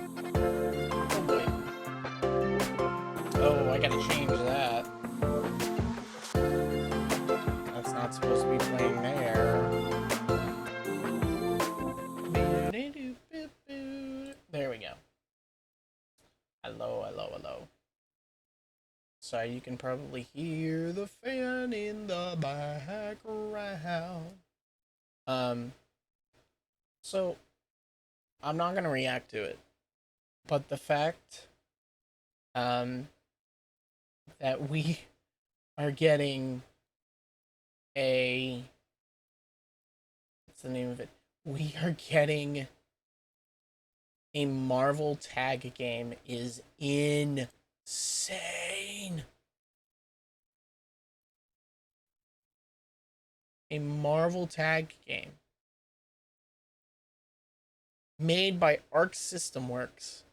Oh boy. Oh, I gotta change that. That's not supposed to be playing there. There we go. Hello, hello, hello. So you can probably hear the fan in the background. Um, so I'm not gonna react to it, but the fact um that we are getting a what's the name of it? We are getting a Marvel tag game is insane. A Marvel tag game made by Arc System Works.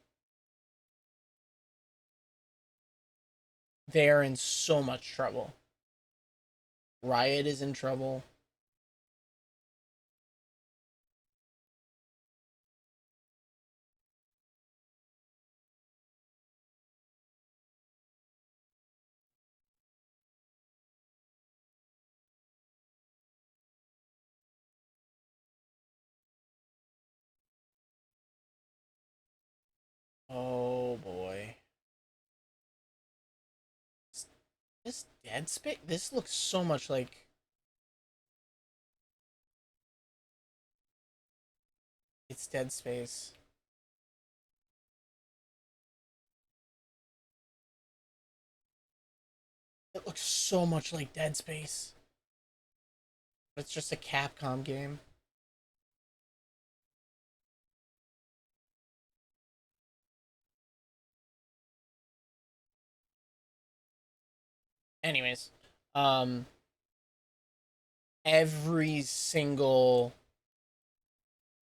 They are in so much trouble. Riot is in trouble. Oh boy. This Dead Space. This looks so much like it's Dead Space. It looks so much like Dead Space. It's just a Capcom game. Anyways, um, every single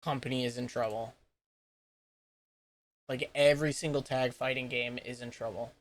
company is in trouble. Like every single tag fighting game is in trouble.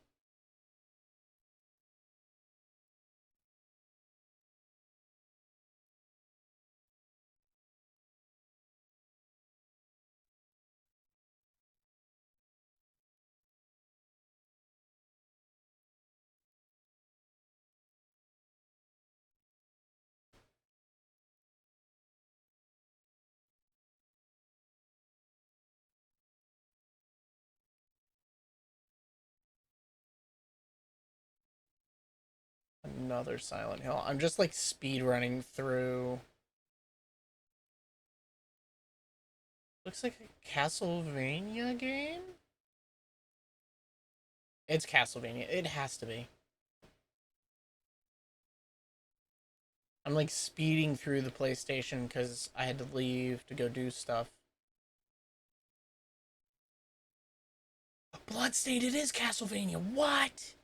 Another Silent Hill. I'm just like speed running through. Looks like a Castlevania game. It's Castlevania. It has to be. I'm like speeding through the PlayStation because I had to leave to go do stuff. Bloodstained, it is Castlevania. What?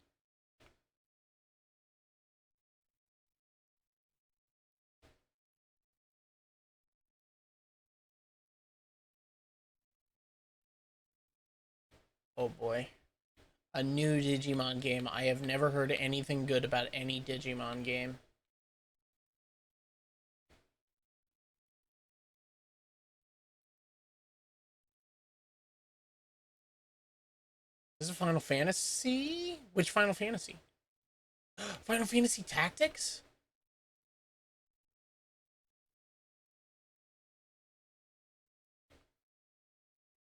Oh boy. A new Digimon game. I have never heard anything good about any Digimon game. Is it Final Fantasy? Which Final Fantasy? Final Fantasy Tactics?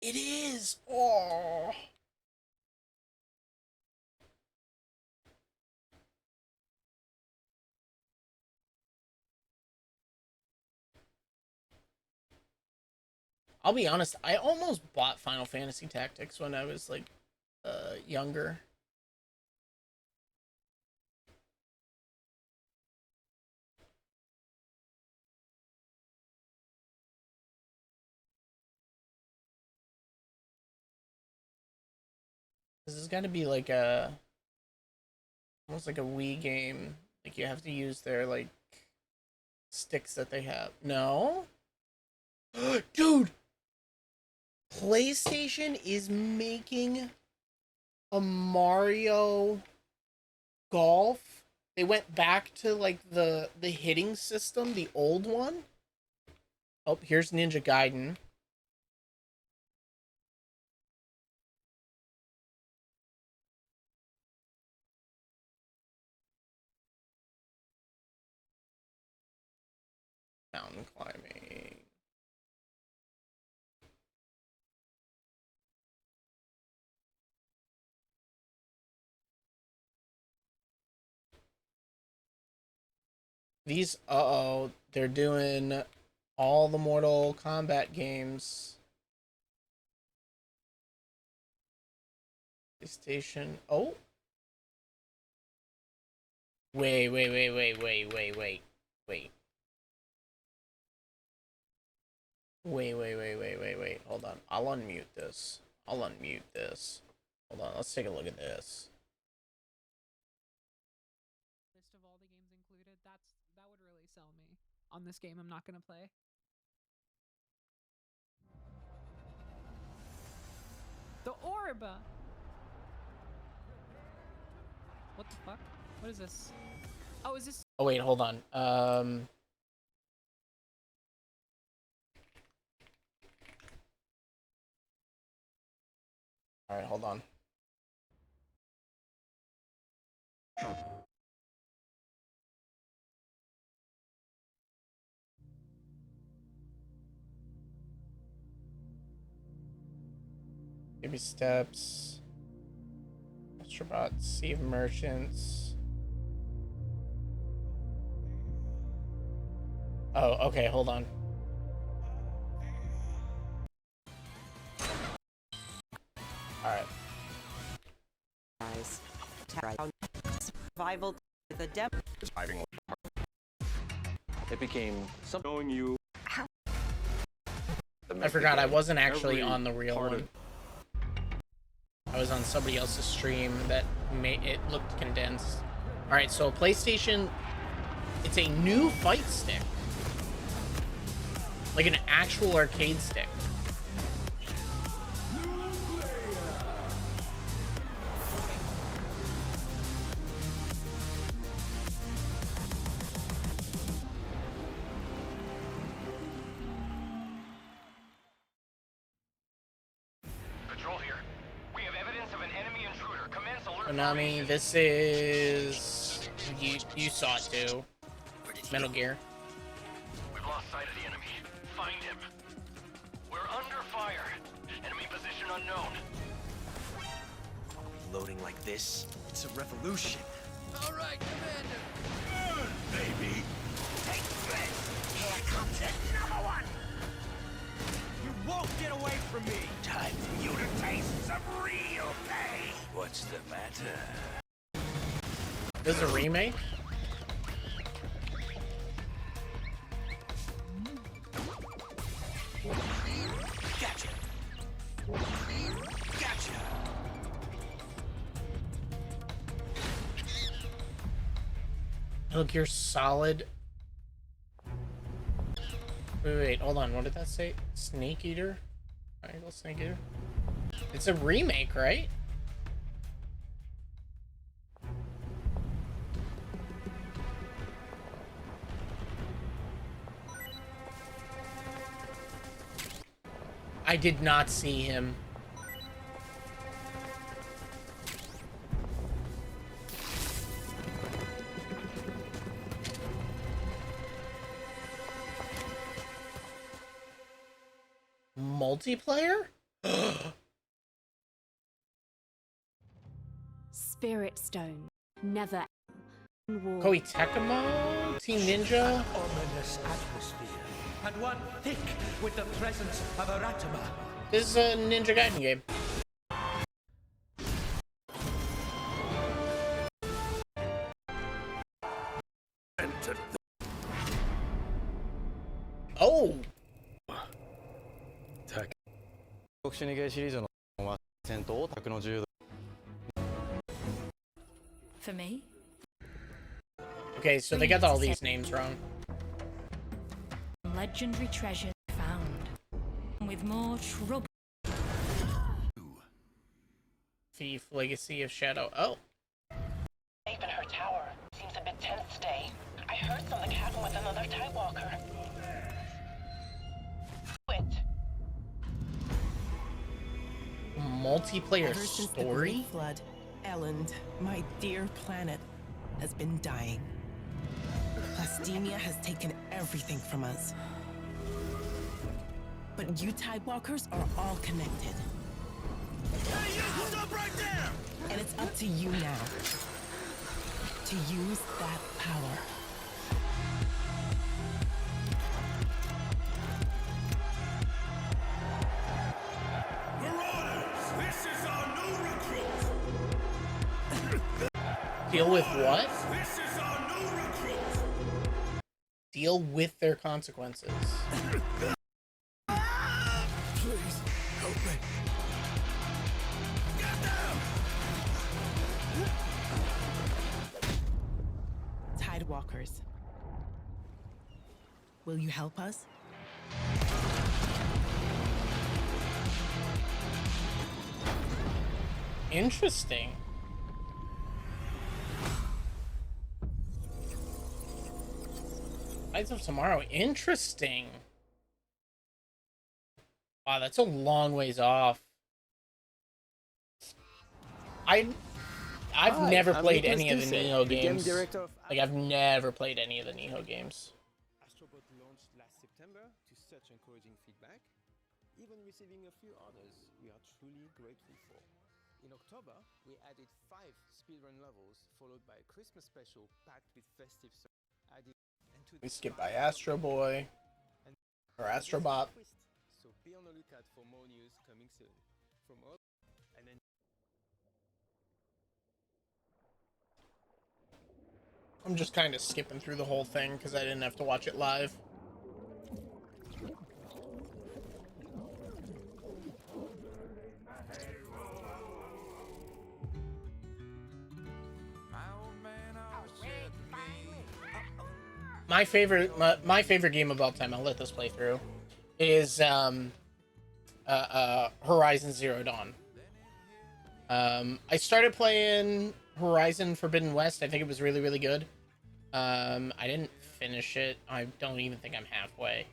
It is. Oh. I'll be honest, I almost bought Final Fantasy Tactics when I was like younger. This has got to be like a almost like a Wii game. Like you have to use their like sticks that they have. No? Dude, PlayStation is making a Mario Golf. They went back to like the hitting system, the old one. Oh, here's Ninja Gaiden. Mountain climbing. These, uh-oh, they're doing all the Mortal Kombat games. PlayStation. Oh. Wait. Wait. Hold on. I'll unmute this. Hold on. Let's take a look at this. List of all the games included. That would really sell me on this game I'm not gonna play. The orb! What the fuck? What is this? Oh, is this? Oh wait, hold on. All right, hold on. Baby steps. Astrobot, Sea of Merchants. Oh, okay, hold on. Alright. Survival the depth. It became something you. I forgot I wasn't actually on the real one. I was on somebody else's stream that made it looked condensed. Alright, so PlayStation, it's a new fight stick. Like an actual arcade stick. Konami, this is... You saw it too. Metal Gear. We've lost sight of the enemy. Find him. We're under fire. Enemy position unknown. Loading like this? It's a revolution. All right, Commander. Good, baby. Take this! Here comes another one! You won't get away from me. Time for you to taste some real pain! What's the matter? This is a remake? Gotcha! Gotcha! Metal Gear Solid. Wait, hold on. What did that say? Snake Eater? Triangle Snake Eater? It's a remake, right? I did not see him. Multiplayer? Spirit Stone. Never. Koei Tecmo? Team Ninja? Ominous atmosphere, and one thick with the presence of Aratama. This is a Ninja Gaiden game. Oh! For me? Okay, so they got all these names wrong. Legendary treasure found. With more trouble. Thief, Legacy of Shadow. Oh! Safe in her tower. Seems a bit tense today. I heard something happen with another Tidewalker. Quit. Multiplayer Ever since the story? Great Flood, Elend, my dear planet, has been dying. Plastemia has taken everything from us. But you Tidewalkers are all connected. Hey, you stop right there! And it's up to you now to use that power. Marauders, this is our new recruit. Deal with what? This is our new recruit. Deal with their consequences. Please, help me. Get down! Tidewalkers. Will you help us? Interesting. Tides of Tomorrow. Interesting. Wow, that's a long ways off. I've Hi, never I'm played Nicholas any of the Duse, Nihon the game games. director of Like, I've never played any of the Nihon games. Astrobot launched last September to such encouraging feedback, even receiving a few honors we are truly grateful for. In October, we added 5 speedrun levels, followed by a Christmas special packed with festive added and to We skip by Astro Boy or Astrobot. twist. So be on the lookout for more news coming soon. From all and then I'm just kind of skipping through the whole thing because I didn't have to watch it live. My favorite game of all time, I'll let this play through, is Horizon Zero Dawn. I started playing Horizon Forbidden West. I think it was really, really good. I didn't finish it. I don't even think I'm halfway.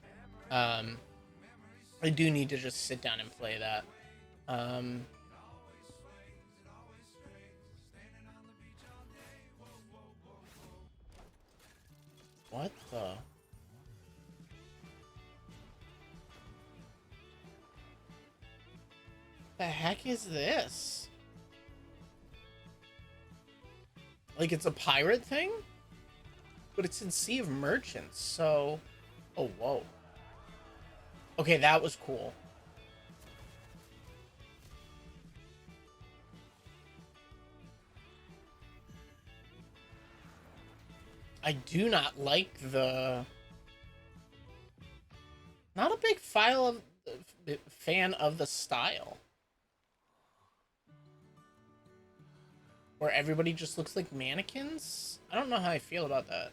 I do need to just sit down and play that. What the heck is this? Like, it's a pirate thing? But it's in Sea of Merchants, so... Oh, whoa. Okay, that was cool. I do not like the... Not a big fan of the style. Where everybody just looks like mannequins? I don't know how I feel about that.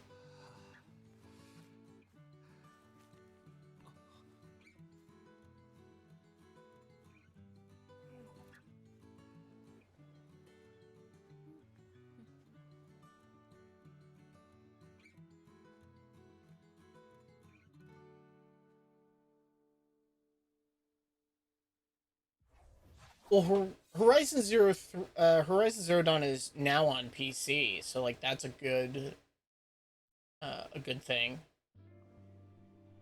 Well, Horizon Zero Dawn is now on PC, so like that's a good thing.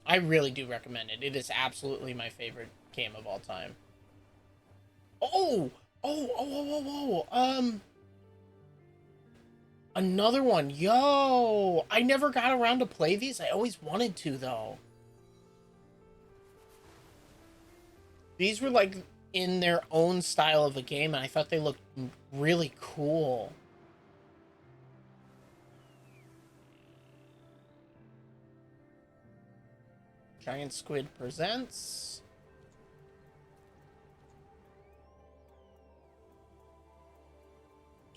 I really do recommend it. It is absolutely my favorite game of all time. Another one. Yo, I never got around to play these. I always wanted to though. These were like in their own style of a game, and I thought they looked really cool. Giant Squid presents.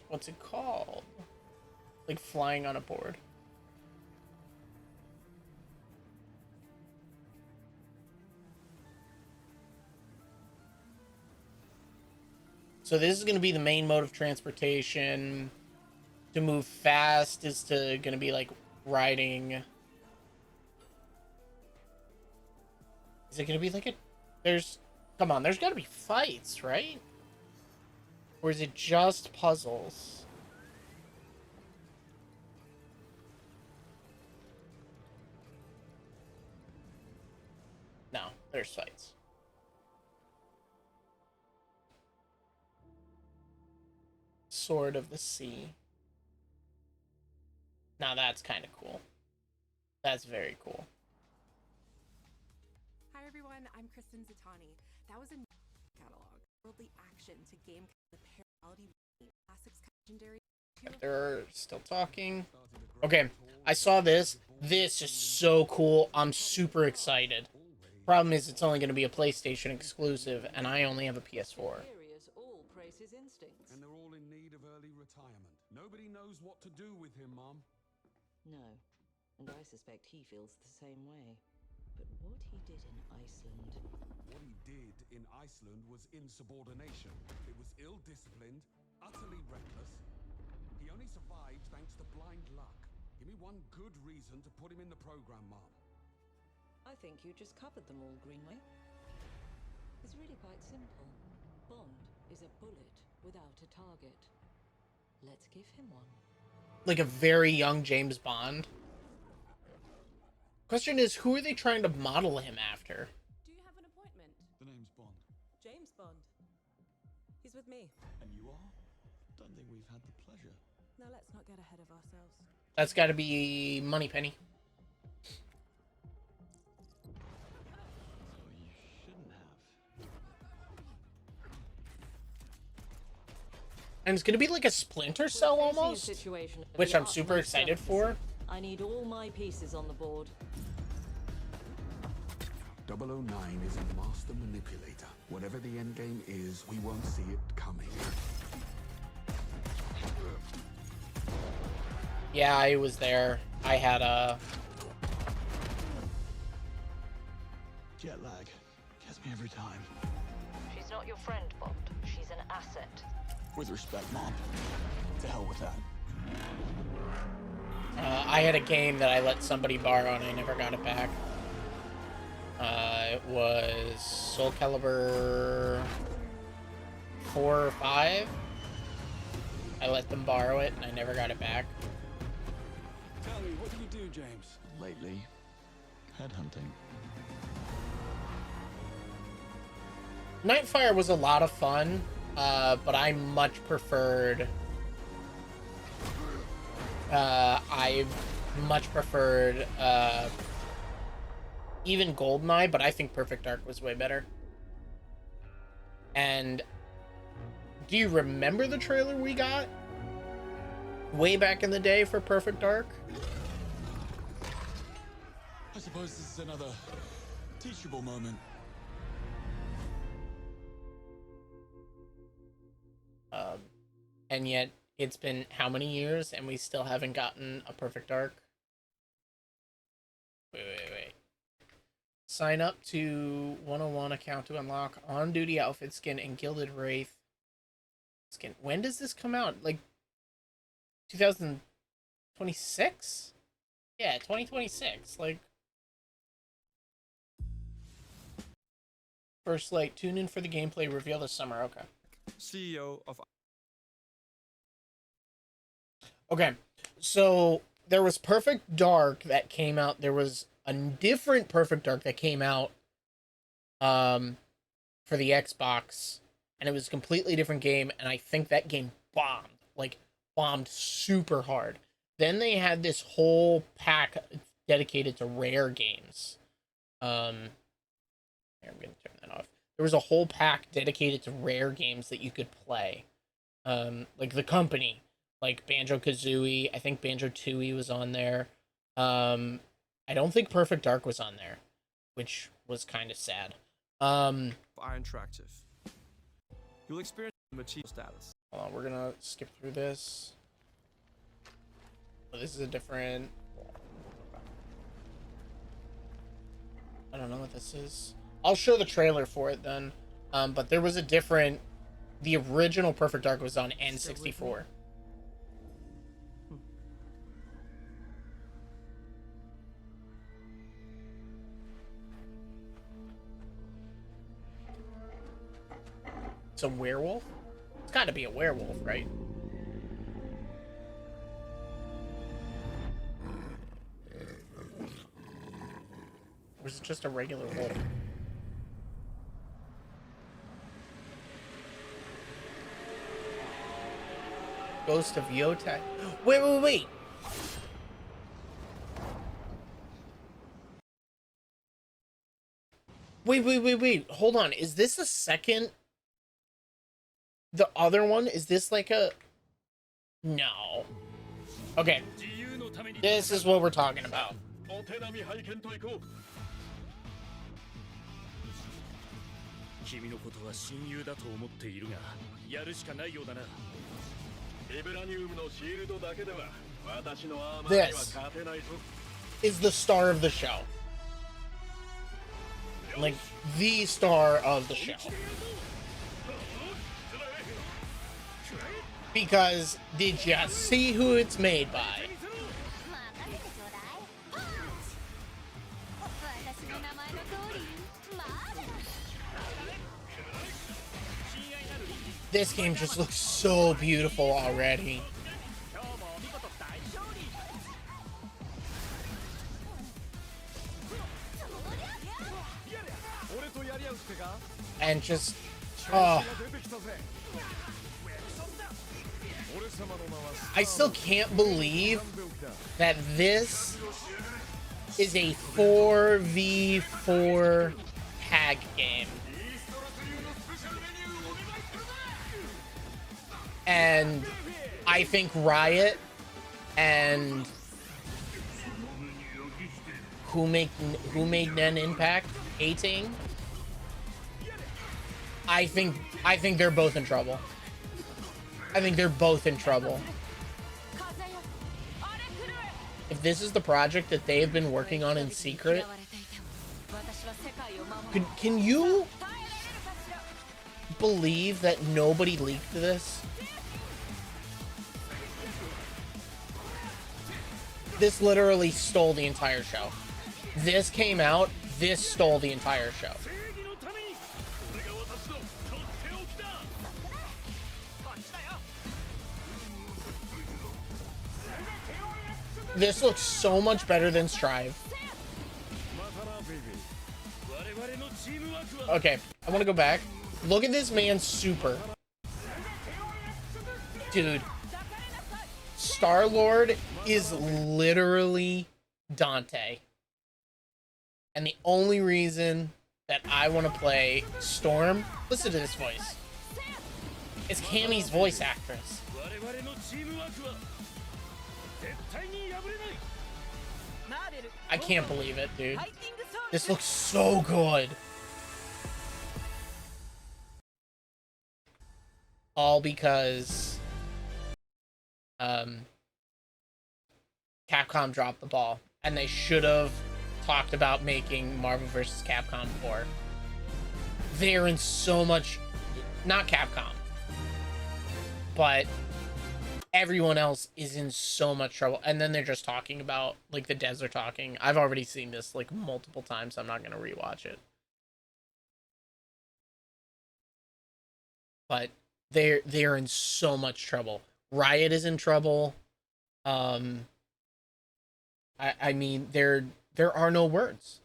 What's it called? Like flying on a board. So this is going to be the main mode of transportation. To move fast is going to be like riding. Is it going to be like come on, there's got to be fights, right? Or is it just puzzles? There's fights. Sword of the Sea. Now that's kind of cool. That's very cool. Hi everyone, I'm Kristen Zatani. That was a catalog. Worldly action to game the parallelity classics legendary. They're still talking. Okay, I saw this. This is so cool. I'm super excited. Problem is, it's only going to be a PlayStation exclusive, and I only have a PS4. And they're all in need of early retirement. Nobody knows what to do with him, Mom. No, and I suspect he feels the same way. But what he did in Iceland... What he did in Iceland was insubordination. It was ill-disciplined, utterly reckless. He only survived thanks to blind luck. Give me one good reason to put him in the program, Mom. I think you just covered them all, Greenway. It's really quite simple. Bond is a bullet without a target. Let's give him one. Like a very young James Bond. Question is, who are they trying to model him after? Do you have an appointment? The name's Bond. James Bond. He's with me. And you are? Don't think we've had the pleasure. Now let's not get ahead of ourselves. That's got to be Moneypenny. So you shouldn't have. And it's going to be like a Splinter Cell almost, which I'm super excited for. I need all my pieces on the board. 009 is a master manipulator. Whatever the endgame is, we won't see it coming. Yeah, I was there. I had a... Jet lag. Gets me every time. She's not your friend, Bond. She's an asset. With respect, Mom. To hell with that. I had a game that I let somebody borrow and I never got it back. It was Soul Calibur 4 or 5. I let them borrow it and I never got it back. Tell me, what do you do, James? Lately, headhunting. Nightfire was a lot of fun, but I much preferred... I much preferred even Goldeneye, but I think Perfect Dark was way better. And do you remember the trailer we got way back in the day for Perfect Dark? I suppose this is another teachable moment. And yet it's been how many years and we still haven't gotten a Perfect Dark? Wait. Sign up to 101 account to unlock on-duty outfit skin and Gilded Wraith skin. When does this come out? Like 2026? Yeah, 2026. Like First Light, tune in for the gameplay reveal this summer. Okay. CEO of... Okay, so there was Perfect Dark that came out. There was a different Perfect Dark that came out for the Xbox, and it was a completely different game, and I think that game bombed. Like, bombed super hard. Then they had this whole pack dedicated to rare games. Here, I'm going to turn that off. There was a whole pack dedicated to rare games that you could play. Like The Company. Like Banjo-Kazooie. I think Banjo-Tooie was on there. I don't think Perfect Dark was on there, which was kind of sad. Iron Interactive. You'll experience achieve status. Hold on, we're gonna skip through this. Oh, this is a different... I don't know what this is. I'll show the trailer for it then. But there was a different... The original Perfect Dark was on N64. It's a werewolf? It's got to be a werewolf, right? Or is it just a regular wolf? Ghost of Yotai. Wait, wait, wait. Wait, wait, wait, wait. Hold on. Is this the second? The other one? Is this like a... No. Okay. This is what we're talking about. 君のことは親友だと思っているが、やるしかないようだな。ビブラニウムのシールドだけでは私のアーマーには勝てないぞ。Is the star of the show. Like, the star of the show. Because, did you see who it's made by? This game just looks so beautiful already. And just, oh. I still can't believe that this is a 4v4 tag game. And I think Riot and who made Nen Impact 18. I think they're both in trouble. I think they're both in trouble. If this is the project that they have been working on in secret, can you believe that nobody leaked this? This literally stole the entire show. This came out, this stole the entire show. This looks so much better than Strive. Okay, I want to go back. Look at this man's super. Dude. Star-Lord is literally Dante. And the only reason that I want to play Storm, listen to this voice. It's Cammy's voice actress. I can't believe it, dude. This looks so good. All because Capcom dropped the ball, and they should have talked about making Marvel vs. Capcom 4. They're in so much, not Capcom, but everyone else is in so much trouble. And then they're just talking about, like, the devs are talking. I've already seen this like multiple times, so I'm not gonna rewatch it. But they're in so much trouble. Riot is in trouble. I mean, there are no words.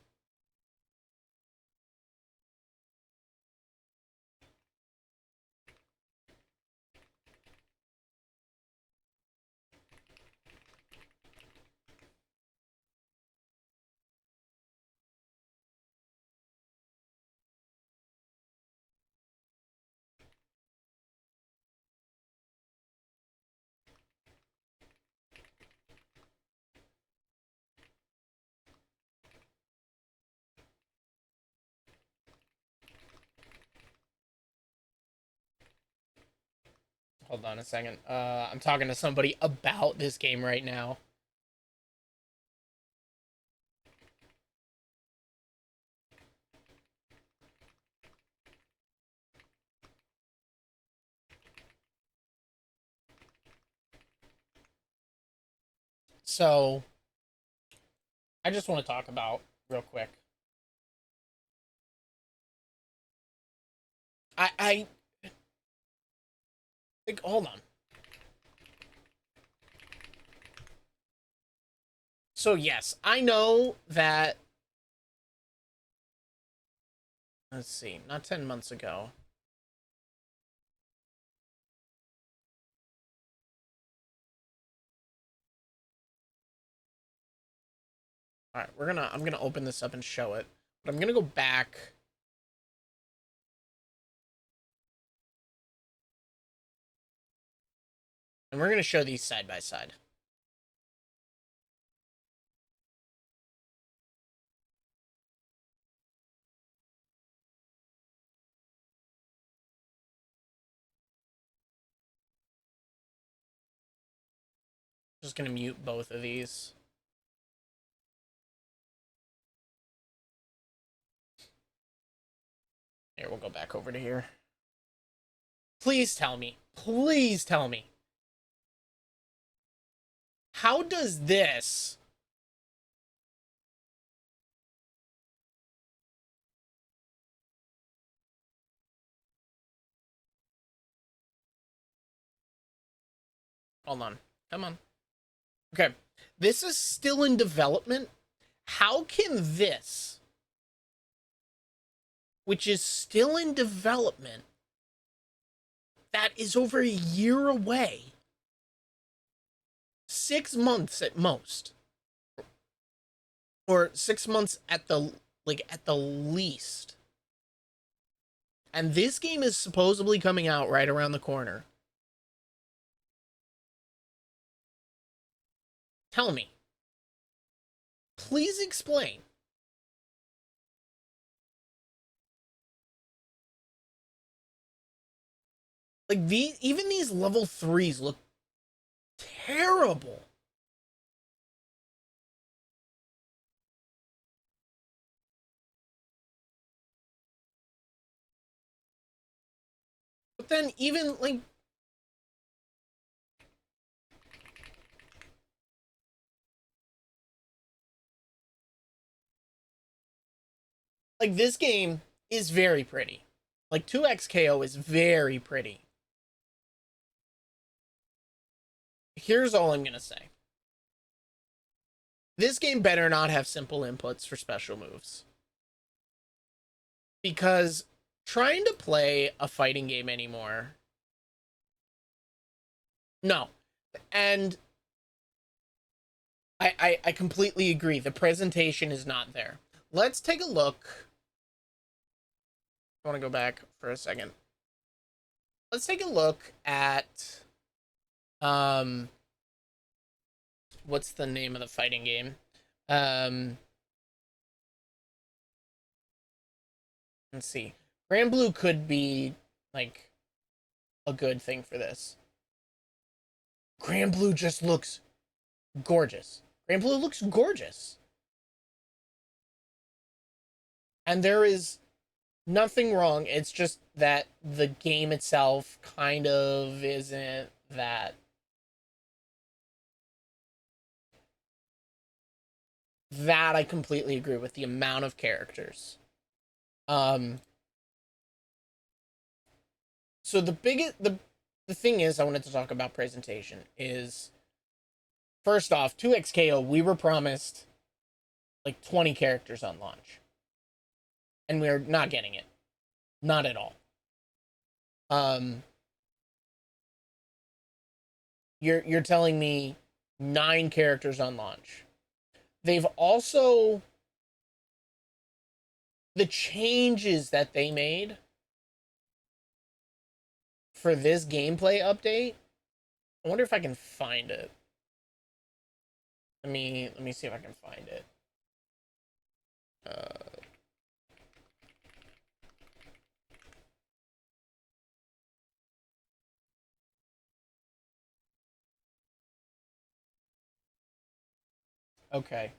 Hold on a second. I'm talking to somebody about this game right now. So, I just want to talk about real quick. I like, hold on. So yes, I know that, let's see, not 10 months ago. All right, I'm gonna open this up and show it, but I'm gonna go back. And we're gonna show these side by side. Just gonna mute both of these. Here, we'll go back over to here. Please tell me. Please tell me. How does this... Hold on. Come on. Okay. This is still in development. How can this, which is still in development, that is over a year away, 6 months at most, or 6 months at the least, and this game is supposedly coming out right around the corner. Tell me. Please explain. Like, even these level 3s look terrible. But then even, like... Like, this game is very pretty. Like, 2XKO is very pretty. Here's all I'm gonna say. This game better not have simple inputs for special moves. Because trying to play a fighting game anymore... No. And I completely agree. The presentation is not there. Let's take a look. I want to go back for a second. Let's take a look at... what's the name of the fighting game? Let's see. Grand Blue could be, like, a good thing for this. Grand Blue just looks gorgeous. Grand Blue looks gorgeous. And there is nothing wrong. It's just that the game itself kind of isn't that... That I completely agree with. The amount of characters. So the thing is, I wanted to talk about presentation is, first off, 2XKO, we were promised like 20 characters on launch. And we're not getting it. Not at all. You're telling me 9 characters on launch. They've also... The changes that they made for this gameplay update, I wonder if I can find it. Let me see if I can find it. Okay.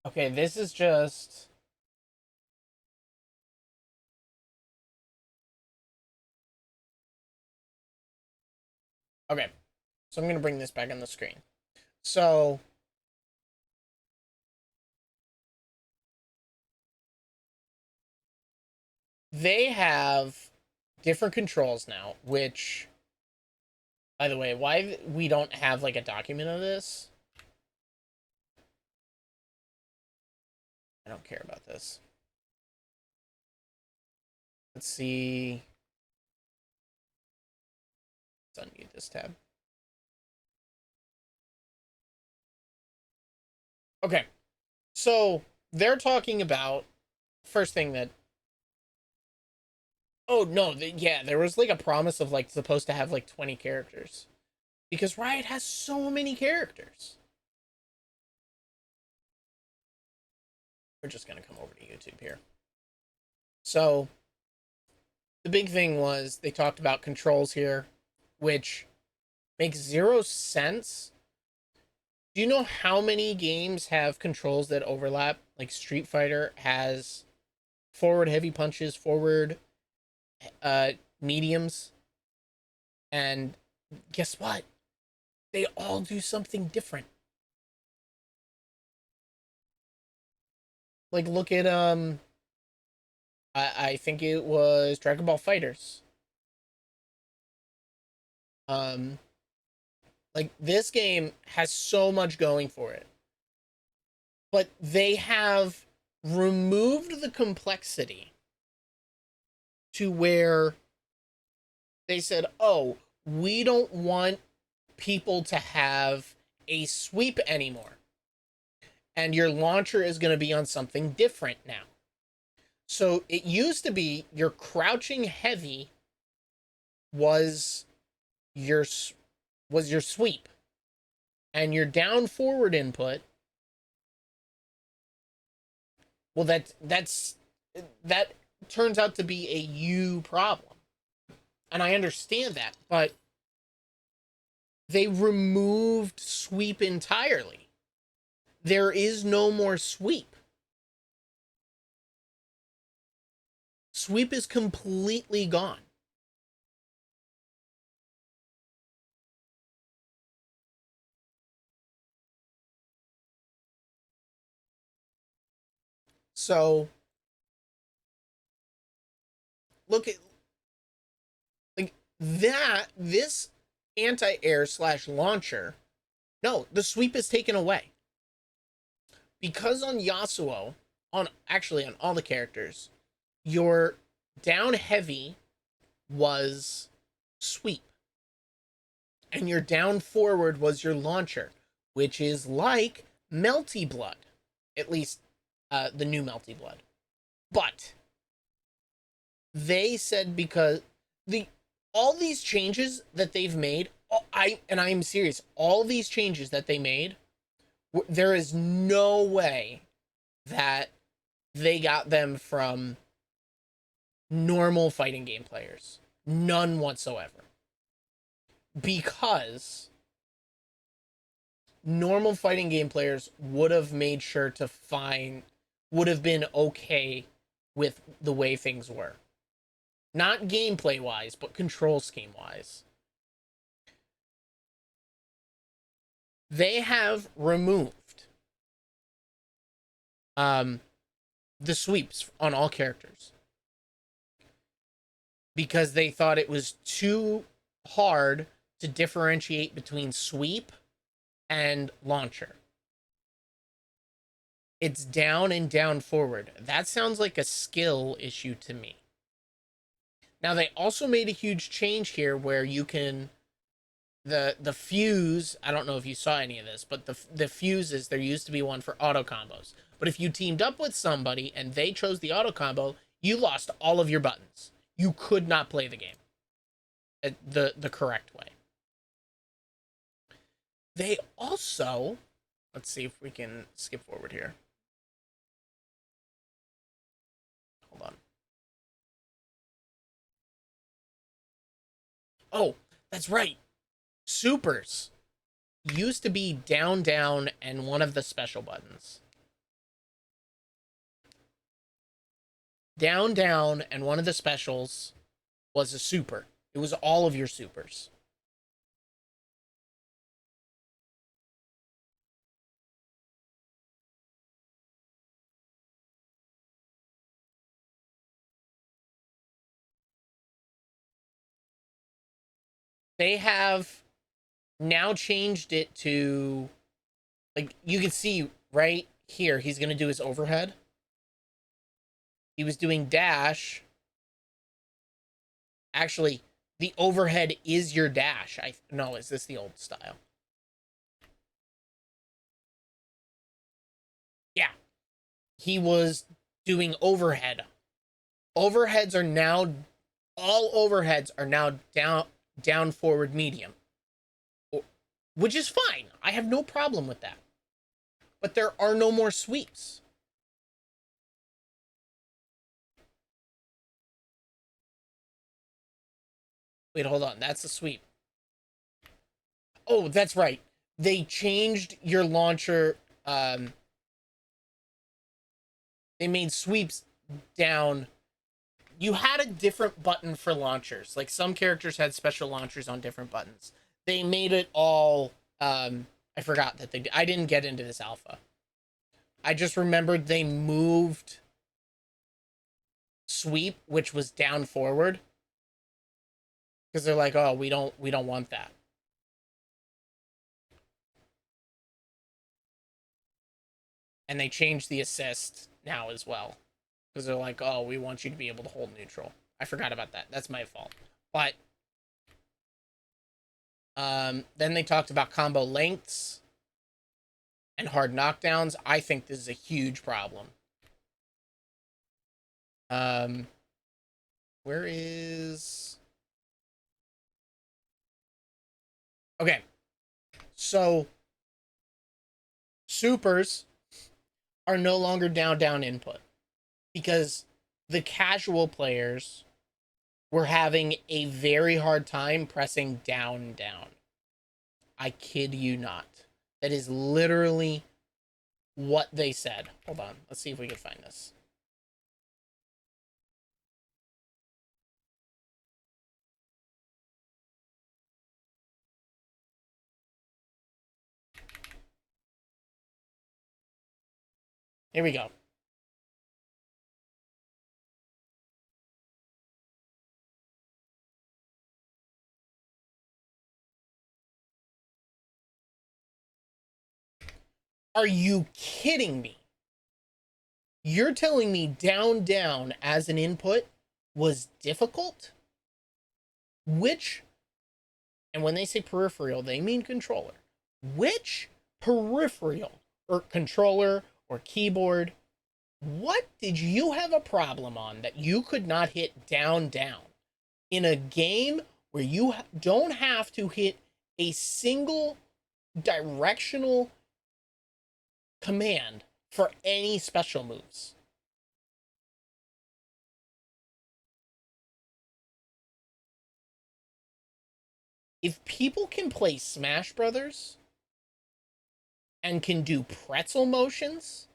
Okay, this is just... Okay, so I'm going to bring this back on the screen. So... They have different controls now, which... By the way, why we don't have, like, a document of this? I don't care about this. Let's see. Let's unmute this tab. Okay, so they're talking about first thing that. Oh no, yeah, there was like a promise of like supposed to have like 20 characters because Riot has so many characters. We're just gonna come over to YouTube here. So the big thing was they talked about controls here, which makes zero sense. Do you know how many games have controls that overlap? Like Street Fighter has forward heavy punches, forward mediums, and guess what? They all do something different. Like look at I think it was Dragon Ball Fighters. Like this game has so much going for it. But they have removed the complexity to where they said, "Oh, we don't want people to have a sweep anymore. And your launcher is going to be on something different now." So it used to be your crouching heavy was your sweep, and your down forward input. Well, that turns out to be a you problem, and I understand that, but they removed sweep entirely. There is no more sweep. Sweep is completely gone. So look at like that. This anti-air / launcher. No, the sweep is taken away. Because on Yasuo, on all the characters, your down heavy was sweep. And your down forward was your launcher, which is like Melty Blood. At least the new Melty Blood. But they said because all these changes that they've made, I'm serious, all these changes that they made, there is no way that they got them from normal fighting game players. None whatsoever. Because normal fighting game players would have made sure to would have been okay with the way things were. Not gameplay wise, but control scheme wise. They have removed the sweeps on all characters because they thought it was too hard to differentiate between sweep and launcher. It's down and down forward. That sounds like a skill issue to me. Now they also made a huge change here where you can the fuse, I don't know if you saw any of this, but the fuses, there used to be one for auto combos. But if you teamed up with somebody and they chose the auto combo, you lost all of your buttons. You could not play the game the correct way. They also, let's see if we can skip forward here. Hold on. Oh, that's right. Supers used to be down, down, and one of the special buttons. Down, down, and one of the specials was a super. It was all of your supers. They have now changed it to, like, you can see right here, he's going to do his overhead. He was doing dash. Actually, the overhead is your dash. No, is this the old style? Yeah. He was doing overhead. Overheads are now, all overheads are now down forward medium, which is fine. I have no problem with that. But there are no more sweeps. Wait, hold on. That's the sweep. Oh, that's right. They changed your launcher. They made sweeps down. You had a different button for launchers. Like some characters had special launchers on different buttons. They made it all. I forgot that I didn't get into this alpha. I just remembered they moved sweep, which was down forward, because they're like, oh, we don't want that. And they changed the assist now as well, because they're like, oh, we want you to be able to hold neutral. I forgot about that. That's my fault. But then they talked about combo lengths and hard knockdowns. I think this is a huge problem. Where is... Okay. So, supers are no longer down input, because the casual players were having a very hard time pressing down. I kid you not. That is literally what they said. Hold on. Let's see if we can find this. Here we go. Are you kidding me? You're telling me down as an input was difficult? Which, and when they say peripheral, they mean controller. Which peripheral or controller or keyboard, what did you have a problem on that you could not hit down in a game where you don't have to hit a single directional command for any special moves? If people can play Smash Brothers and can do pretzel motions,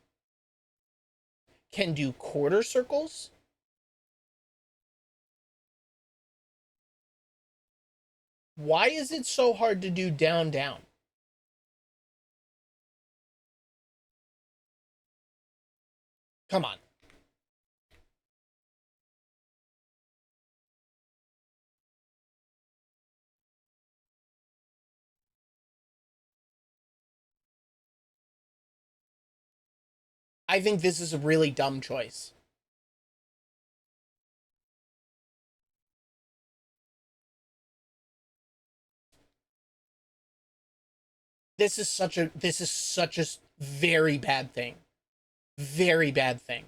can do quarter circles, why is it so hard to do down? Come on. I think this is a really dumb choice. This is such a very bad thing. Very bad thing.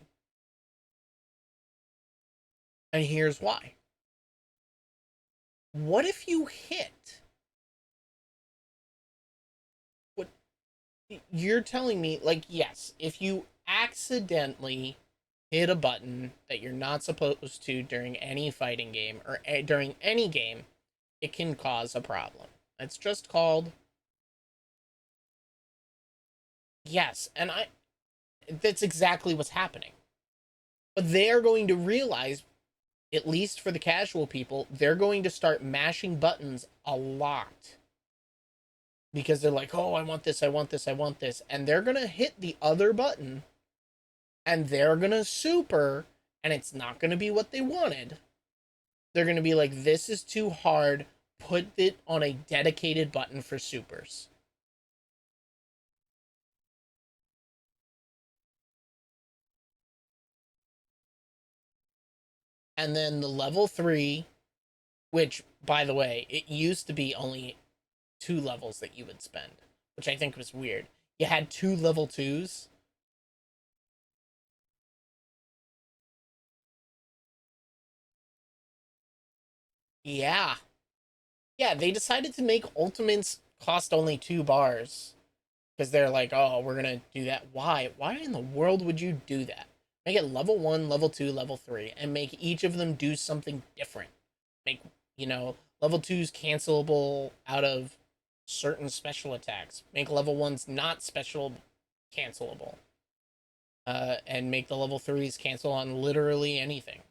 And here's why. What if you hit? What you're telling me, like, yes, if you accidentally hit a button that you're not supposed to during any fighting game or during any game, it can cause a problem. It's just called... Yes, and that's exactly what's happening. But they're going to realize, at least for the casual people, they're going to start mashing buttons a lot. Because they're like, oh, I want this. And they're going to hit the other button, and they're going to super, and it's not going to be what they wanted. They're going to be like, this is too hard. Put it on a dedicated button for supers. And then the level 3 which, by the way, it used to be only 2 levels that you would spend, which I think was weird. You had 2 level 2s. Yeah. Yeah, they decided to make ultimates cost only 2 bars. Because they're like, oh, we're going to do that. Why? Why in the world would you do that? Make it level 1, level 2, level 3, and make each of them do something different. Make, level 2's cancelable out of certain special attacks. Make level 1's not special cancelable. And make the level 3's cancel on literally anything.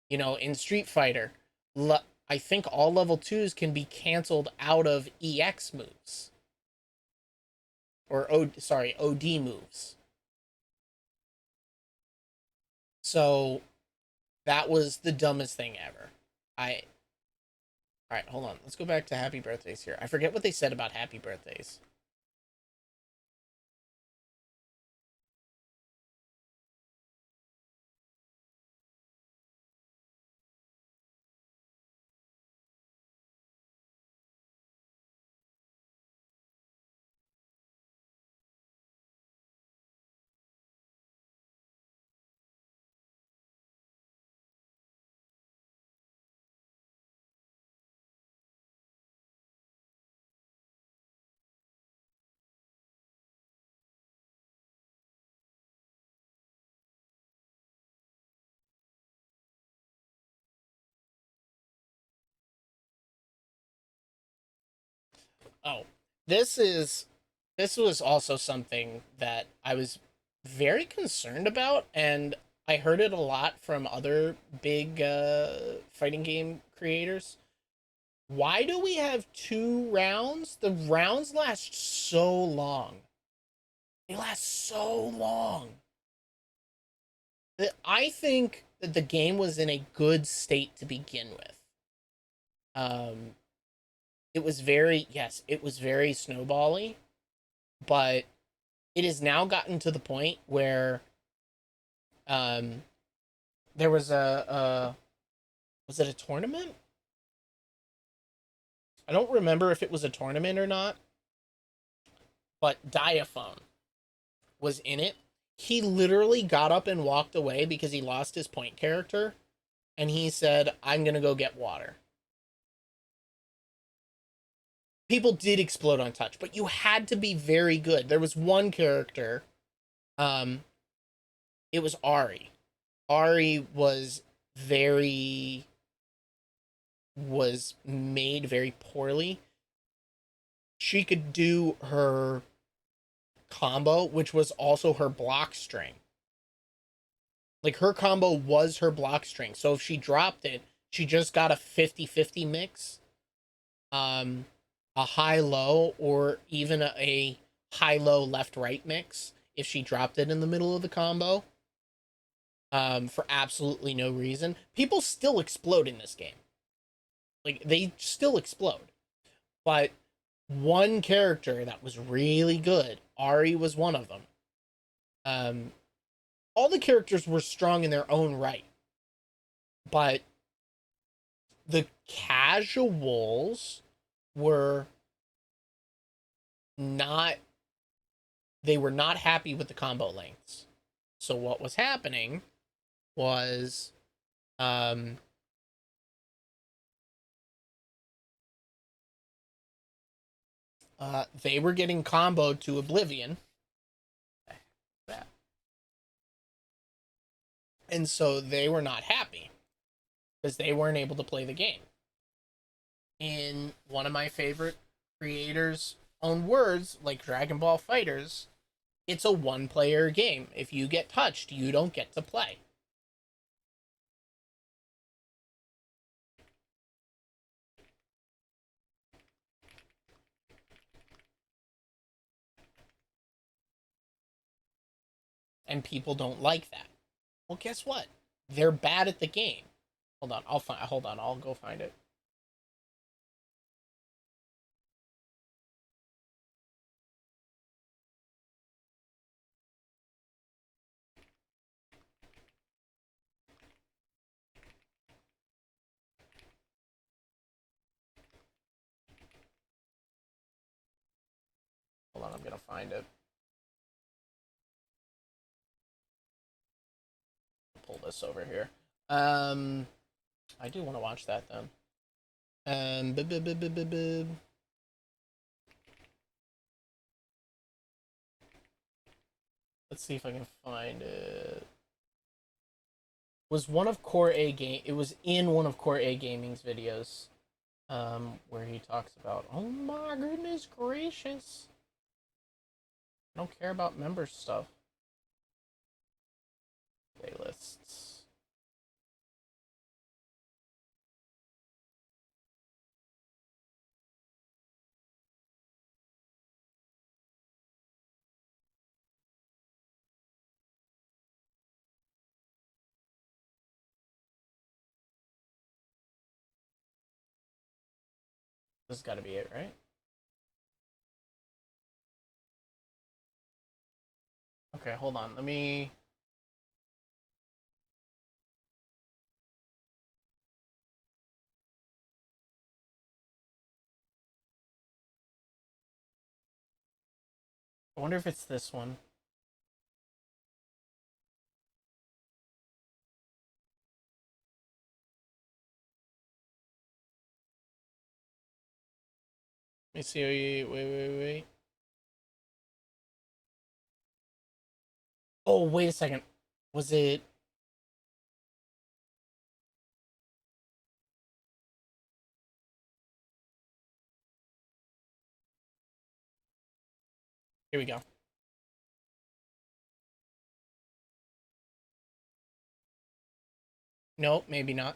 In Street Fighter, I think all level 2's can be canceled out of EX moves. Or, OD moves. So, that was the dumbest thing ever. Alright, hold on. Let's go back to happy birthdays here. I forget what they said about happy birthdays. Oh, this was also something that I was very concerned about, and I heard it a lot from other big fighting game creators. Why do we have 2 rounds? The rounds last so long. They last so long. I think that the game was in a good state to begin with. It was very snowbally, but it has now gotten to the point where there was was it a tournament? I don't remember if it was a tournament or not, but Diaphone was in it. He literally got up and walked away because he lost his point character, and he said, I'm gonna go get water. People did explode on touch, but you had to be very good. There was one character, it was Ari. Ari was made very poorly. She could do her combo, which was also her block string. Like, her combo was her block string. So if she dropped it, she just got a 50-50 mix. A high-low, or even a high-low left-right mix if she dropped it in the middle of the combo. For absolutely no reason. People still explode in this game. Like, they still explode. But one character that was really good, Ari was one of them. All the characters were strong in their own right. But the casuals were not happy with the combo lengths. So what was happening was they were getting comboed to oblivion. And so they were not happy because they weren't able to play the game. In one of my favorite creators' own words, like Dragon Ball FighterZ, it's a 1-player game. If you get touched, you don't get to play. And people don't like that. Well, guess what? They're bad at the game. Hold on, I'll go find it. I'm gonna find it. Pull this over here. I do want to watch that then. Let's see if I can find it. Was one of Core A game? It was in one of Core A Gaming's videos, where he talks about. Oh my goodness gracious! I don't care about member stuff. Playlists. This has got to be it, right? Okay, hold on. Let me. I wonder if it's this one. Let me see. Wait. Oh, wait a second. Was it? Here we go. Nope, maybe not.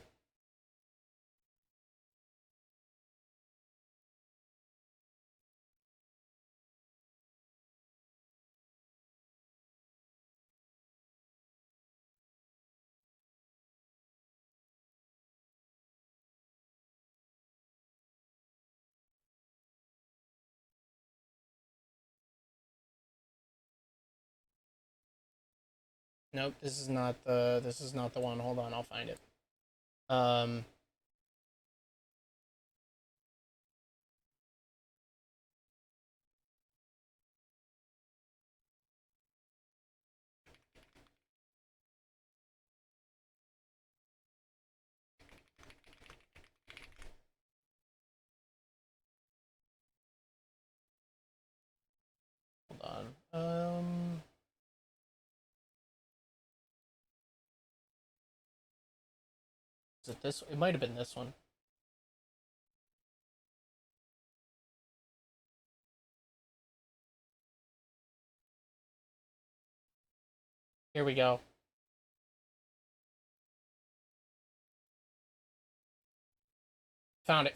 Nope, this is not the one. Hold on, I'll find it. Hold on. Is it this? It might have been this one. Here we go. Found it.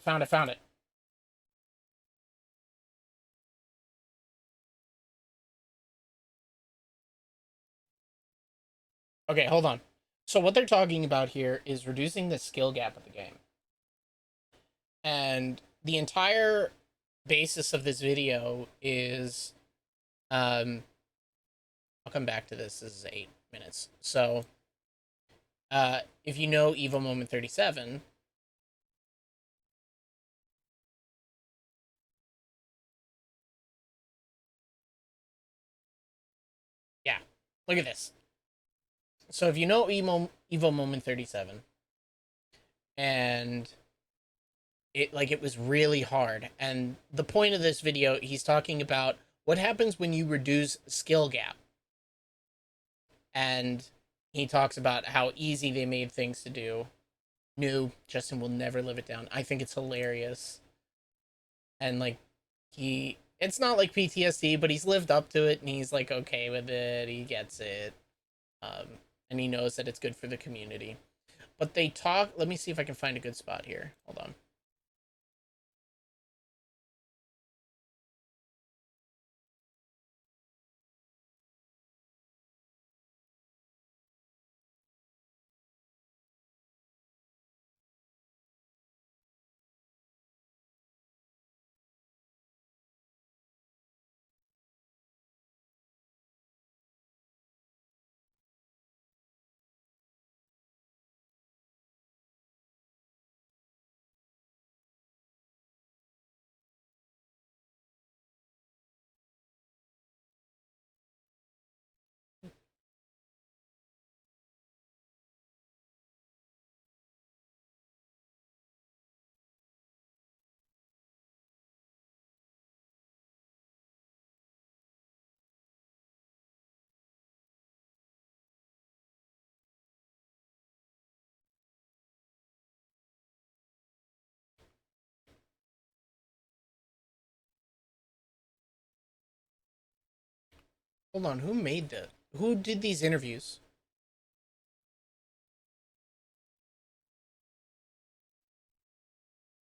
Okay, hold on. So what they're talking about here is reducing the skill gap of the game. And the entire basis of this video is I'll come back to this. This is 8 minutes. So if you know Evo Moment 37, yeah, look at this. So if you know Evo Moment 37, and it was really hard, and the point of this video, he's talking about what happens when you reduce skill gap, and he talks about how easy they made things to do. Justin will never live it down. I think it's hilarious, and like it's not like PTSD, but he's lived up to it, and he's like okay with it. He gets it, and he knows that it's good for the community. But they talk. Let me see if I can find a good spot here. Hold on. Hold on, who made that? Who did these interviews?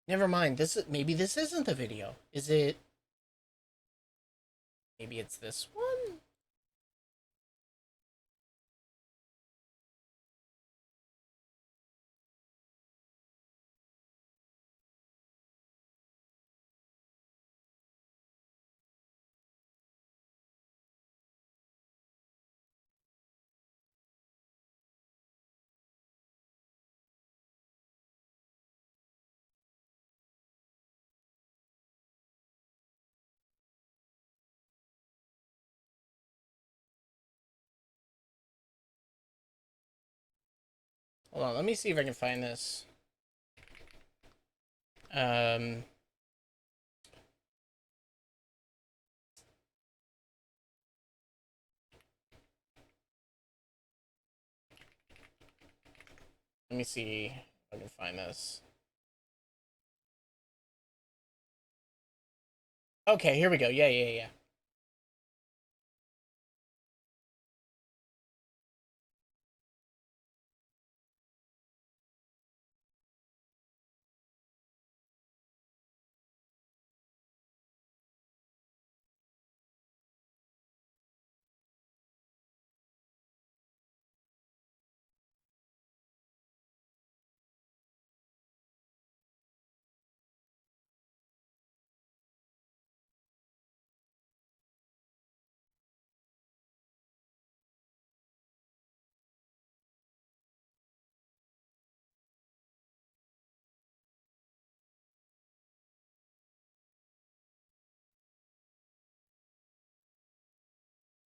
Never mind. Maybe this isn't the video. Is it? Maybe it's this one? Hold on, let me see if I can find this. Let me see if I can find this. Okay, here we go. Yeah.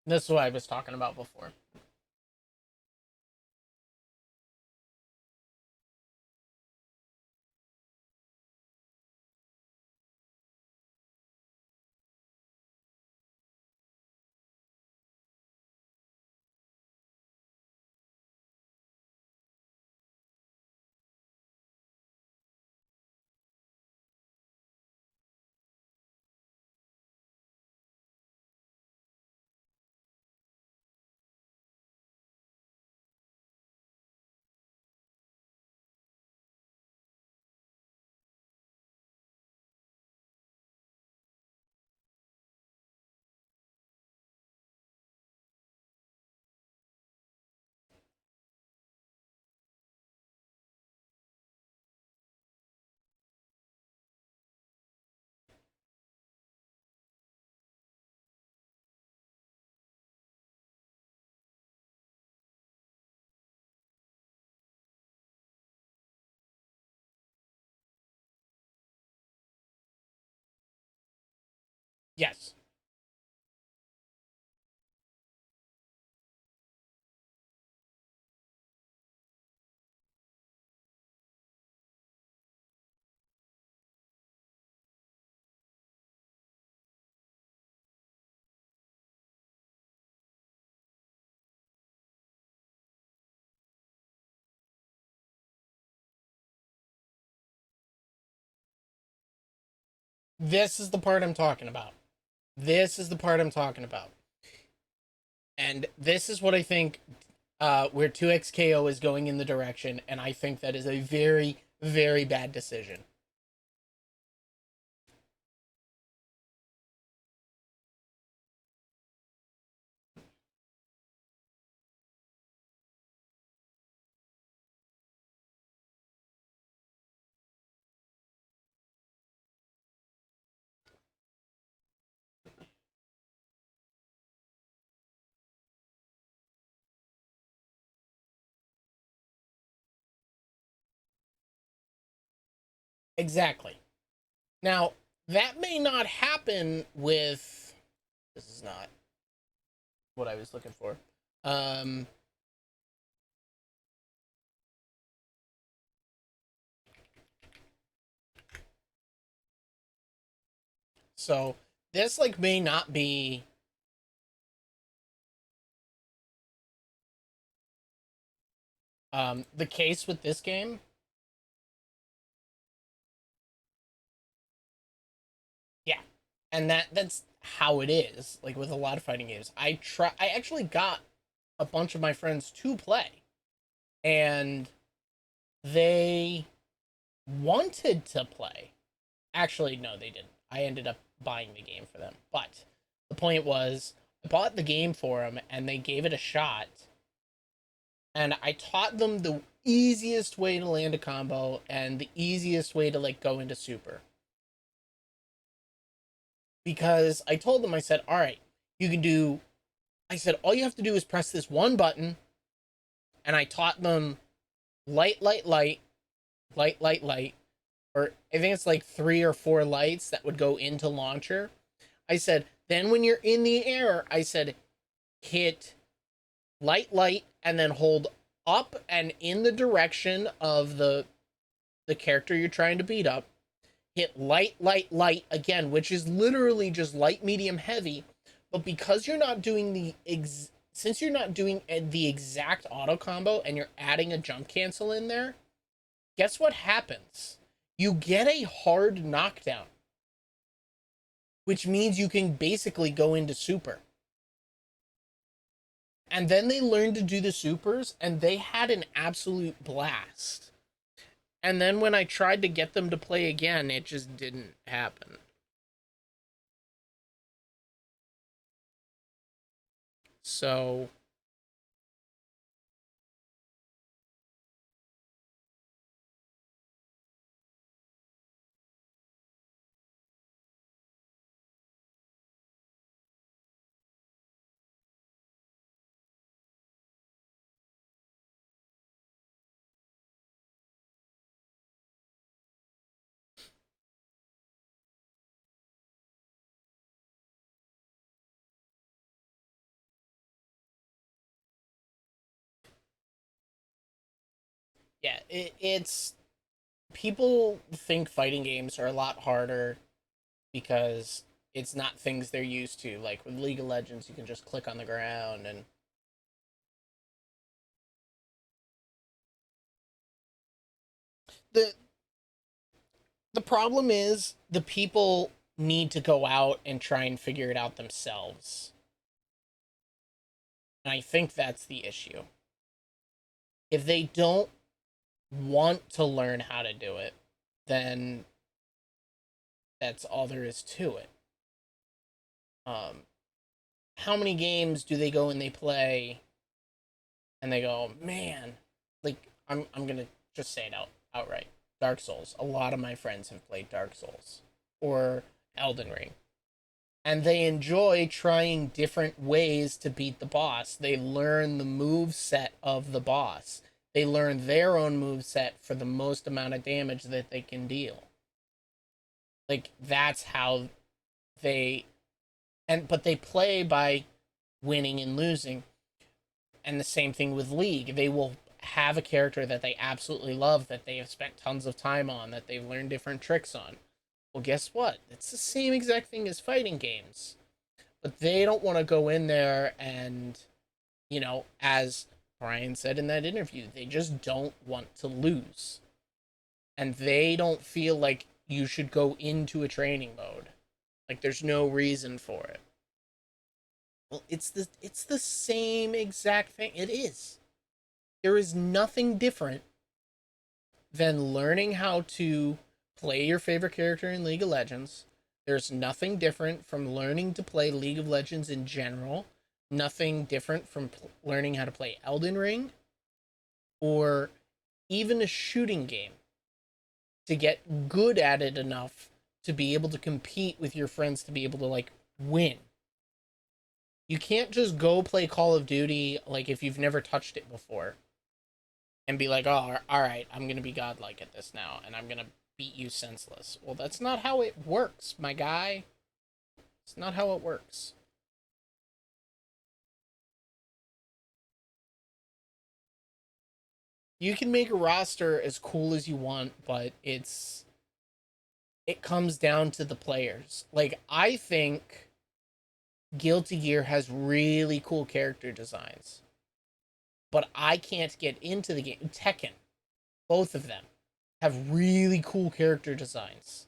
This is what I was talking about before. Yes. This is the part I'm talking about. This is the part I'm talking about. And this is what I think where 2XKO is going in the direction, and I think that is a very, very bad decision. Exactly. Now, that may not happen with... This is not what I was looking for. So, this, like, may not be... the case with this game. Yeah. And that's how it is, like with a lot of fighting games. I actually got a bunch of my friends to play, and they wanted to play. Actually, no, they didn't. I ended up buying the game for them. But the point was, I bought the game for them, and they gave it a shot. And I taught them the easiest way to land a combo and the easiest way to, like, go into super. Because I told them, I said, all right, you can do... I said, all you have to do is press this one button. And I taught them light, light, light, light, light, light. Or I think it's like 3 or 4 lights that would go into launcher. I said, then when you're in the air, I said, hit light, light, and then hold up and in the direction of the character you're trying to beat up. Hit light, light, light again, which is literally just light, medium, heavy. But because you're not doing since you're not doing the exact auto combo and you're adding a jump cancel in there, guess what happens? You get a hard knockdown, which means you can basically go into super. And then they learned to do the supers, and they had an absolute blast. And then when I tried to get them to play again, it just didn't happen. So... yeah, it's... People think fighting games are a lot harder because it's not things they're used to. Like with League of Legends, you can just click on the ground and... The problem is the people need to go out and try and figure it out themselves. And I think that's the issue. If they don't want to learn how to do it, then that's all there is to it. How many games do they go and they play and they go, man, like, I'm gonna just say it outright. Dark Souls. A lot of my friends have played Dark Souls or Elden Ring. And they enjoy trying different ways to beat the boss. They learn the move set of the boss. They learn their own move set for the most amount of damage that they can deal. Like, that's how they... But they play by winning and losing. And the same thing with League. They will have a character that they absolutely love, that they have spent tons of time on, that they've learned different tricks on. Well, guess what? It's the same exact thing as fighting games. But they don't want to go in there and, you know, as Brian said in that interview, they just don't want to lose. And they don't feel like you should go into a training mode. Like, there's no reason for it. Well, it's the same exact thing. It is. There is nothing different than learning how to play your favorite character in League of Legends. There's nothing different from learning to play League of Legends in general. Nothing different from learning how to play Elden Ring. Or even a shooting game. To get good at it enough to be able to compete with your friends, to be able to, like, win. You can't just go play Call of Duty, like, if you've never touched it before. And be like, oh, alright, I'm gonna be godlike at this now, and I'm gonna beat you senseless. Well, that's not how it works, my guy. It's not how it works. You can make a roster as cool as you want, but it comes down to the players. Like, I think Guilty Gear has really cool character designs. But I can't get into the game. Tekken, both of them, have really cool character designs.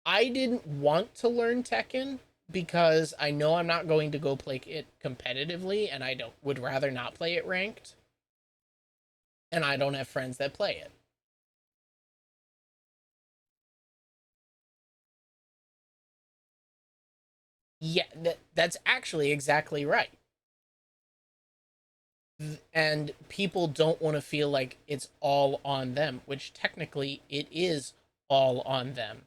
I didn't want to learn Tekken because I know I'm not going to go play it competitively, and I would rather not play it ranked. And I don't have friends that play it. Yeah, that's actually exactly right. And people don't want to feel like it's all on them, which technically it is all on them.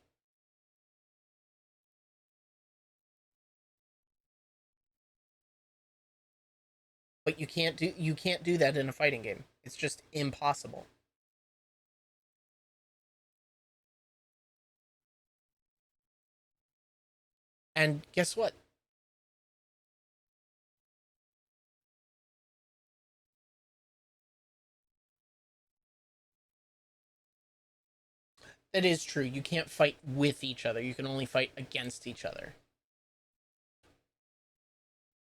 But you can't do that in a fighting game. It's just impossible. And guess what? That is true. You can't fight with each other. You can only fight against each other.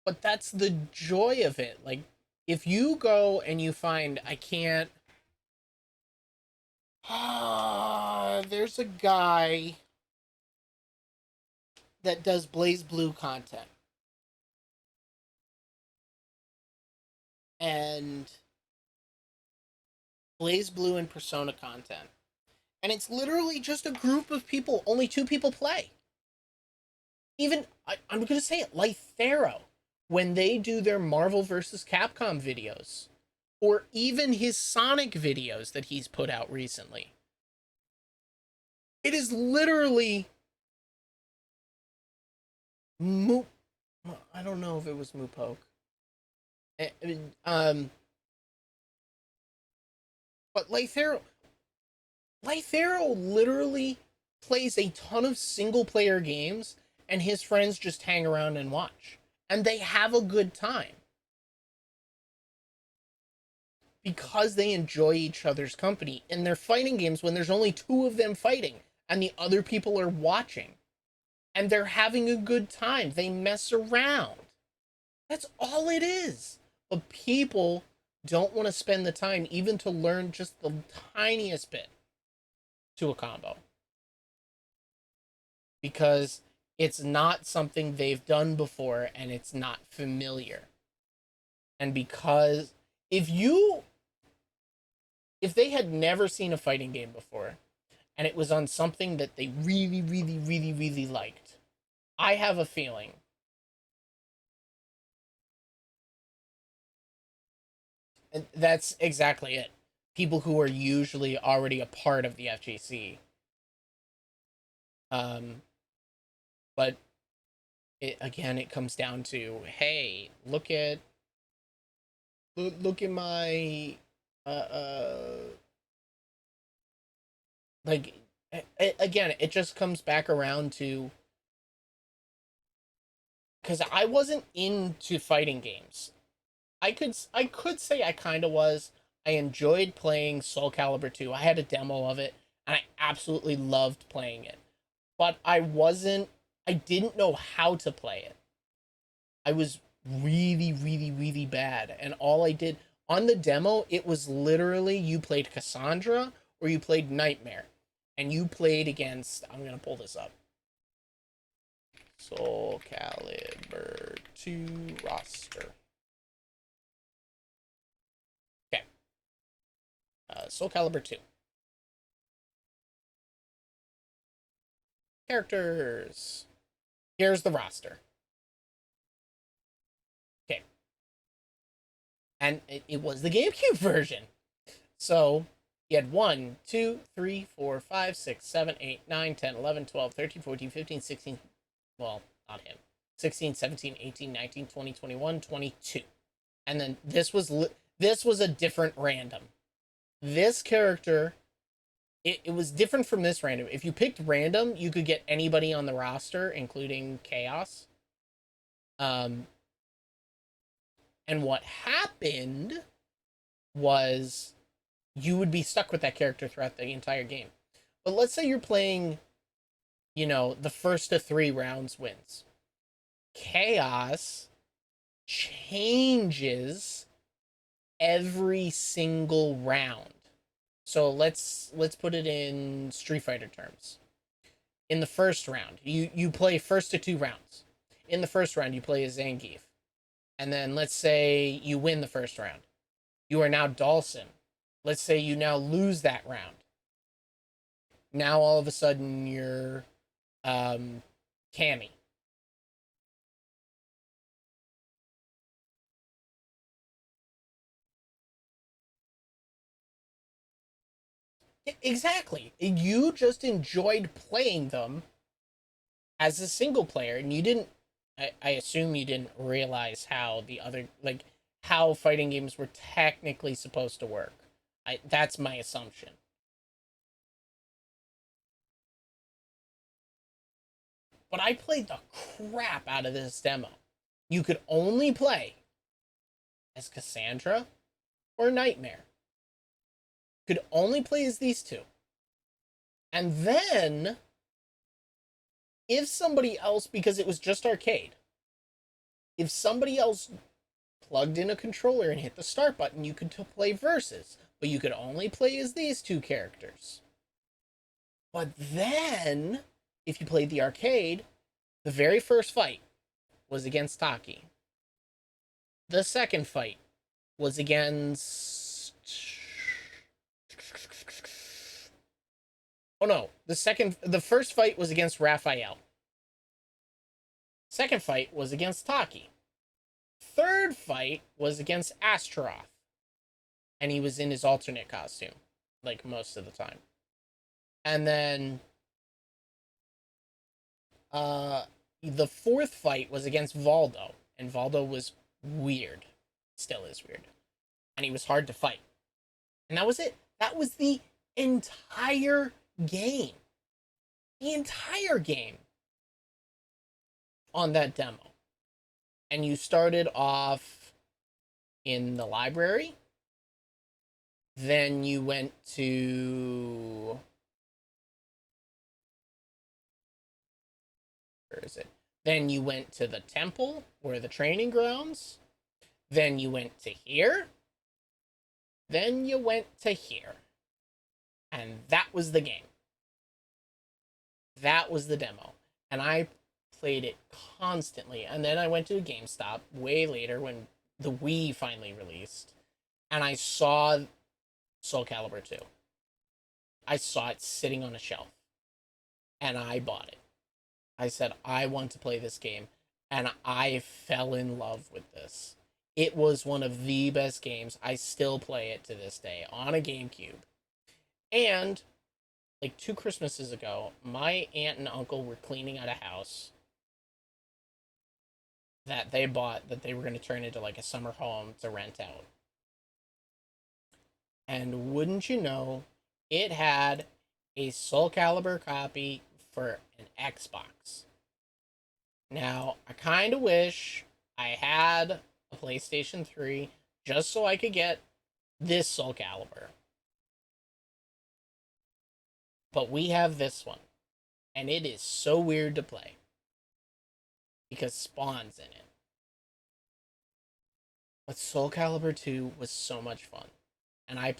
But that's the joy of it. Like, if you go and you find, I can't... there's a guy that does Blaze Blue content. And Blaze Blue and Persona content. And it's literally just a group of people. Only 2 people play. Even, I'm going to say it, Lythero, when they do their Marvel vs. Capcom videos, or even his Sonic videos that he's put out recently. It is literally I don't know if it was Moopoke. But Lythero literally plays a ton of single-player games, and his friends just hang around and watch. And they have a good time. Because they enjoy each other's company. In their fighting games, when there's only 2 of them fighting, and the other people are watching, and they're having a good time. They mess around. That's all it is. But people don't want to spend the time even to learn just the tiniest bit to a combo. Because it's not something they've done before, and it's not familiar. And because if they had never seen a fighting game before, and it was on something that they really, really, really, really liked, I have a feeling and that's exactly it. People who are usually already a part of the FGC. But it comes down to, hey, look at my like again, it just comes back around to, because I wasn't into fighting games. I could say I kind of was. I enjoyed playing Soul Calibur 2. I had a demo of it, and I absolutely loved playing it. But I didn't know how to play it. I was really, really, really bad. And all I did on the demo, it was literally you played Cassandra or you played Nightmare. And you played against, I'm going to pull this up, Soul Calibur 2 roster. Okay. Soul Calibur 2. Characters. Here's the roster. Okay. And it was the GameCube version. So you had 1, 2, 3, 4, 5, 6, 7, 8, 9, 10, 11, 12, 13, 14, 15, 16. Well, not him. 16, 17, 18, 19, 20, 21, 22. And then this was a different random. This character, it was different from this random. If you picked random, you could get anybody on the roster, including Chaos. And what happened was you would be stuck with that character throughout the entire game. But let's say you're playing, the first of 3 rounds wins. Chaos changes every single round. So let's put it in Street Fighter terms. in the first round. You play first to 2 rounds. In the first round, you play as Zangief. And then let's say you win the first round. You are now Dawson. Let's say you now lose that round. Now all of a sudden you're Cammy. Exactly. You just enjoyed playing them as a single player, and you didn't. I assume you didn't realize how the other, like, how fighting games were technically supposed to work. That's my assumption. But I played the crap out of this demo. You could only play as Cassandra or Nightmare. Could only play as these two. And then, if somebody else, because it was just arcade, if somebody else plugged in a controller and hit the start button, you could play versus. But you could only play as these two characters. But then, if you played the arcade, the very first fight was against Taki. The second fight was against... Oh no, the first fight was against Raphael. Second fight was against Taki. Third fight was against Astaroth. And he was in his alternate costume, like most of the time. And then the fourth fight was against Valdo, and Valdo was weird. Still is weird. And he was hard to fight. And that was it. That was the entire game. The entire game on that demo. And you started off in the library. Then you went to... Where is it? Then you went to the temple, or the training grounds. Then you went to here. Then you went to here. And that was the game. That was the demo. And I played it constantly. And then I went to a GameStop way later when the Wii finally released. And I saw Soul Calibur 2. I saw it sitting on a shelf. And I bought it. I said, I want to play this game. And I fell in love with this. It was one of the best games. I still play it to this day on a GameCube. And, like 2 Christmases ago, my aunt and uncle were cleaning out a house that they bought that they were going to turn into like a summer home to rent out. And wouldn't you know, it had a Soul Calibur copy for an Xbox. Now, I kind of wish I had a PlayStation 3 just so I could get this Soul Calibur. But we have this one. And it is so weird to play. Because Spawn's in it. But Soul Calibur 2 was so much fun. And I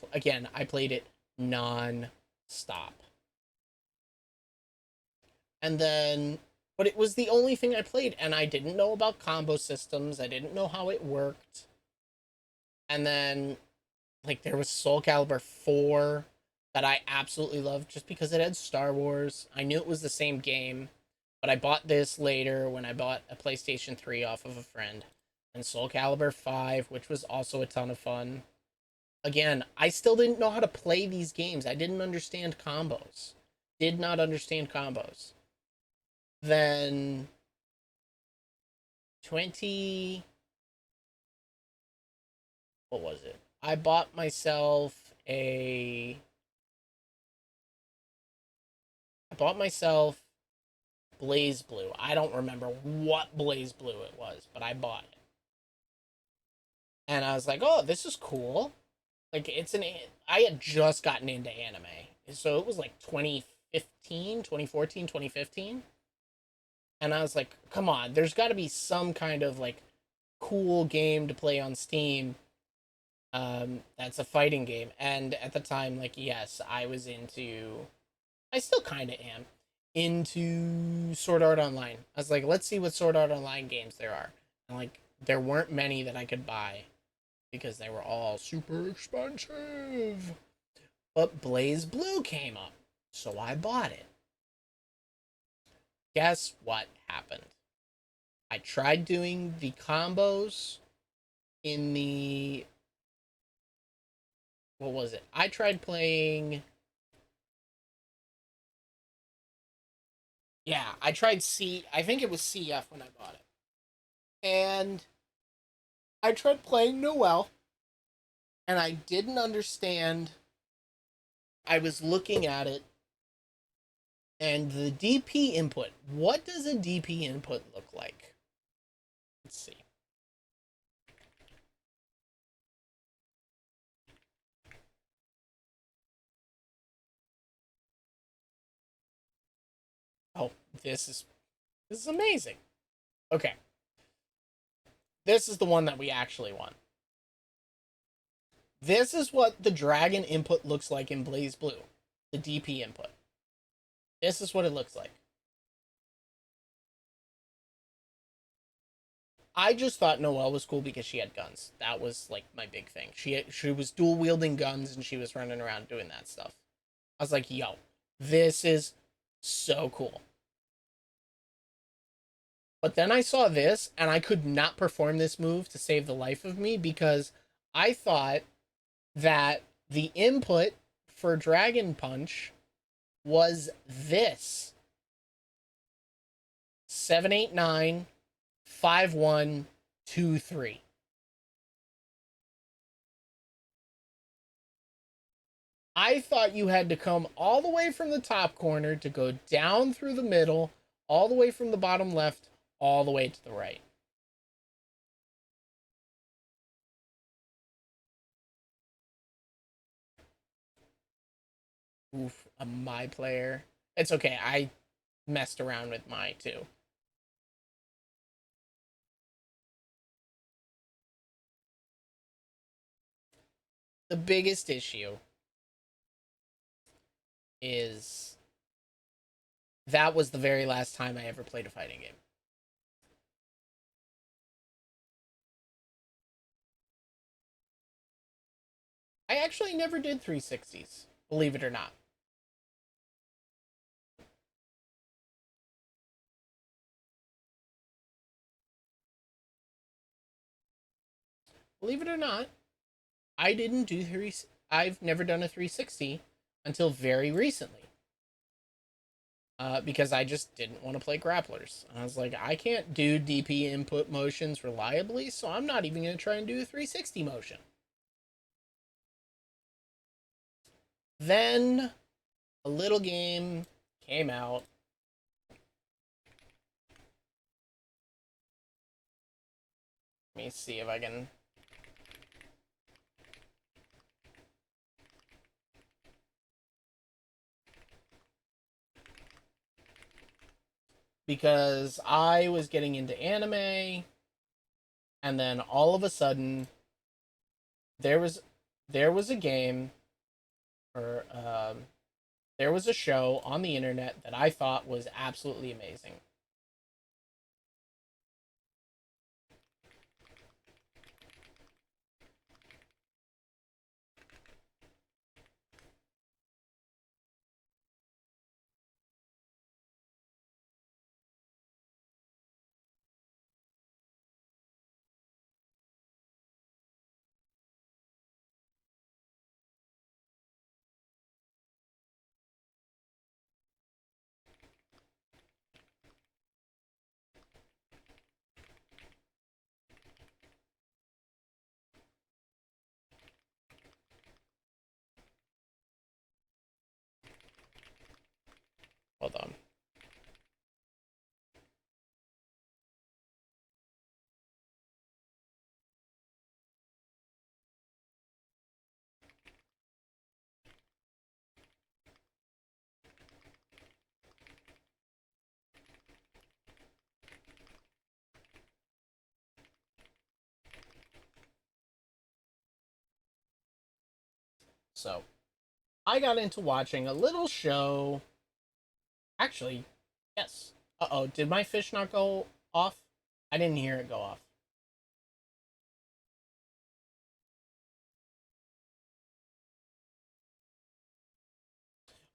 played it non-stop. And then, but it was the only thing I played, and I didn't know about combo systems. I didn't know how it worked. And then, like, there was Soul Calibur 4 that I absolutely loved just because it had Star Wars. I knew it was the same game, but I bought this later when I bought a PlayStation 3 off of a friend. And Soul Calibur 5, which was also a ton of fun. Again, I still didn't know how to play these games. I didn't understand combos. Did not understand combos. Then 20... What was it? I bought myself Blaze Blue. I don't remember what Blaze Blue it was, but I bought it. And I was like, oh, this is cool. Like, I had just gotten into anime. So it was like 2014, 2015. And I was like, come on, there's got to be some kind of, like, cool game to play on Steam that's a fighting game. And at the time, like, yes, I still kind of am, into Sword Art Online. I was like, let's see what Sword Art Online games there are. And like, there weren't many that I could buy because they were all super expensive. But Blaze Blue came up, so I bought it. Guess what happened? I tried doing the combos in the... What was it? I tried playing... Yeah, I tried I think it was CF when I bought it. And I tried playing Noelle, and I didn't understand. I was looking at it, and the DP input. What does a DP input look like? Let's see. Oh, this is amazing. Okay. This is the one that we actually want. This is what the dragon input looks like in Blaze Blue. The DP input. This is what it looks like. I just thought Noelle was cool because she had guns. That was like my big thing. She was dual wielding guns and she was running around doing that stuff. I was like, yo, this is so cool. But then I saw this and I could not perform this move to save the life of me because I thought that the input for Dragon Punch was this. 789 5123. I thought you had to come all the way from the top corner to go down through the middle, all the way from the bottom left, all the way to the right. Oof, a my player. It's okay, I messed around with my too. The biggest issue is that was the very last time I ever played a fighting game. I actually never did 360s, believe it or not. Believe it or not, I didn't do I've never done a 360 until very recently. Because I just didn't want to play grapplers. I was like, I can't do DP input motions reliably, so I'm not even going to try and do a 360 motion. Then a little game came out. Let me see if I can... Because I was getting into anime, and then all of a sudden, there was a game, or there was a show on the internet that I thought was absolutely amazing. Hold on. So, I got into watching a little show Actually, yes. Uh-oh, did my fish not go off? I didn't hear it go off.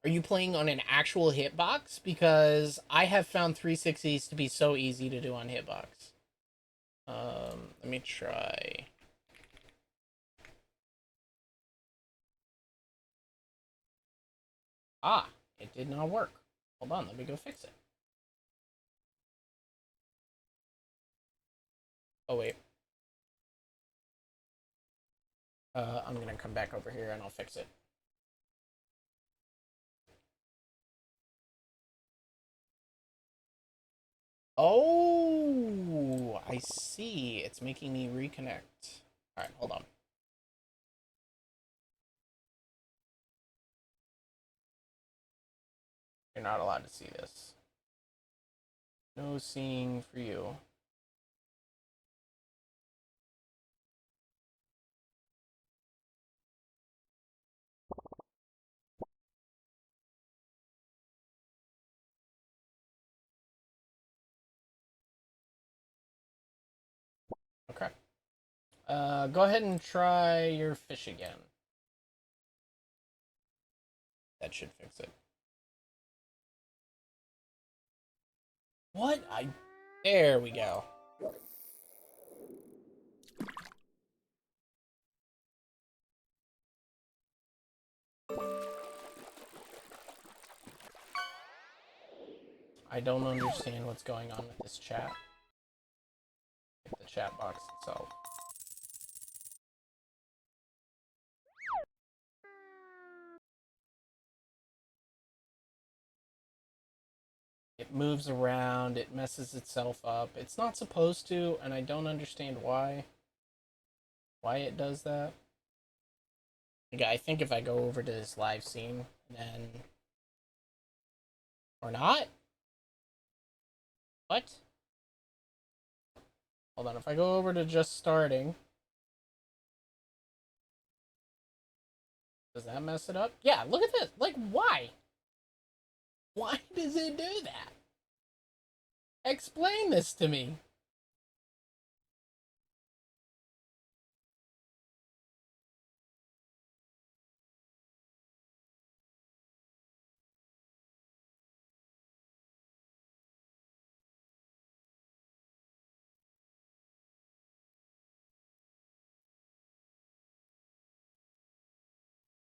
Are you playing on an actual hitbox? Because I have found 360s to be so easy to do on hitbox. Let me try. Ah, it did not work. Hold on, let me go fix it. Oh, wait. I'm gonna come back over here and I'll fix it. Oh, I see. It's making me reconnect. All right, hold on. You're not allowed to see this. No seeing for you. Okay. Go ahead and try your fish again. That should fix it. What? There we go. I don't understand what's going on with this chat. The chat box itself. It moves around, it messes itself up. It's not supposed to, and I don't understand why it does that. I think if I go over to this live scene, then... Or not? What? Hold on, if I go over to just starting... Does that mess it up? Yeah, look at this! Like, why? Why does it do that? Explain this to me.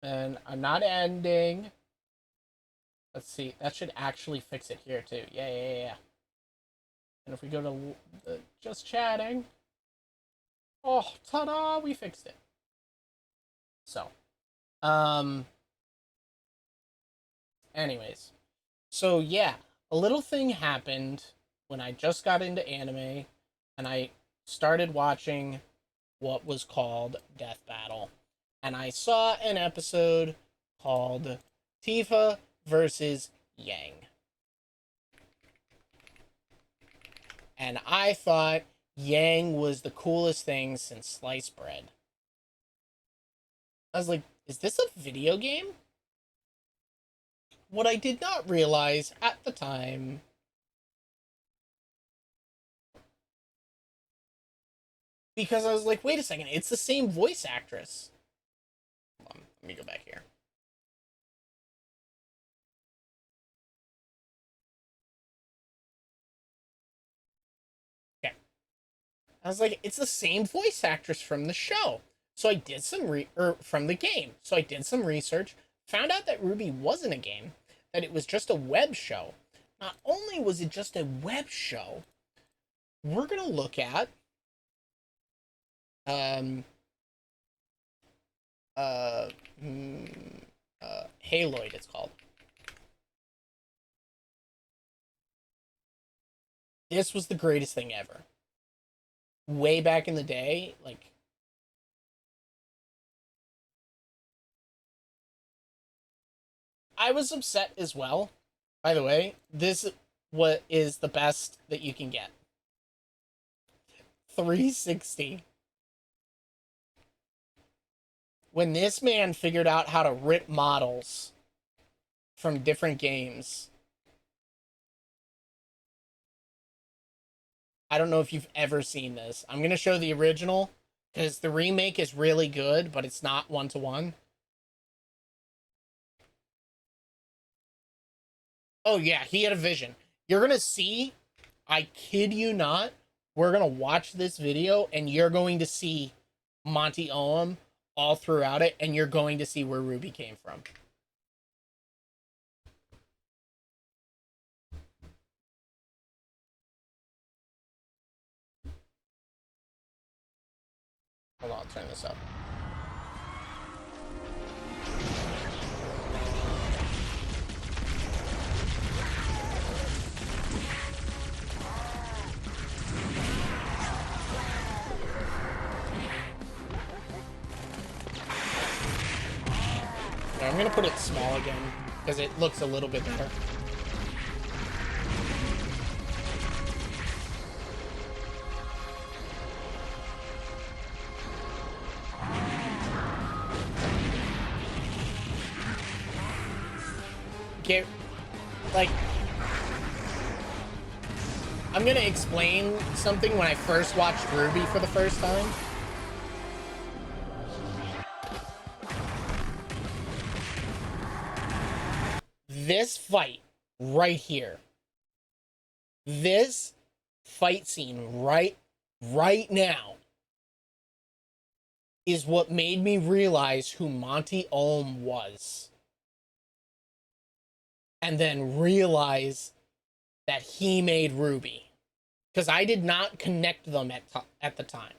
And I'm not ending. Let's see. That should actually fix it here, too. Yeah. And if we go to just chatting. Oh, ta-da! We fixed it. So. Anyways. So, yeah. A little thing happened when I just got into anime. And I started watching what was called Death Battle. And I saw an episode called Tifa versus Yang. And I thought Yang was the coolest thing since sliced bread. I was like, is this a video game? What I did not realize at the time because I was like, wait a second, it's the same voice actress. Hold on, let me go back here. Okay. I was like, it's the same voice actress from the show. So I did some from the game. So I did some research, found out that Ruby wasn't a game, that it was just a web show. Not only was it just a web show, we're going to look at Haloid, it's called. This was the greatest thing ever. Way back in the day, like, I was upset as well. By the way, this what is the best that you can get. 360. When this man figured out how to rip models from different games I don't know if you've ever seen this. I'm going to show the original because the remake is really good, but it's not one-to-one. Oh, yeah, he had a vision. You're going to see, I kid you not, we're going to watch this video, and you're going to see Monty Oum all throughout it, and you're going to see where Ruby came from. Hold on, I'll turn this up. I'm gonna put it small again because it looks a little bit better. Get, like, I'm gonna explain something when I first watched Ruby for the first time. This fight right here, this fight scene right now is what made me realize who Monty Oum was. And then realize that he made Ruby. Because I did not connect them at the time.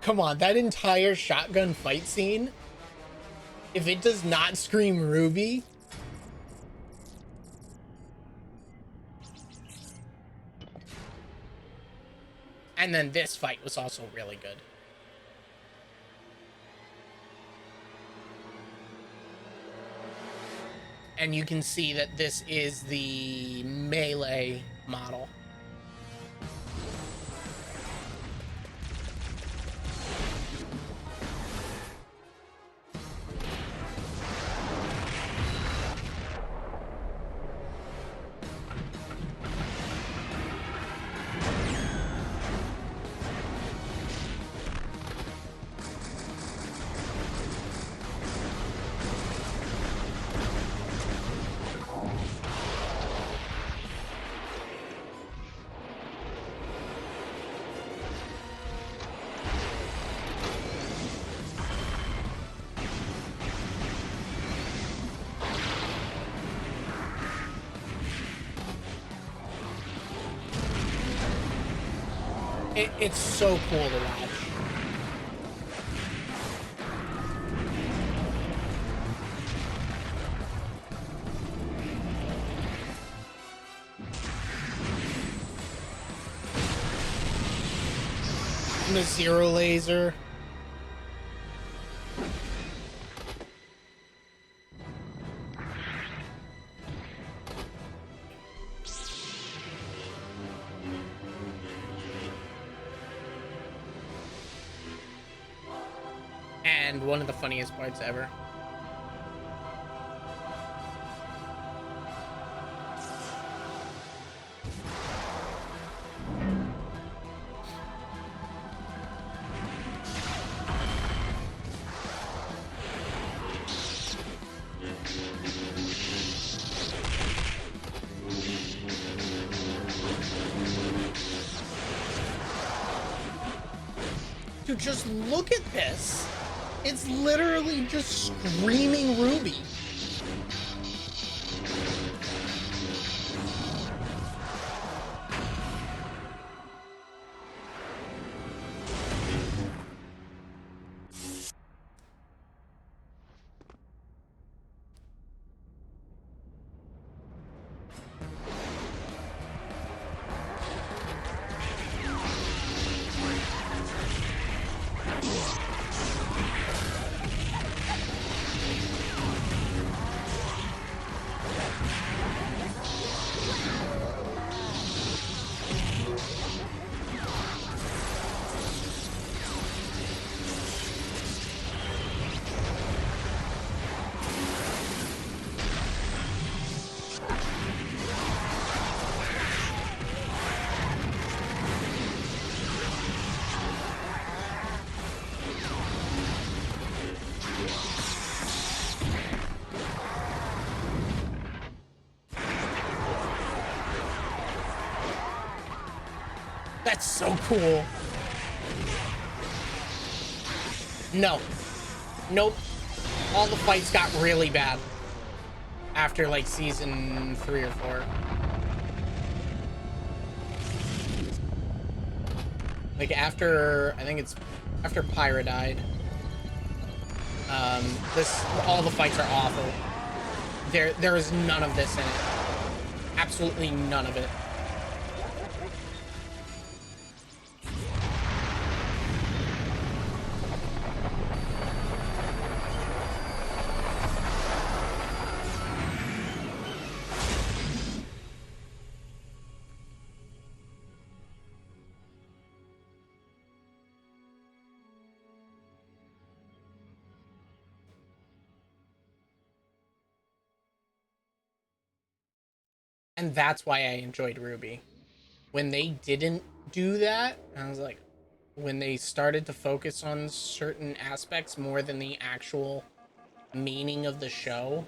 Come on, that entire shotgun fight scene, if it does not scream Ruby, and then this fight was also really good. And you can see that this is the melee model. It's so cool to watch. And the zero laser. And one of the funniest parts ever. Dude, just look at this. It's literally just screaming Ruby. That's so cool. No. Nope. All the fights got really bad after like season 3 or 4. Like after, I think it's after Pyra died. All the fights are awful. There is none of this in it. Absolutely none of it. And that's why I enjoyed Ruby. When they didn't do that, I was like, when they started to focus on certain aspects more than the actual meaning of the show.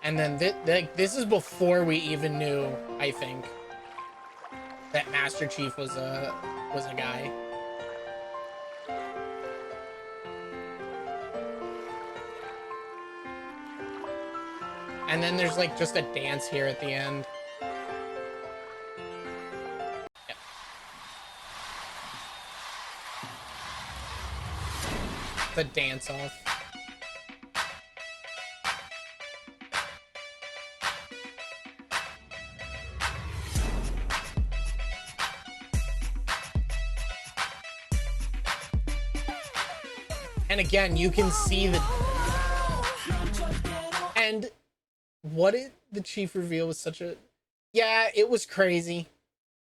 And then this is before we even knew, I think, that Master Chief was a guy. And then there's like just a dance here at the end. Yep. The dance off. And again, you can see the... And what did the Chief reveal was such a... Yeah, it was crazy.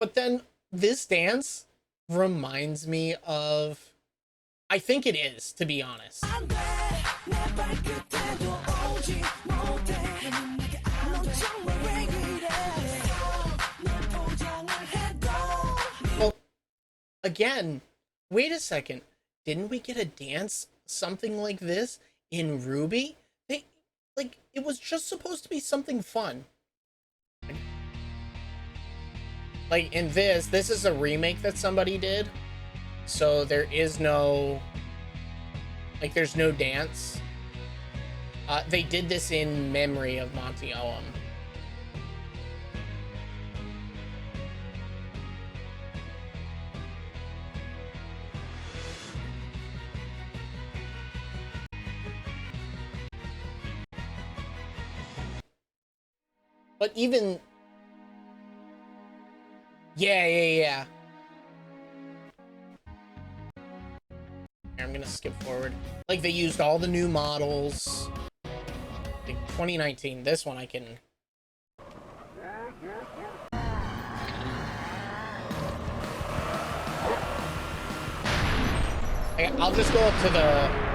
But then this dance reminds me of... I think it is, to be honest. Well, again, wait a second. Didn't we get a dance something like this in Ruby? Like, it was just supposed to be something fun. Like, in this is a remake that somebody did. So there is no... Like, there's no dance. They did this in memory of Monty Oum. But even... Yeah. I'm gonna skip forward. Like, they used all the new models. Like, 2019. This one I can... I'll just go up to the...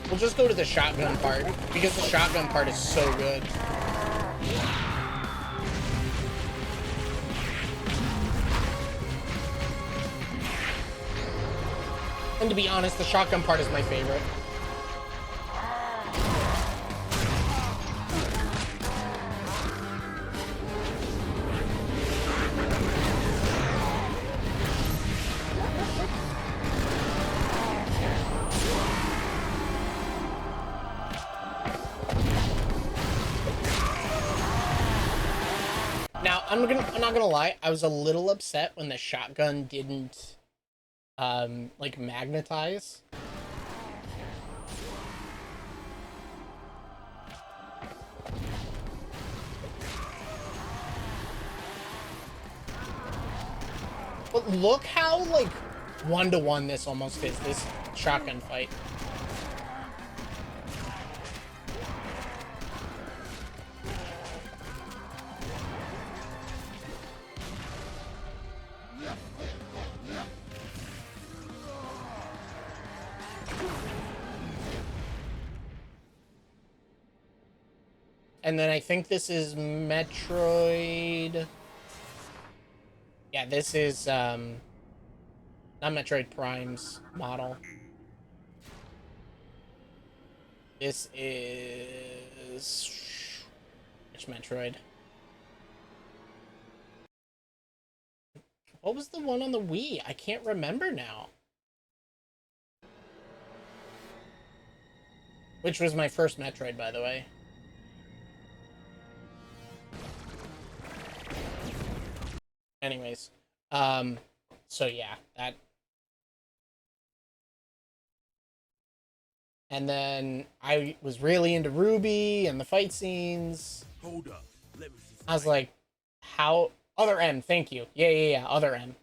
We'll just go to the shotgun part, because the shotgun part is so good. And to be honest, the shotgun part is my favorite. Now, I'm not gonna lie, I was a little upset when the shotgun didn't, like, magnetize. But look how, like, 1-to-1 this almost is, this shotgun fight. And then I think this is Metroid. Yeah, this is not Metroid Prime's model. This is which Metroid? What was the one on the Wii? I can't remember now. Which was my first Metroid, by the way. Anyways, so yeah, that. And then I was really into Ruby and the fight scenes. Hold up. Let me see. I was like, how? Other M, thank you. Yeah, other M.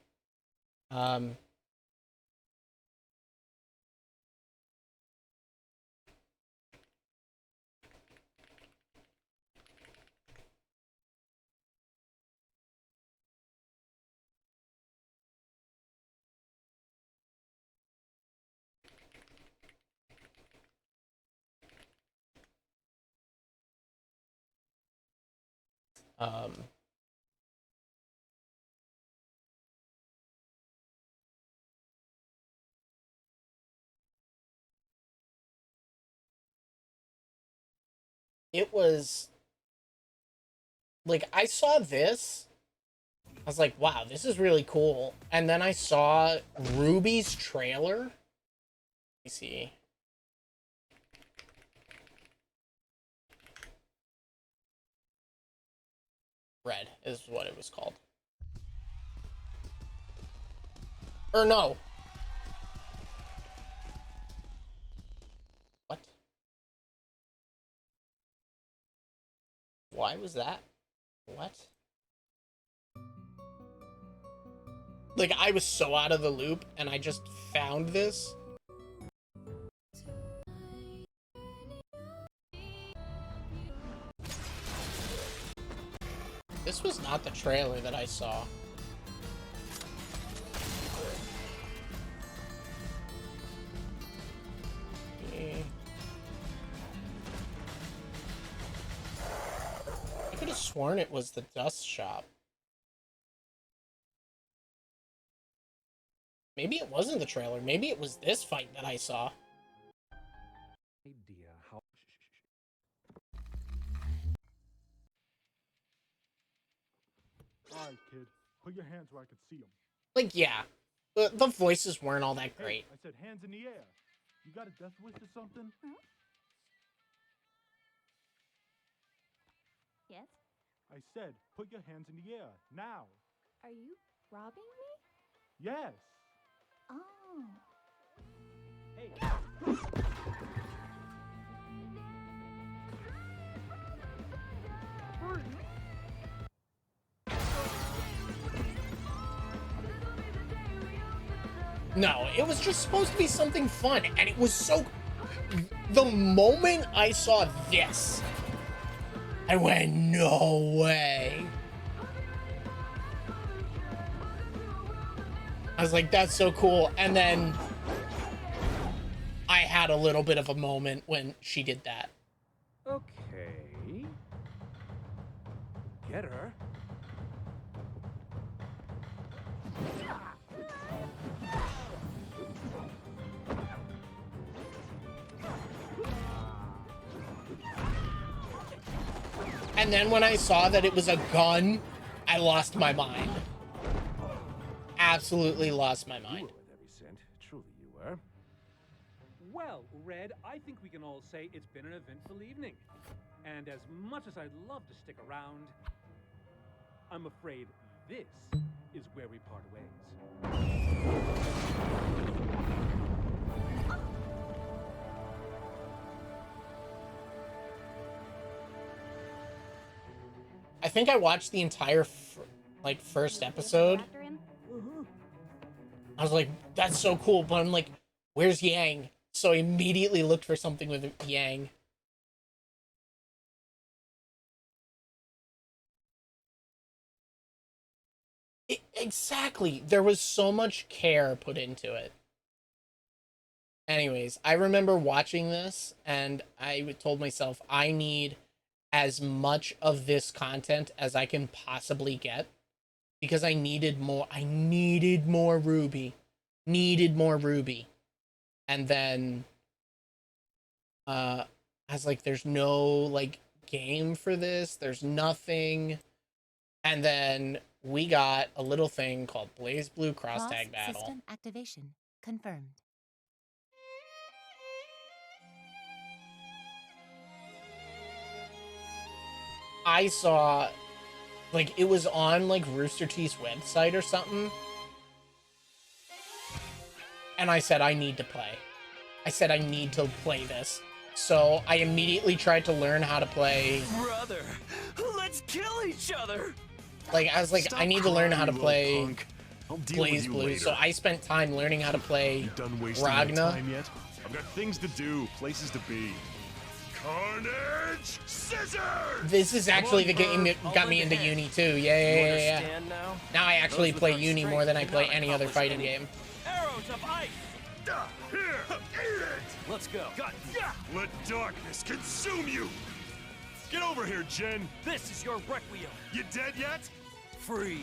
It was like I saw this, I was like, wow, this is really cool. And then I saw Ruby's trailer. Let me see. Red is what it was called. Or no. What? Why was that? What? Like, I was so out of the loop, and I just found this. This was not the trailer that I saw. Okay. I could have sworn it was the dust shop. Maybe it wasn't the trailer. Maybe it was this fight that I saw. Idea how. All right, kid. Put your hands where I can see them. Like, yeah. The voices weren't all that great. Hey, I said hands in the air. You got a death wish or something? Yes? I said, put your hands in the air, now. Are you robbing me? Yes. Oh. Hey. No, it was just supposed to be something fun, and it was so... The moment I saw this, I went, no way. I was like, that's so cool. And then I had a little bit of a moment when she did that. Okay. Get her. And then when I saw that it was a gun, I lost my mind. Absolutely lost my mind. Worth every cent. Truly you were. Well, Red, I think we can all say it's been an eventful evening. And as much as I'd love to stick around, I'm afraid this is where we part ways. I think I watched the entire first episode. I was like, that's so cool, but I'm like, where's Yang? So I immediately looked for something with Yang. Exactly. There was so much care put into it. Anyways, I remember watching this, and I told myself, I need as much of this content as I can possibly get because I needed more. I needed more Ruby. Needed more Ruby. And then I was like, there's no like game for this. There's nothing. And then we got a little thing called Blaze Blue Cross Tag Battle. System activation confirmed. I saw, like, it was on, like, Rooster Teeth's website or something. And I said, I need to play. I said, I need to play this. So I immediately tried to learn how to play. Brother, let's kill each other. Like, I was like, I need to learn how to play Blaze Blue. So I spent time learning how to play Ragna. Yet? I've got things to do, places to be. Carnage Scissors! This is actually the game that got me into Uni too. Yeah. Now I actually play Uni more than I play any other fighting game. Arrows of ice. Here, eat it! Let's go. Let darkness consume you! Get over here, Jen! This is your requiem. You dead yet? Freeze.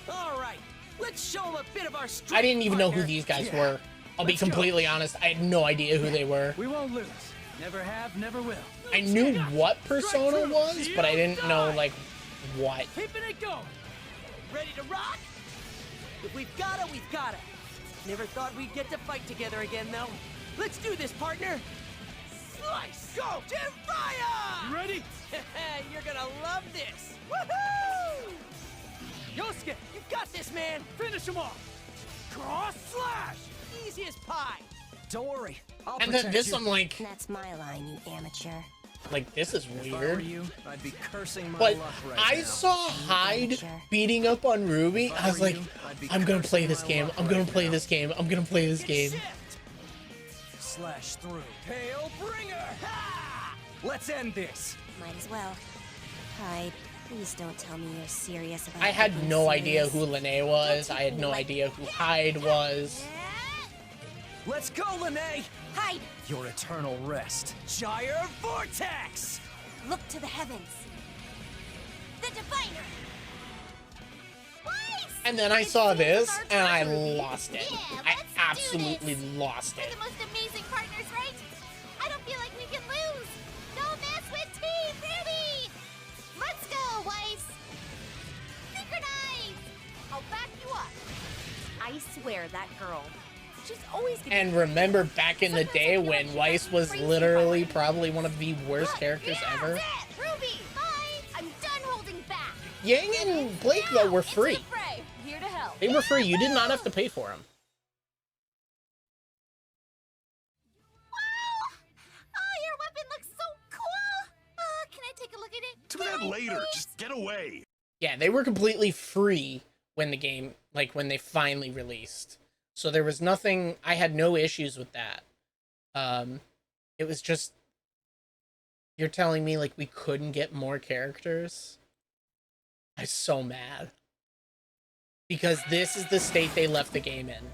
All right, let's show them a bit of our strength. I didn't even know who these guys were. I'll be completely honest. I had no idea who they were. We won't lose. Never have, never will. I knew what Persona was, but I didn't know, like, what. Keeping it going. Ready to rock? If we've got it, we've got it. Never thought we'd get to fight together again, though. Let's do this, partner. Slice! Go! Jiraiya! You ready? You're gonna love this. Woohoo! Yosuke, you've got this, man. Finish him off. Cross slash! Easy as pie. Don't worry. I'll And then this, I'm like, That's my line, you amateur. like, this is If I were weird. you, I'd be cursing my But luck right I now. saw Hyde beating up on Ruby. I was like, I'm gonna play this game. I'm gonna play this game. I'm gonna play this game. Slash through. Tail bringer! Ha! Let's end this. Might as well. Hyde, please don't tell me you're serious about I had being no serious. idea who Lene was. I had no idea who Hyde was. Let's go, Lene! Hyde, Your eternal rest. Gyre Vortex! look to the heavens. The Diviner. And then I saw this, and I lost it. I absolutely lost it. The most amazing partners, right? I don't feel like we can lose. Don't mess with Team Ruby. Let's go, Weiss. Synchronize. I'll back you up. I swear that girl. She's always gonna And remember back in the day when Weiss was literally probably one of the worst characters ever? Ruby, bye. I'm done holding back. Yang and Blake, though, were free. Fray, here to help. They were free. You did not have to pay for them. Wow! Oh, your weapon looks so cool. Can I take a look at it? Do that later. Just get away. Yeah, they were completely free when the game, like, when they finally released. So there was nothing, I had no issues with that. It was just, you're telling me, like, we couldn't get more characters? I'm so mad. Because this is the state they left the game in.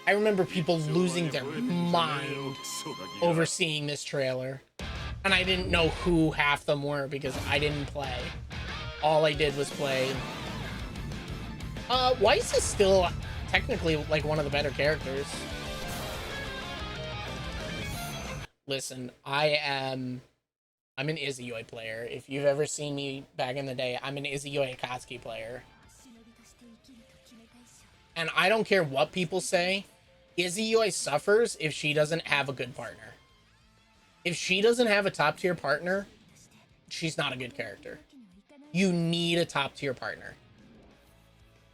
I remember people losing their mind over seeing this trailer. And I didn't know who half them were because I didn't play. All I did was play. Weiss is still technically like one of the better characters. Listen, I'm an Izuyoi player. If you've ever seen me back in the day, I'm an Izuyoi Akatsuki player. And I don't care what people say, Izuyoi suffers if she doesn't have a good partner. If she doesn't have a top-tier partner, she's not a good character. You need a top-tier partner.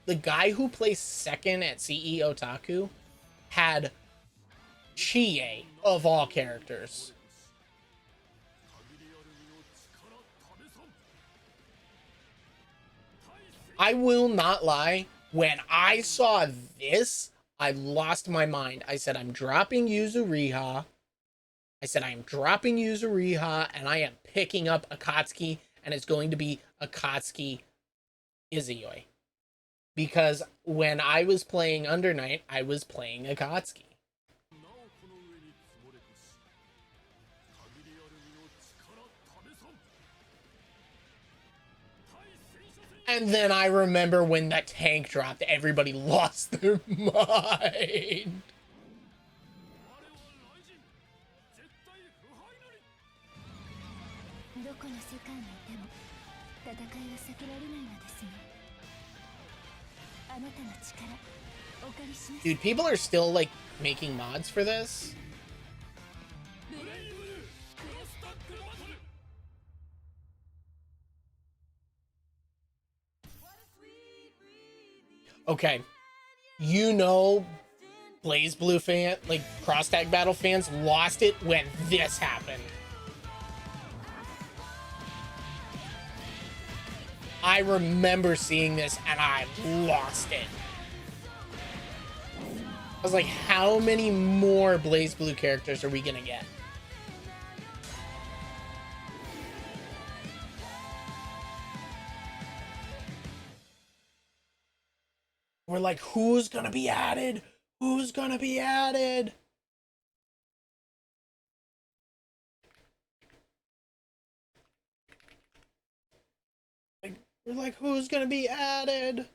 The guy who placed second at CE Otaku had Chie of all characters. I will not lie. When I saw this, I lost my mind. I said, I'm dropping Yuzuriha. I said, I am dropping Yuzuriha, and I am picking up Akatsuki, and it's going to be Akatsuki Izuyoi. because when I was playing Under Night, I was playing Akatsuki. And then I remember when that tank dropped, everybody lost their mind. Dude, people are still like making mods for this. Okay, you know, Blaze Blue fan, like Cross Tag Battle fans lost it when this happened. I remember seeing this and I lost it. I was like, how many more Blaze Blue characters are we gonna get? We're like, who's gonna be added? Who's gonna be added? We're like, who's gonna be added?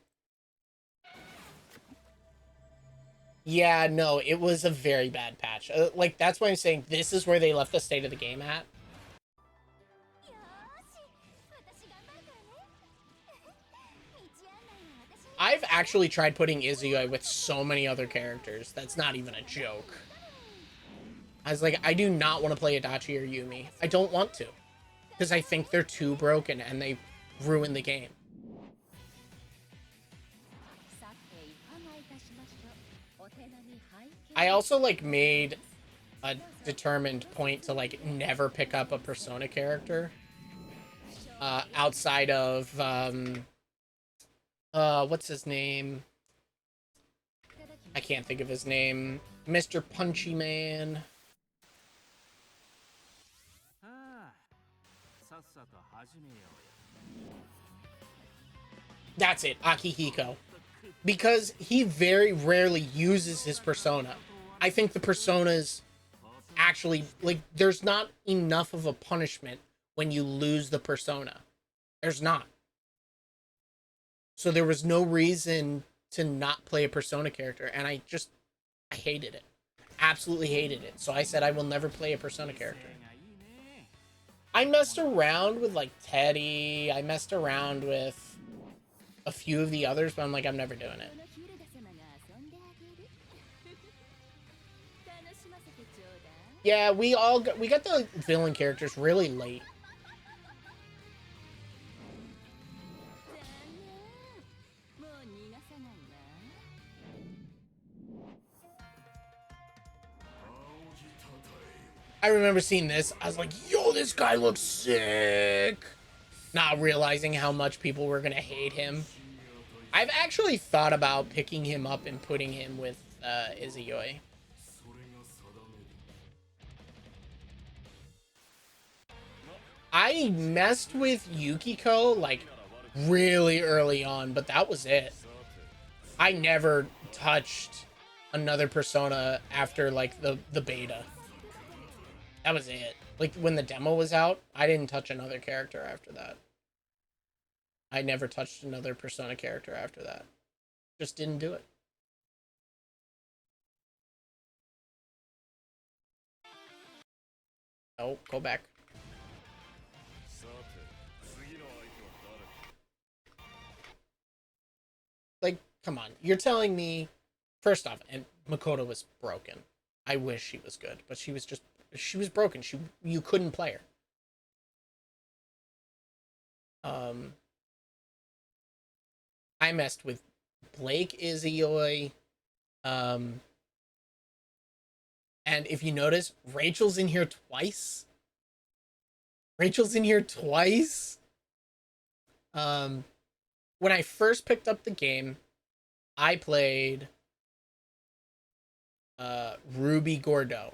Yeah, no, it was a very bad patch. Like, that's why I'm saying this is where they left the state of the game at. I've actually tried putting Izuyoi with so many other characters. That's not even a joke. I was like, I do not want to play Adachi or Yumi. I don't want to. Because I think they're too broken and they ruin the game. I also, like, made a determined point to, like, never pick up a Persona character. Outside of, what's his name? I can't think of his name. Mr. Punchy Man. That's it, Akihiko. Because he very rarely uses his persona. I think the personas actually, like, there's not enough of a punishment when you lose the persona. There's not. So there was no reason to not play a Persona character, and I hated it. Absolutely hated it. So I said I will never play a Persona character. I messed around with, like, Teddy. I messed around with a few of the others, but I'm like, I'm never doing it. Yeah, we got the villain characters really late. I remember seeing this. I was like, yo, this guy looks sick. Not realizing how much people were going to hate him. I've actually thought about picking him up and putting him with Izuyoi. I messed with Yukiko, like, really early on, but that was it. I never touched another Persona after, like, the beta. That was it. Like, when the demo was out, I didn't touch another character after that. I never touched another Persona character after that. Just didn't do it. Oh, go back. Like, come on. You're telling me, first off, and Makoto was broken. I wish she was good, but she was broken. You couldn't play her. I messed with Blake Izuyoi. And if you notice, Rachel's in here twice. When I first picked up the game, I played Ruby Gordeau.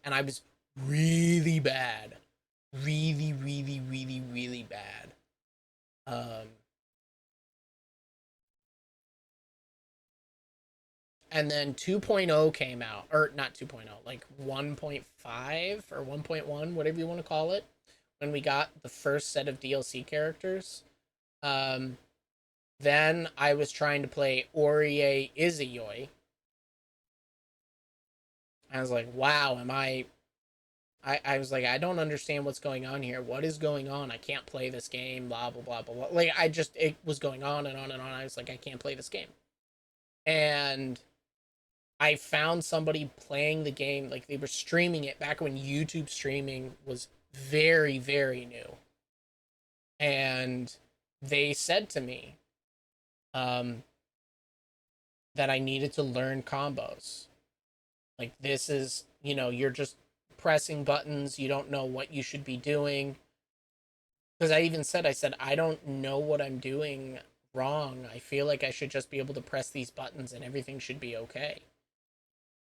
And I was really bad. Really, really, really, really bad. and then 2.0 came out, or not 2.0, like 1.5 or 1.1, whatever you want to call it, when we got the first set of DLC characters. Then I was trying to play Orie Izuyoi. I was like, wow, I was like, I don't understand what's going on here. What is going on? I can't play this game, blah, blah, blah, blah, blah. Like, it was going on and on and on. I was like, I can't play this game. And I found somebody playing the game, like they were streaming it back when YouTube streaming was very, very new. And they said to me, that I needed to learn combos. Like, this is, you're just pressing buttons. You don't know what you should be doing. Because I said, I don't know what I'm doing wrong. I feel like I should just be able to press these buttons and everything should be okay.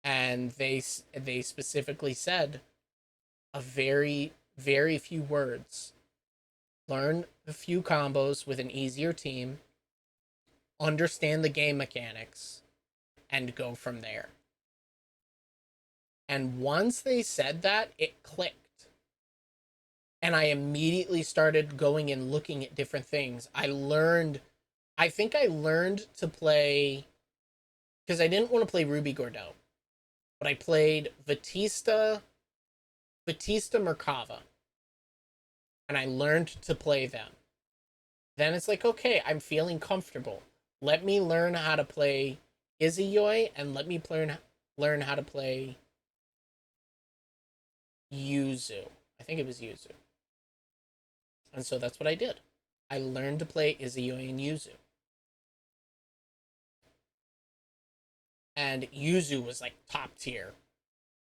And they specifically said a very, very few words. Learn a few combos with an easier team. Understand the game mechanics. And go from there. And once they said that, it clicked. And I immediately started going and looking at different things. I think I learned to play, because I didn't want to play Ruby Gordeau, but I played Batista Merkava. And I learned to play them. Then it's like, okay, I'm feeling comfortable. Let me learn how to play Izuyoi, and let me learn how to play Yuzu. I think it was Yuzu. And so that's what I did. I learned to play Izuyoi and Yuzu. And Yuzu was like top tier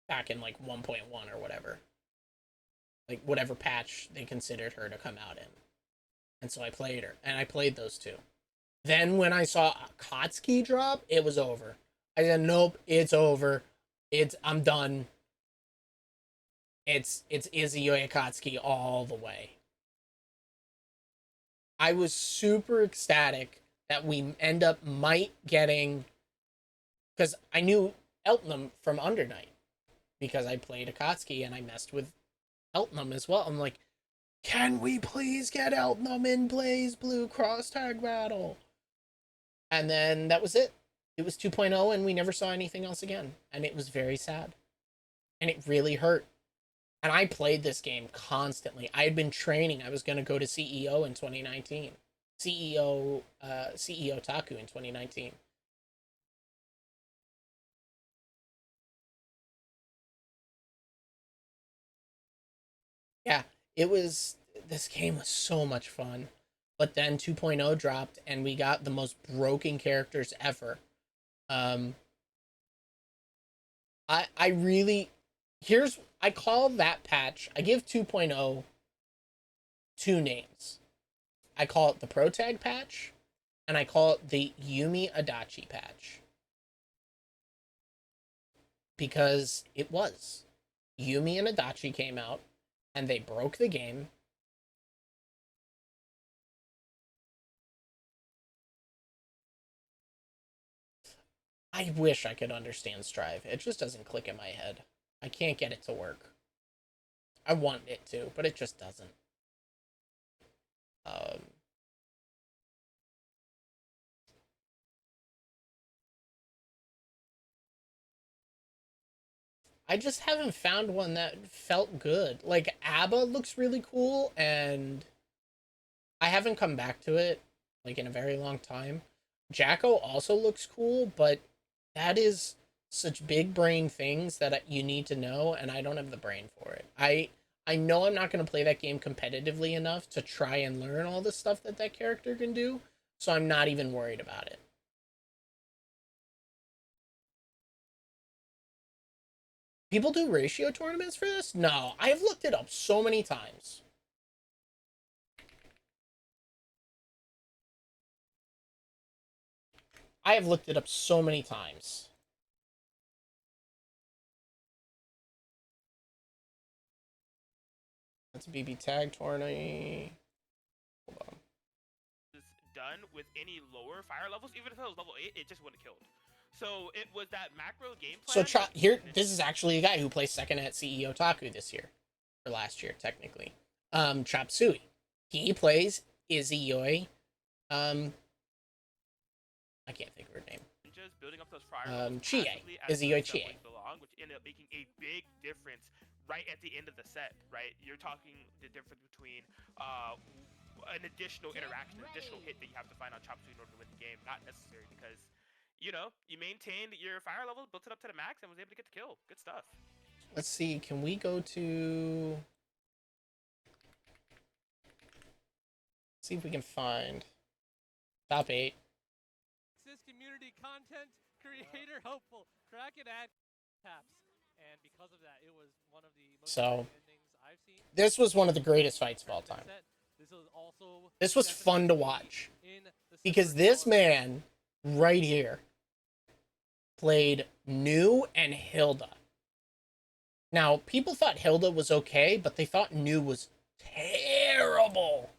back in like 1.1 or whatever. Like whatever patch they considered her to come out in. And so I played her. And I played those two. Then when I saw Akatsuki drop, it was over. I said, nope, it's over. I'm done. It's Izuyoi Akatsuki all the way. I was super ecstatic that we might getting, because I knew Eltnum from Undernight, because I played Akatsuki and I messed with Eltnum as well. I'm like, can we please get Eltnum in Blaze Blue Cross Tag Battle? And then that was it. It was 2.0 and we never saw anything else again. And it was very sad. And it really hurt. And I played this game constantly. I had been training. I was going to go to CEO in 2019. CEO Taku in 2019. Yeah, this game was so much fun. But then 2.0 dropped and we got the most broken characters ever. I call that patch, I give 2.0 two names. I call it the Pro Tag patch, and I call it the Yumi Adachi patch. Because it was. Yumi and Adachi came out, and they broke the game. I wish I could understand Strive. It just doesn't click in my head. I can't get it to work. I want it to, but it just doesn't. I just haven't found one that felt good. Like, ABBA looks really cool, and I haven't come back to it, like, in a very long time. Drako also looks cool, but that is such big brain things that you need to know, and I don't have the brain for it. I know I'm not going to play that game competitively enough to try and learn all the stuff that character can do, so I'm not even worried about it. People do ratio tournaments for this? No, I've looked it up so many times. I have looked it up so many times. That's a BB tag tourney. Hold on. Done with any lower fire levels, even if it was level 8, it just wouldn't have killed. So it was that macro game So plan. here, this is actually a guy who placed second at CEO Otaku this year, or last year technically. Chop Suey. He plays Izuyoi. I can't think of her name. Just building up those fire Chie. Izuyoi Chie. Along, which ended up making a big difference right at the end of the set. Right, you're talking the difference between an additional interaction, an additional hit that you have to find on Chop Suey in order to win the game. Not necessary because, you know, you maintained your fire level, built it up to the max, and was able to get the kill. Good stuff. Let's see, can we go to... see if we can find top 8. This community content creator hopeful. Kraken ad taps. And because of that, it was one of the most endings I've seen. This was one of the greatest fights of all time. This was fun to watch. Because this man right here played New and Hilda. Now, people thought Hilda was okay, but they thought New was terrible.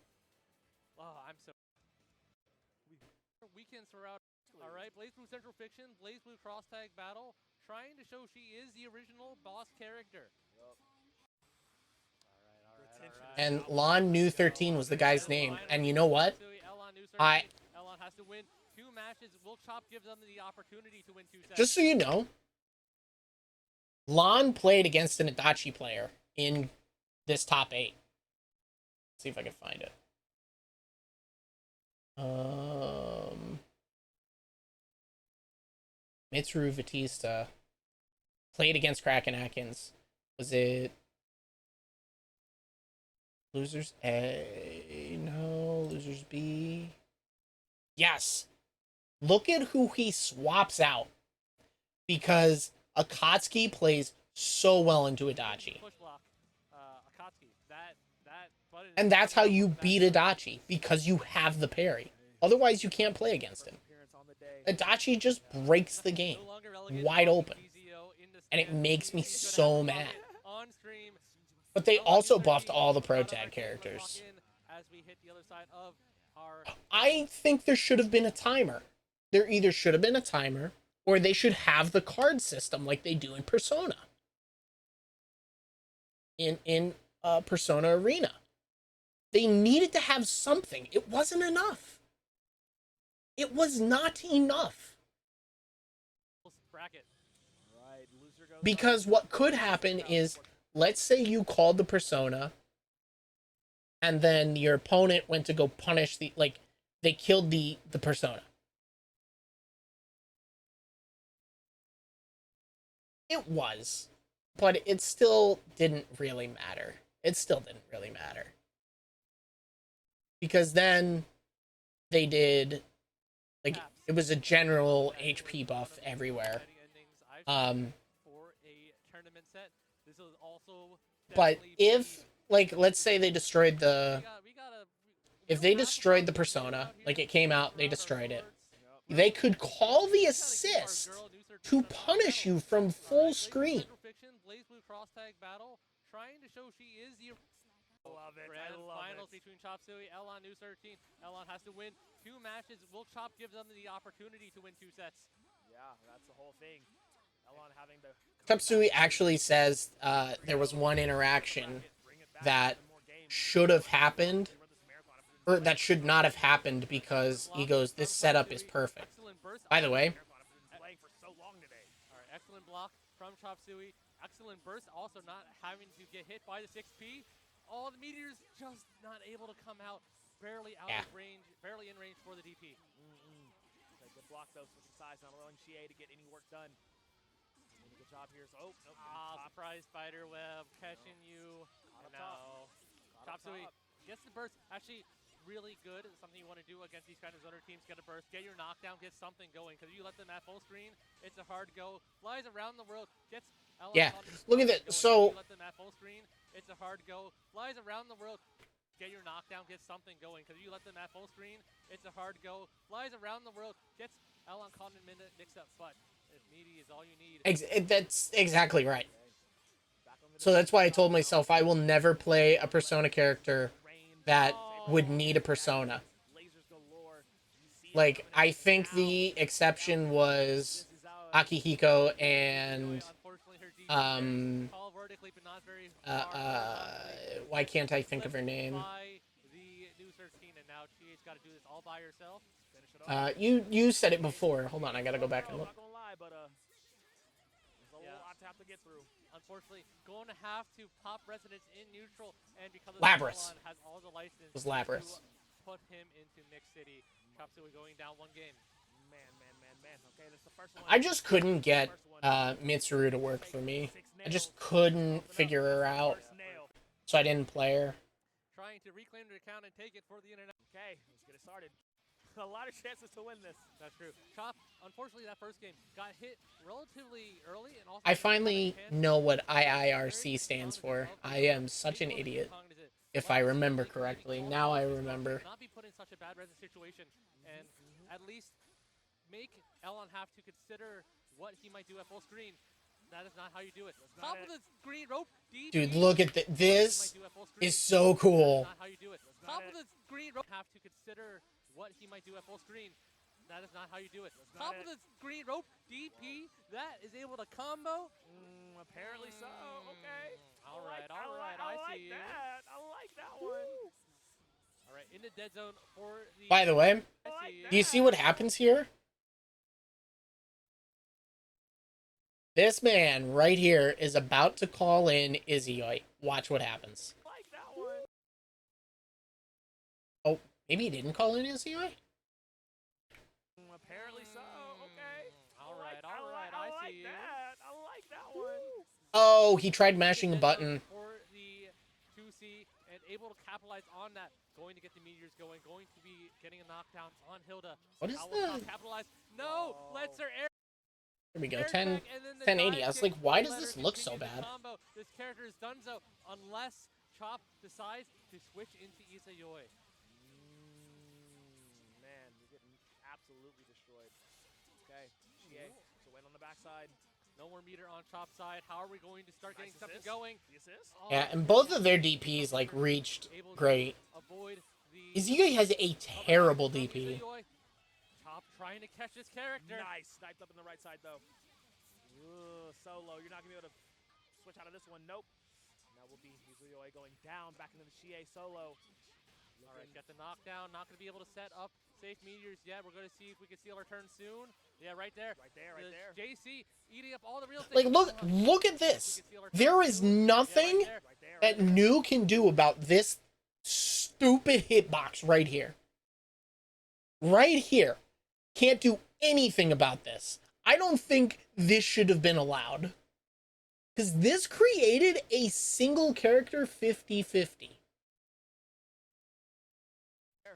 Oh, I'm so... Weekends throughout. All right, Blaze Blue Central Fiction, Blaze Blue Cross Tag Battle, trying to show she is the original boss character. And Lon New 13 was the guy's name. And you know what? Elon has to win 2 matches. Will Chop give them the opportunity to win 2 sets? Just so you know, Lon played against an Adachi player in this top 8. Let's see if I can find it. Mitsuru Batista played against Kraken Atkins. Was it Losers A? No. Losers B? Yes. Look at who he swaps out. Because Akatsuki plays so well into Adachi. And that's how you beat Adachi. Because you have the parry. Otherwise, you can't play against him. Adachi just breaks the game wide open. And it makes me so mad. But they also buffed all the pro tag characters. I think there should have been a timer. There either should have been a timer, or they should have the card system like they do in Persona. In Persona Arena. They needed to have something. It wasn't enough. It was not enough. Because what could happen is, let's say you called the Persona, and then your opponent went to go punish the, like, they killed the Persona. It was, but it still didn't really matter. It still didn't really matter. Because then they did, like, it was a general HP buff everywhere. But if, like, let's say they destroyed the... If they destroyed the Persona, like it came out, they destroyed it, they could call the assist to punish you from full screen. Love it. I love finals between Chop Suey, Elon New 13. Elon has to win 2 matches. Will Chop give them the opportunity to win 2 sets? Yeah, that's the whole thing. Elon having the... Chop Suey actually says there was one interaction that should have happened, or that should not have happened, because he goes, this setup is perfect. By the way, Alright, excellent block from Chop Suey. Excellent burst, also not having to get hit by the 6P. All the meteors just not able to come out, barely out of range, barely in range for the DP. Good block though, switch sides, not allowing Chie to get any work done. Doing a good job here. So, Surprise spider web catching you. No. Chop Suey gets the burst. Actually, really good. It's something you want to do against these kind of zoner teams. Get a burst, get your knockdown, get something going. Because if you let them at full screen, it's a hard go. Flies around the world, gets. yeah, look at that. So, let them at full screen. It's a hard go. Flies around the world. Get your knockdown. Get something going. Because if you let them at full screen, it's a hard go. Flies around the world. Gets Elon caught in a minute. Mix up. But if meaty is all you need. That's exactly right. So that's why I told myself I will never play a Persona character that would need a Persona. Like, I think the exception was Akihiko and why can't I think of her name? You said it before. Hold on, I gotta go back and look. Unfortunately, going to have to pop residence in neutral, and because of Labris. has all the license It was Labris. put him into Nick City. Chopsui going down one game. Man. Okay, that's the first one. I just couldn't get Mitsuru to work for me. I just couldn't figure her out, so I didn't play her. Trying to reclaim the account and take it for the internet. Okay, let's get it started. A lot of chances to win this. That's true. Chop, unfortunately, that first game got hit relatively early, and also I finally know what IIRC stands for. I am such an idiot. If I remember correctly. Now I remember. Not be put in such a bad resin situation, and at least make Elon have to consider what he might do at full screen. That is not how you do it. Top of the green rope. Dude, look at this. Is so cool. Not how you do it. Top of the green rope. Have to consider what he might do at full screen. That is not how you do it. Top of the green rope. DP. That is able to combo. Apparently so. Okay. All right. I see you. I like that one. All right, in the dead zone for the. By the way, do you see what happens here? This man right here is about to call in Izuyoi. Watch what happens. Like that one. Oh, maybe he didn't call in Izuyoi? Apparently so. Okay. All right. I see you. I like that one. Oh, he tried mashing a button. For the 2C and able to capitalize on that. Going to get the meteors going. Going to be getting a knockdown on Hilda. What is that? Capitalize. No, lets her air. Here we go, 1080. I was like, why does this look so bad? This character is done so unless Chop decides to switch into Izuyoi. Man, you're getting absolutely destroyed. Okay, Chie, so win on the backside. No more meter on Chop's side. How are we going to start getting something going? The assist? Yeah, and both of their DPs like reached great. Izuyoi has a terrible DP. Chop trying to catch this character. Nice, sniped up on the right side though. Solo, you're not gonna be able to switch out of this one. Nope. Now will be Izuyoi going down back into the Chie solo. All right, got the knockdown. Not gonna be able to set up safe meteors yet. We're gonna see if we can seal our turn soon. Yeah, right there. Right there. JC eating up all the real estate. Like, look at this. There is nothing that New can do about this stupid hitbox right here. Right here. Can't do anything about this. I don't think this should have been allowed. Because this created a single character 50-50.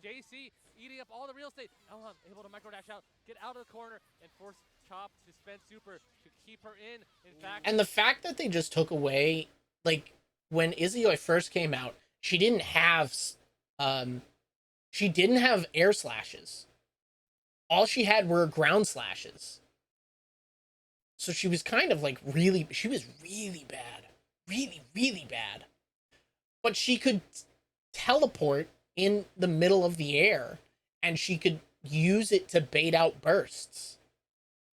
JC eating up all the real estate. Elham able to micro dash out, get out of the corner, and force Chop to spend super to keep her in. In fact, and the fact that they just took away, like, when Izuyoi first came out, she didn't have air slashes. All she had were ground slashes. So she was kind of like really bad. Really bad. But she could teleport in the middle of the air, and she could use it to bait out bursts,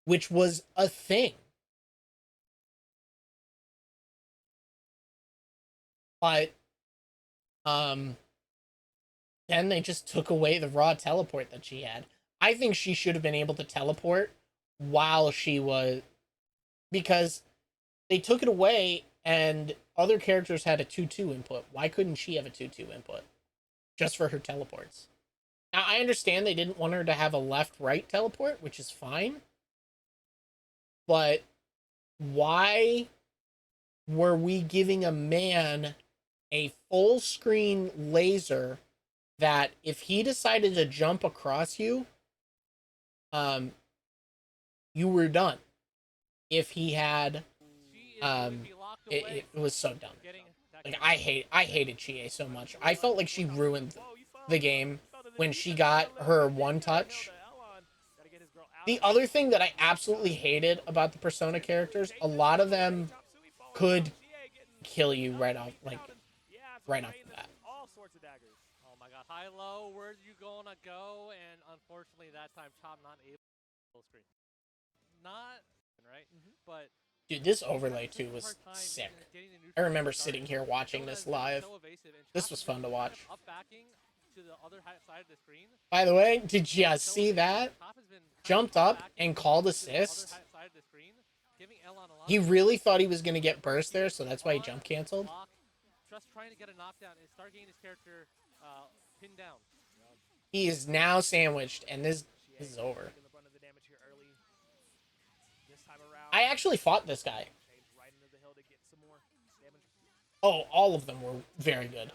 which was a thing. But, then they just took away the raw teleport that she had. I think she should have been able to teleport while she was... Because they took it away, and other characters had a 2-2 input. Why couldn't she have a 2-2 input? Just for her teleports. Now, I understand they didn't want her to have a left-right teleport, which is fine. But why were we giving a man a full-screen laser that if he decided to jump across you, you were done? If he had, it was so dumb. Like, I hated Chie so much. I felt like she ruined the game when she got her one touch. The other thing that I absolutely hated about the Persona characters, a lot of them could kill you right off, like, right off the bat. All sorts of daggers. Oh my god, high-low, where are you gonna go? And unfortunately that time, Chop not able to full screen. Not right? But Dude, this overlay too was sick. I remember sitting here watching this live. This was fun to watch. Up backing to the other side of the screen. By the way, did you see that? Jumped up and called assist. He really thought he was going to get burst there, so that's why he jump canceled. Just trying to get a knockdown and start getting his character pinned down. He is now sandwiched, and this is over. I actually fought this guy. Oh, all of them were very good.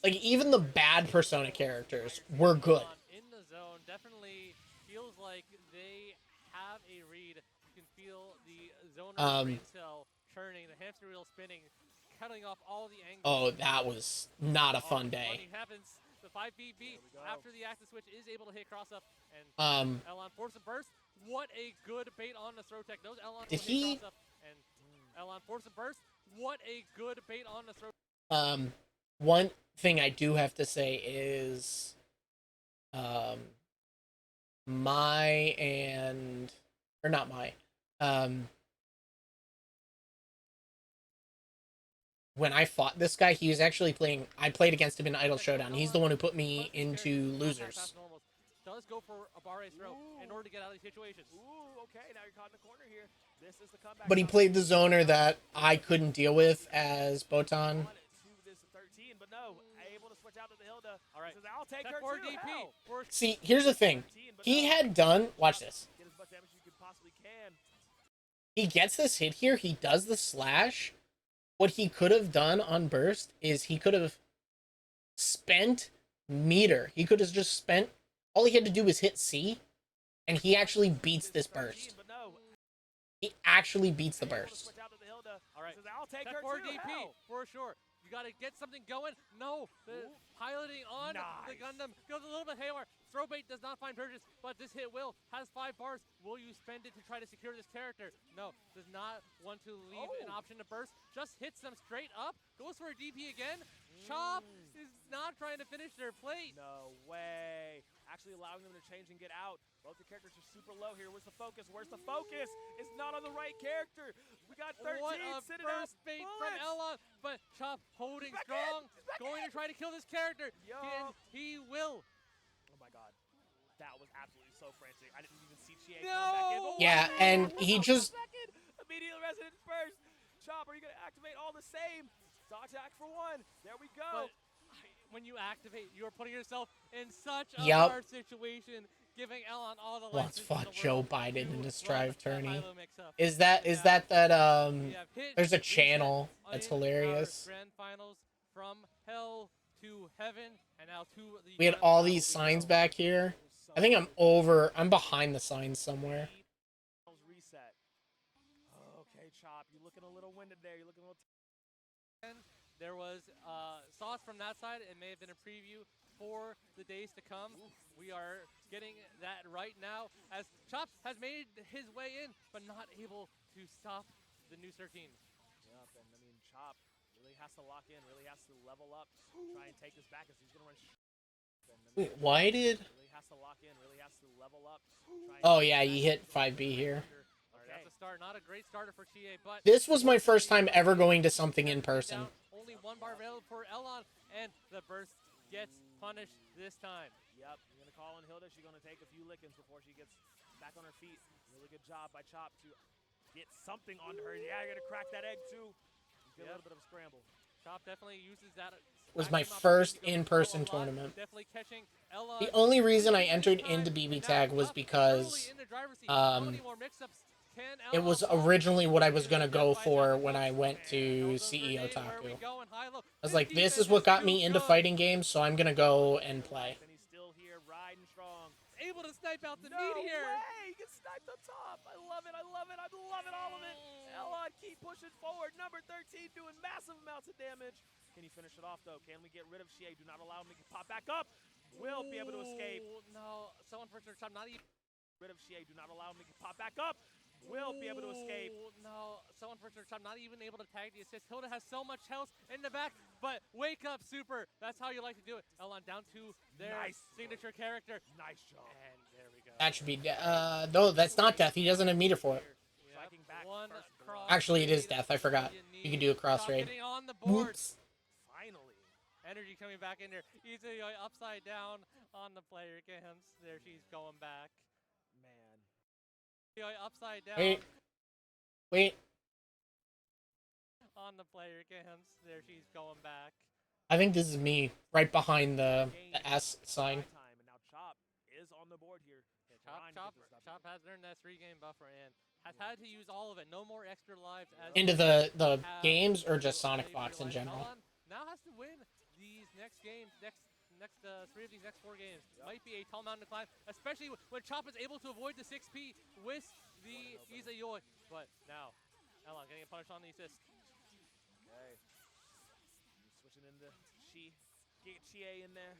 Like, even the bad Persona characters were good. In the zone, definitely feels like they have a read. You can feel the zone brain cell churning, the hamster wheel spinning, cutting off all the angles. Oh, that was not a fun day. Funny happens. The 5BB after the active switch is able to hit cross up and Elon force a burst. What a good bait on the throw tech. Those Elon Did he? Cross up and Elon force a burst. What a good bait on the throw. One thing I do have to say is, when I fought this guy, he was actually playing. I played against him in Idol Showdown. He's the one who put me into losers. Does go for a bar race throw in order to get out of these situations. Ooh, okay, now you're caught in the corner here. This is the comeback. But he played the zoner that I couldn't deal with as Botan. But no, able to switch out to the Hilda. All right, says, I'll take her too. DP. See, here's the thing. He had done. Watch this. Get as much damage as you possibly can. He gets this hit here. He does the slash. What he could have done on burst is he could have spent meter. He could have just spent. All he had to do was hit C, and he actually beats this burst. He actually beats the burst. All right, take her DP for sure. You got to get something going. No, the piloting on the Gundam goes a little bit haywire. Throw bait does not find purchase, but this hit will. Has 5 bars. Will you spend it to try to secure this character? No, does not want to leave an option to burst. Just hits them straight up. Goes for a DP again. Chop is not trying to finish their plate. No way. Actually allowing them to change and get out. Both the characters are super low here. Where's the focus? Where's the focus? It's not on the right character. We got 13. What a burst bait from Elon, but Chop holding strong, going to try to kill this character. He will. Oh my god. That was absolutely so frantic. I didn't even see Chie come back in. But Yeah, and he just... Immediate resonance burst. Chop, are you going to activate all the same? Dodge attack for 1. There we go. But when you activate, you're putting yourself in such a hard situation, giving Elon all the Let's fought Joe Biden in this drive tourney. Is that there's a channel that's hilarious. Grand finals from hell to heaven, and now to the We had all these signs back here. I think I'm behind the signs somewhere. Reset. Okay, Chop, you're looking a little winded there. You're looking a little. There was sauce from that side. It may have been a preview for the days to come. We are getting that right now as Chop has made his way in, but not able to stop the new 13. Yep, and I mean, Chop really has to lock in, really has to level up, try and take this back as he's going to run. Wait, why did... Really has to lock in, really has to level up. Oh yeah, he hit 5B here. That's a start. Not a great starter for Chie, but This was my first time ever going to something in person. Only 1 bar available for Elon, and the burst gets punished this time. Yep, you're going to call in Hilda. She's going to take a few lickings before she gets back on her feet. Really good job by Chop to get something onto her. Yeah, you're going to crack that egg too. Get a little bit of a scramble. Chop definitely uses that. Was my first in-person tournament. Definitely catching Elon. The only reason I entered into BB Tag was because it was originally what I was going to go for when I went to CEO Taku. I was like, this is what got me into fighting games, so I'm going to go and play. And he's still here, riding strong. Able to snipe out the No meteor. way! He gets sniped up top. I love it. I love it. I love it. All of it. Elon, keep pushing forward. Number 13 doing massive amounts of damage. Can he finish it off, though? Can we get rid of Chie? Do not allow him to pop back up. Will be able to escape. No, someone for sure. Chop not even. Rid of Chie. Do not allow him to pop back up. will be able to escape. Ooh, no, so unfortunate. I'm not even able to tag the assist. Hilda has so much health in the back, but wake up, super. That's how you like to do it. Elon down to their signature character. Nice job. And there we go. That should be no, that's not death. He doesn't have meter for it. One cross Actually, it is raid, death. I forgot. You can do a cross raid. getting on the board. Whoops. Finally. Energy coming back in there. Easy upside down on the player cams. There she's going back. Man. Upside down. Wait. On the player cams. There she's going back. I think this is me right behind the S sign. And now Chop is on the board here. Chop has earned that 3-game buffer and has had to use all of it. No more extra lives. Into the games or just Sonic Fox in general? Now has to win these next games, next 3 of these next 4 games. Might be a tall mountain to climb, especially when Chop is able to avoid the 6P with the Izayoi. But now, Elon getting a punish on the assist. Okay. Switching into get Chie in there.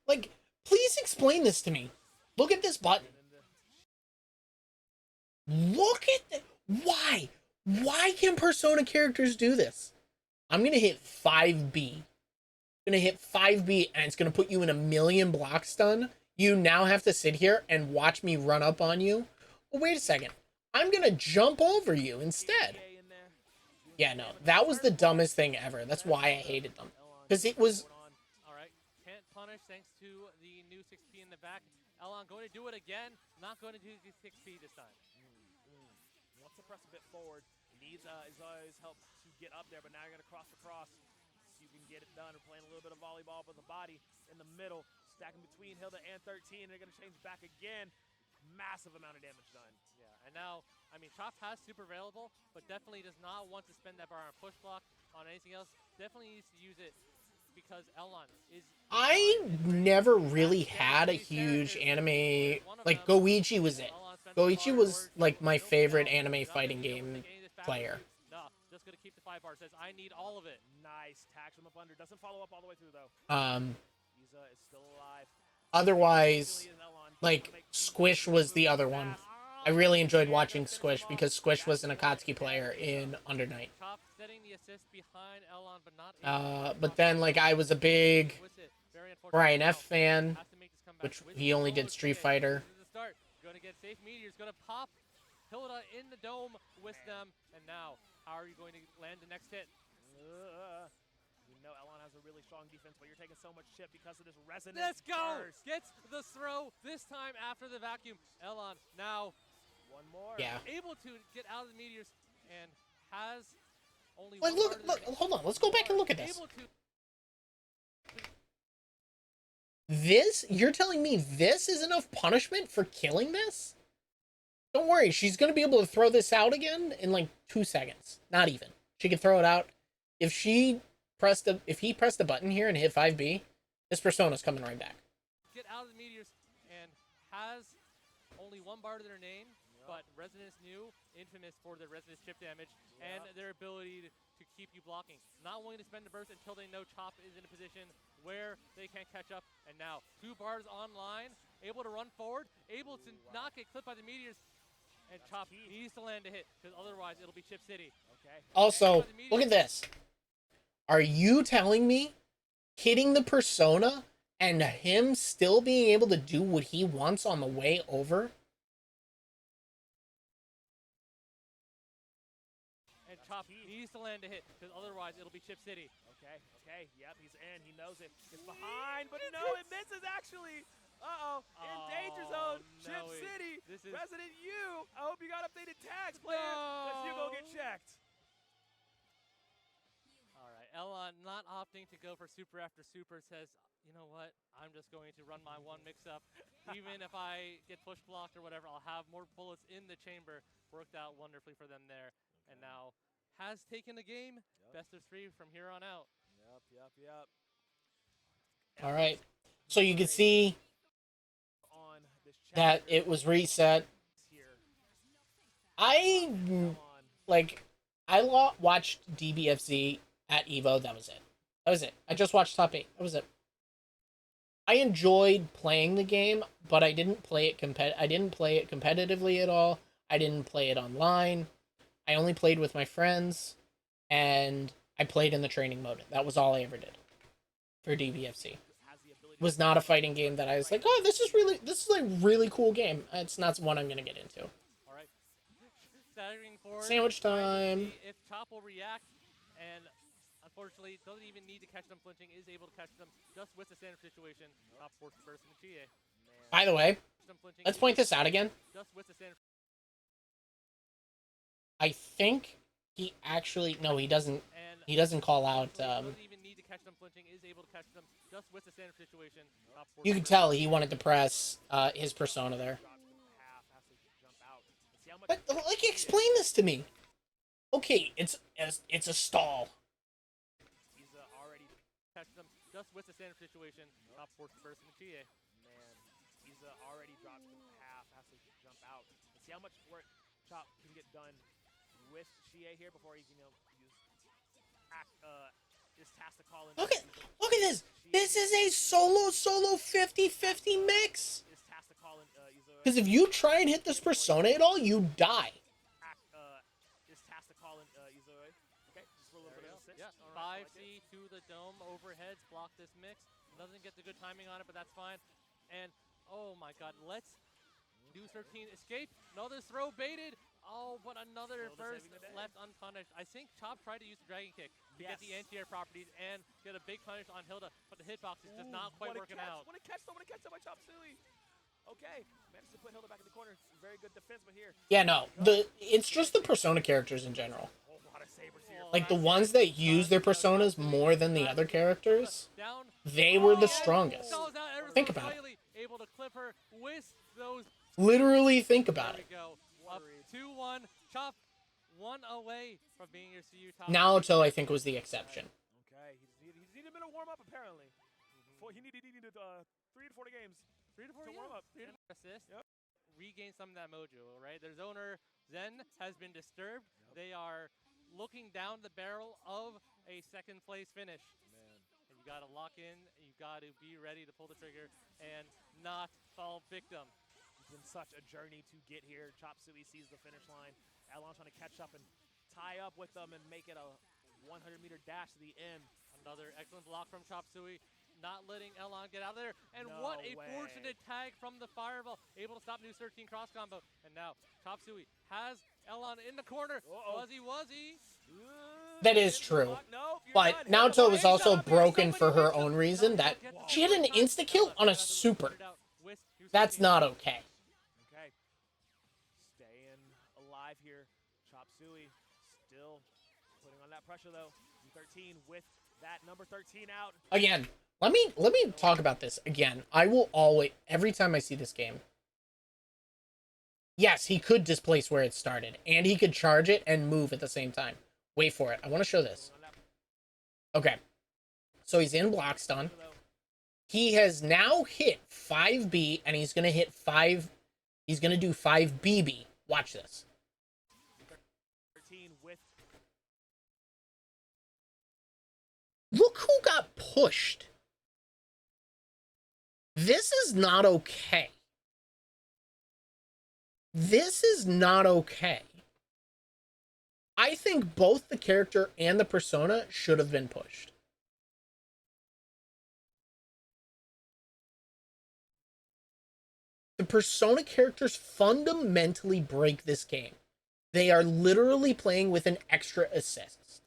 Like, please explain this to me. Look at this button. Look at why? Why can Persona characters do this? I'm gonna hit 5B. I'm gonna hit 5B and it's gonna put you in a million block stun. You now have to sit here and watch me run up on you. Well, wait a second. I'm gonna jump over you instead. Yeah, no, that was the dumbest thing ever. That's why I hated them. Because it was... Alright, can't punish thanks to the new 6P in the back. Elon going to do it again. Not going to do the 6P this time. Wants to press a bit forward. Needs Izayui's help to get up there, but now you're going to cross across. So you can get it done. We're playing a little bit of volleyball with the body in the middle. Stacking between Hilda and 13. They're going to change back again. Massive amount of damage done. Yeah, and now, I mean, Chop has super available, but definitely does not want to spend that bar on push block, on anything else. Definitely needs to use it because Elon is... I never really had a huge anime... Like, Goichi was it. Goichi was, like, my favorite anime fighting game player. No, just going to keep the 5 bar. Says, I need all of it. Nice. Tax from up under. Doesn't follow up all the way through, though. Iza is still alive. Otherwise, like, Squish was the other one. I really enjoyed watching Squish because Squish was an Akatsuki player in Under Night. But then, like, I was a big Brian F fan, which he only did Street Fighter. Going to get safe meteors, going to pop Hilda in the dome with them, and now, how are you going to land the next hit? We know Elon has a really strong defense, but you're taking so much shit because of this resonance. Let's go! Burst. Gets the throw, this time after the vacuum. Elon now one more. Yeah. Able to get out of the meteors and has only like, one look, hold on, let's go back and look at this. This, you're telling me this is enough punishment for killing this? Don't worry, she's going to be able to throw this out again in like 2 seconds. Not even. She can throw it out. If he pressed a button here and hit 5B, this Persona's coming right back. Get out of the meteors and has only 1 bar to their name, but Resonance New, infamous for their Resonance chip damage and their ability to keep you blocking. Not willing to spend the burst until they know Chop is in a position where they can't catch up. And now 2 bars online, able to run forward, able to not get clipped by the meteors. And Chop needs to land a hit, because otherwise it'll be Chip City. Okay. Also, look at this. Are you telling me hitting the Persona and him still being able to do what he wants on the way over? And Chop needs to land a hit, because otherwise it'll be Chip City. Okay, yep, he's in, he knows it. It's behind, but no, it misses actually. In danger zone, Chip City, Resident U. I hope you got updated tags, player. Let's you go get checked. All right, Elon not opting to go for super after super says, you know what, I'm just going to run my 1 mix-up. Even if I get push blocked or whatever, I'll have more bullets in the chamber. Worked out wonderfully for them there. And now has taken the game. Best of 3 from here on out. Yep. All right. So you can see that it was reset. I watched DBFZ at EVO. That was it. I just watched Top 8. That was it. I enjoyed playing the game, but I didn't play it competitively at all. I didn't play it online. I only played with my friends, and I played in the training mode. That was all I ever did for DBFC. It was not a fighting game that I was like, oh, this is a really cool game. It's not one I'm gonna get into. All right. Staggering forward. Sandwich time. If Chop will react, and unfortunately doesn't even need to catch them flinching, is able to catch them just with the standard situation. Chop forced the burst into Chie. By the way, let's point this out again. Just with the standard. I think he actually he doesn't. He doesn't call out. Doesn't even need to catch them flinching, is able to catch them just with the standard situation. You can tell he wanted to press his persona there. But like, explain this to me. Okay, it's a stall. He's already catched them just with the standard situation. Top force the burst into Chie. Man, he's already dropped to half. Has to jump out. Let's see how much work Chop can get done with Chie here before he can use this task to call in. Look at this. This is a solo 50-50 mix. Because if you try and hit this persona at all, you die. This task to call in Izoi. Okay, just for a little bit of assist. Yeah, 5C to the dome overheads, block this mix. Doesn't get the good timing on it, but that's fine. And oh my god, let's do 13 escape. Another throw baited. Oh, but another burst left unpunished. I think Chop tried to use the Dragon Kick to get the anti-air properties and get a big punish on Hilda, but the hitbox is just not quite working out. What a catch by Chop Suey. Okay, managed to put Hilda back in the corner. Very good defense, but here. Yeah, no, it's just the persona characters in general. Like the ones that use their personas more than the other characters, they were the strongest. Think about it. Able to clip her with those. Literally think about it. Up 2-1, Chop 1 away from being your CU top. Naruto, I think, was the exception. Okay, he needed a bit of warm up apparently. He needed 3 to 4 games. 3 to 4 to warm up. 3 to assist. Yep. Regain some of that mojo, right? Their owner Zen has been disturbed. They are looking down the barrel of a second place finish. Man. And you got to lock in. You got to be ready to pull the trigger and not fall victim. It's been such a journey to get here. Chop Suey sees the finish line. Alon trying to catch up and tie up with them and make it a 100-meter dash to the end. Another excellent block from Chop Suey, not letting Elon get out of there. And what a fortunate tag from the Fireball, able to stop News 13 cross combo. And now Chop Suey has Elon in the corner. Wuzzy. That is true. But Naruto was also broken for her own reason, that she had an insta-kill on a super. That's not okay. Okay. Staying alive here. Chop Suey still putting on that pressure though. 13 with that number 13 out. Again, let me talk about this again. I will always, every time I see this game, yes, he could displace where it started, and he could charge it and move at the same time. Wait for it. I want to show this. Okay. So he's in block stun. He has now hit 5B, and he's going to hit 5... He's going to do 5BB. Watch this. 13 with... Look who got pushed. This is not okay. This is not okay. I think both the character and the persona should have been pushed. The persona characters fundamentally break this game. They are literally playing with an extra assist.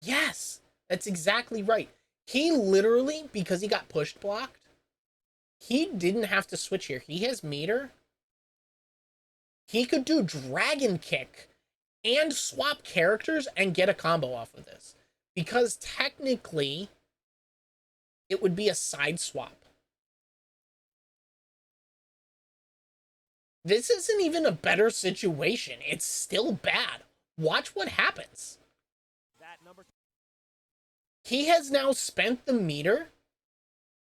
Yes, that's exactly right. He literally, because he got pushed blocked, he didn't have to switch here. He has meter. He could do Dragon Kick and swap characters and get a combo off of this. Because technically, it would be a side swap. This isn't even a better situation. It's still bad. Watch what happens. He has now spent the meter,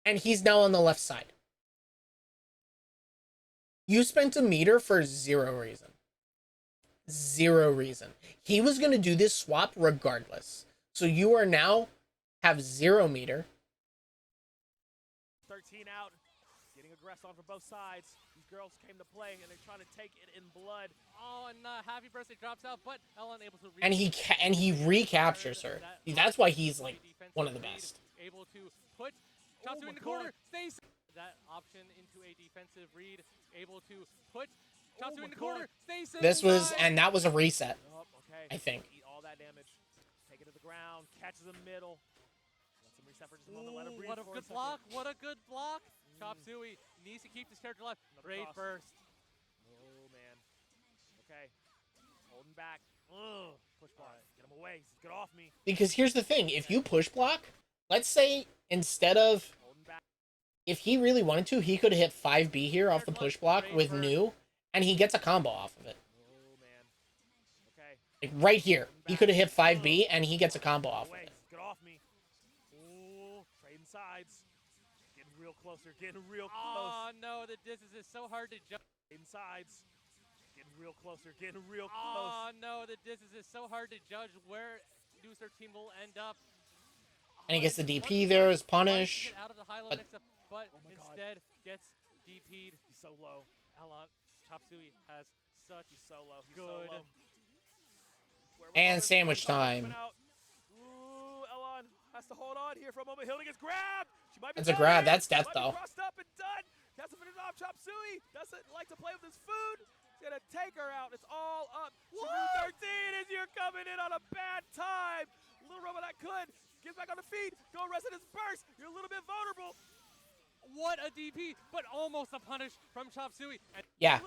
and he's now on the left side. You spent a meter for zero reason. Zero reason. He was going to do this swap regardless. So you are now have 0 meter. 13 out. Getting aggressive. progress on for both sides. These girls came to play, and they're trying to take it in blood. Oh, and Happy Birthday drops out, but Ellen able to And he recaptures her. That's why he's like one of the best. Able to put Chop Suey in the corner. Stays that option into a defensive read. Able to put Chop Suey in the corner. Stays This was, and that was a reset. Oh, okay. I think. Eat all that damage. Take it to the ground. Catches him middle. Let him reset for just a moment. Let him breathe. What a good block. What a good block. Chop Suey needs to keep this character alive. Great burst. Oh, man. Okay. Holding back. Ugh. Push block. Get him away. Get off me. Because here's the thing. If you push block, let's say instead of, if he really wanted to, he could have hit 5B here off the push block with new, and he gets a combo off of it. Oh, man. Okay. Like right here. He could have hit 5B, and he gets a combo off of it. Get off me. Ooh. Trading sides. Getting real closer. Getting real close. Oh, no. The distance is so hard to jump. Trading sides. Getting real closer. Getting real close. Oh, no. The distance is so hard to judge where New Star team will end up. And he gets the DP there as punish. Out of the high-low But mix-up, but instead gets DP'd. He's so low. Elon Chop Suey has such so low. He's good. So low. And sandwich time. Ooh, Elon has to hold on here for a moment. Hilda gets grabbed. She might be That's a grab. That's death, might though. Be crossed up and done. Has to finish off. Chop Suey doesn't like to play with his food. He's gonna take her out. It's all up. What? 13 as you're coming in on a bad time. Little robot that could. Gets back on the feet. Go Residence Burst. You're a little bit vulnerable. What a DP, but almost a punish from Chop Suey. Yeah.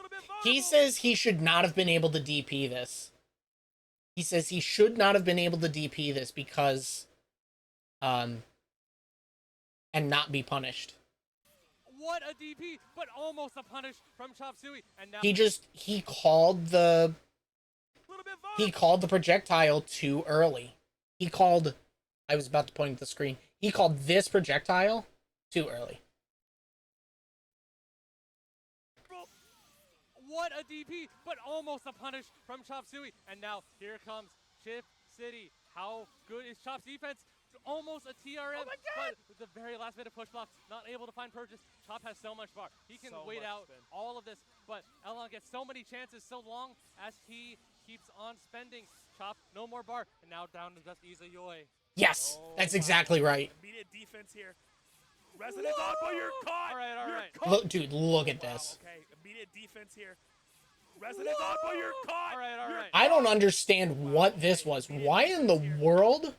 He says he should not have been able to DP this. He says he should not have been able to DP this because, and not be punished. What a DP, but almost a punish from Chop Suey. And now He called the projectile too early. I was about to point at the screen. He called this projectile too early. What a DP, but almost a punish from Chop Suey. And now here comes Chip City. How good is Chop's defense? Almost a TRM, but the very last minute push block, not able to find purchase. Chop has so much bar. He can wait out all of this, but Elon gets so many chances so long as he keeps on spending. Chop, no more bar, and now down to just Izayoi. Yes, that's exactly right. Immediate defense here. Residence on, but you're caught. All right. Look, dude, look at this. Okay, immediate defense here. Residence on, but you're caught. All right. I don't understand what this was. Why in the world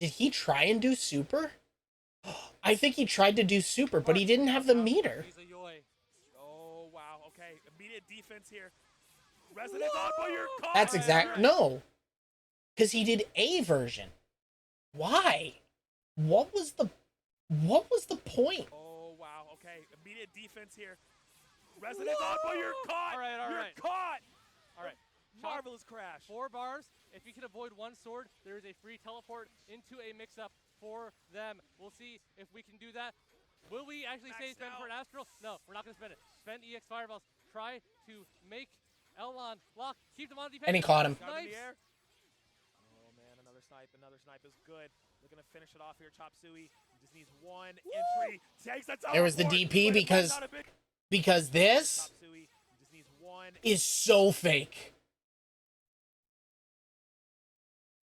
did he try and do super? I think he tried to do super, but he didn't have the meter. Oh, wow. Okay, immediate defense here. Residence on, but you're caught. That's exact. No, because he did a version. Why? What was the point? Oh, wow. Okay, immediate defense here. Residence on, but you're caught. All right. You're caught. All right. Marvelous crash. 4 bars. If you can avoid one sword, there is a free teleport into a mix-up for them. We'll see if we can do that. Will we actually say spend for an Astral? No, we're not going to spend it. Spend EX Fireballs. Try to make Elon lock. Keep them on defense. And he caught him. Oh, man, another snipe. Another snipe is good. Looking to finish it off here, Chop Suey. He just needs one entry. Takes the There was the DP because this is so fake.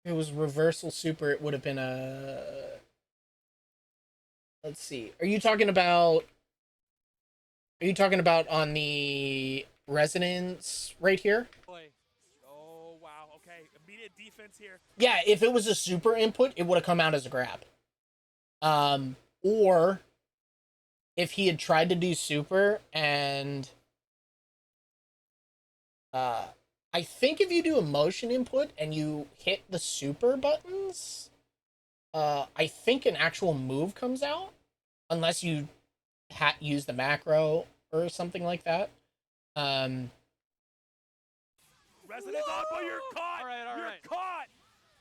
If it was reversal super, it would have been a... Let's see. Are you talking about on the resonance right here? Oh, wow. Okay, immediate defense here. Yeah, if it was a super input, it would have come out as a grab. Or if he had tried to do super and I think if you do a motion input and you hit the super buttons, I think an actual move comes out, unless you use the macro or something like that. Residence on, but you're caught. All right. You're caught.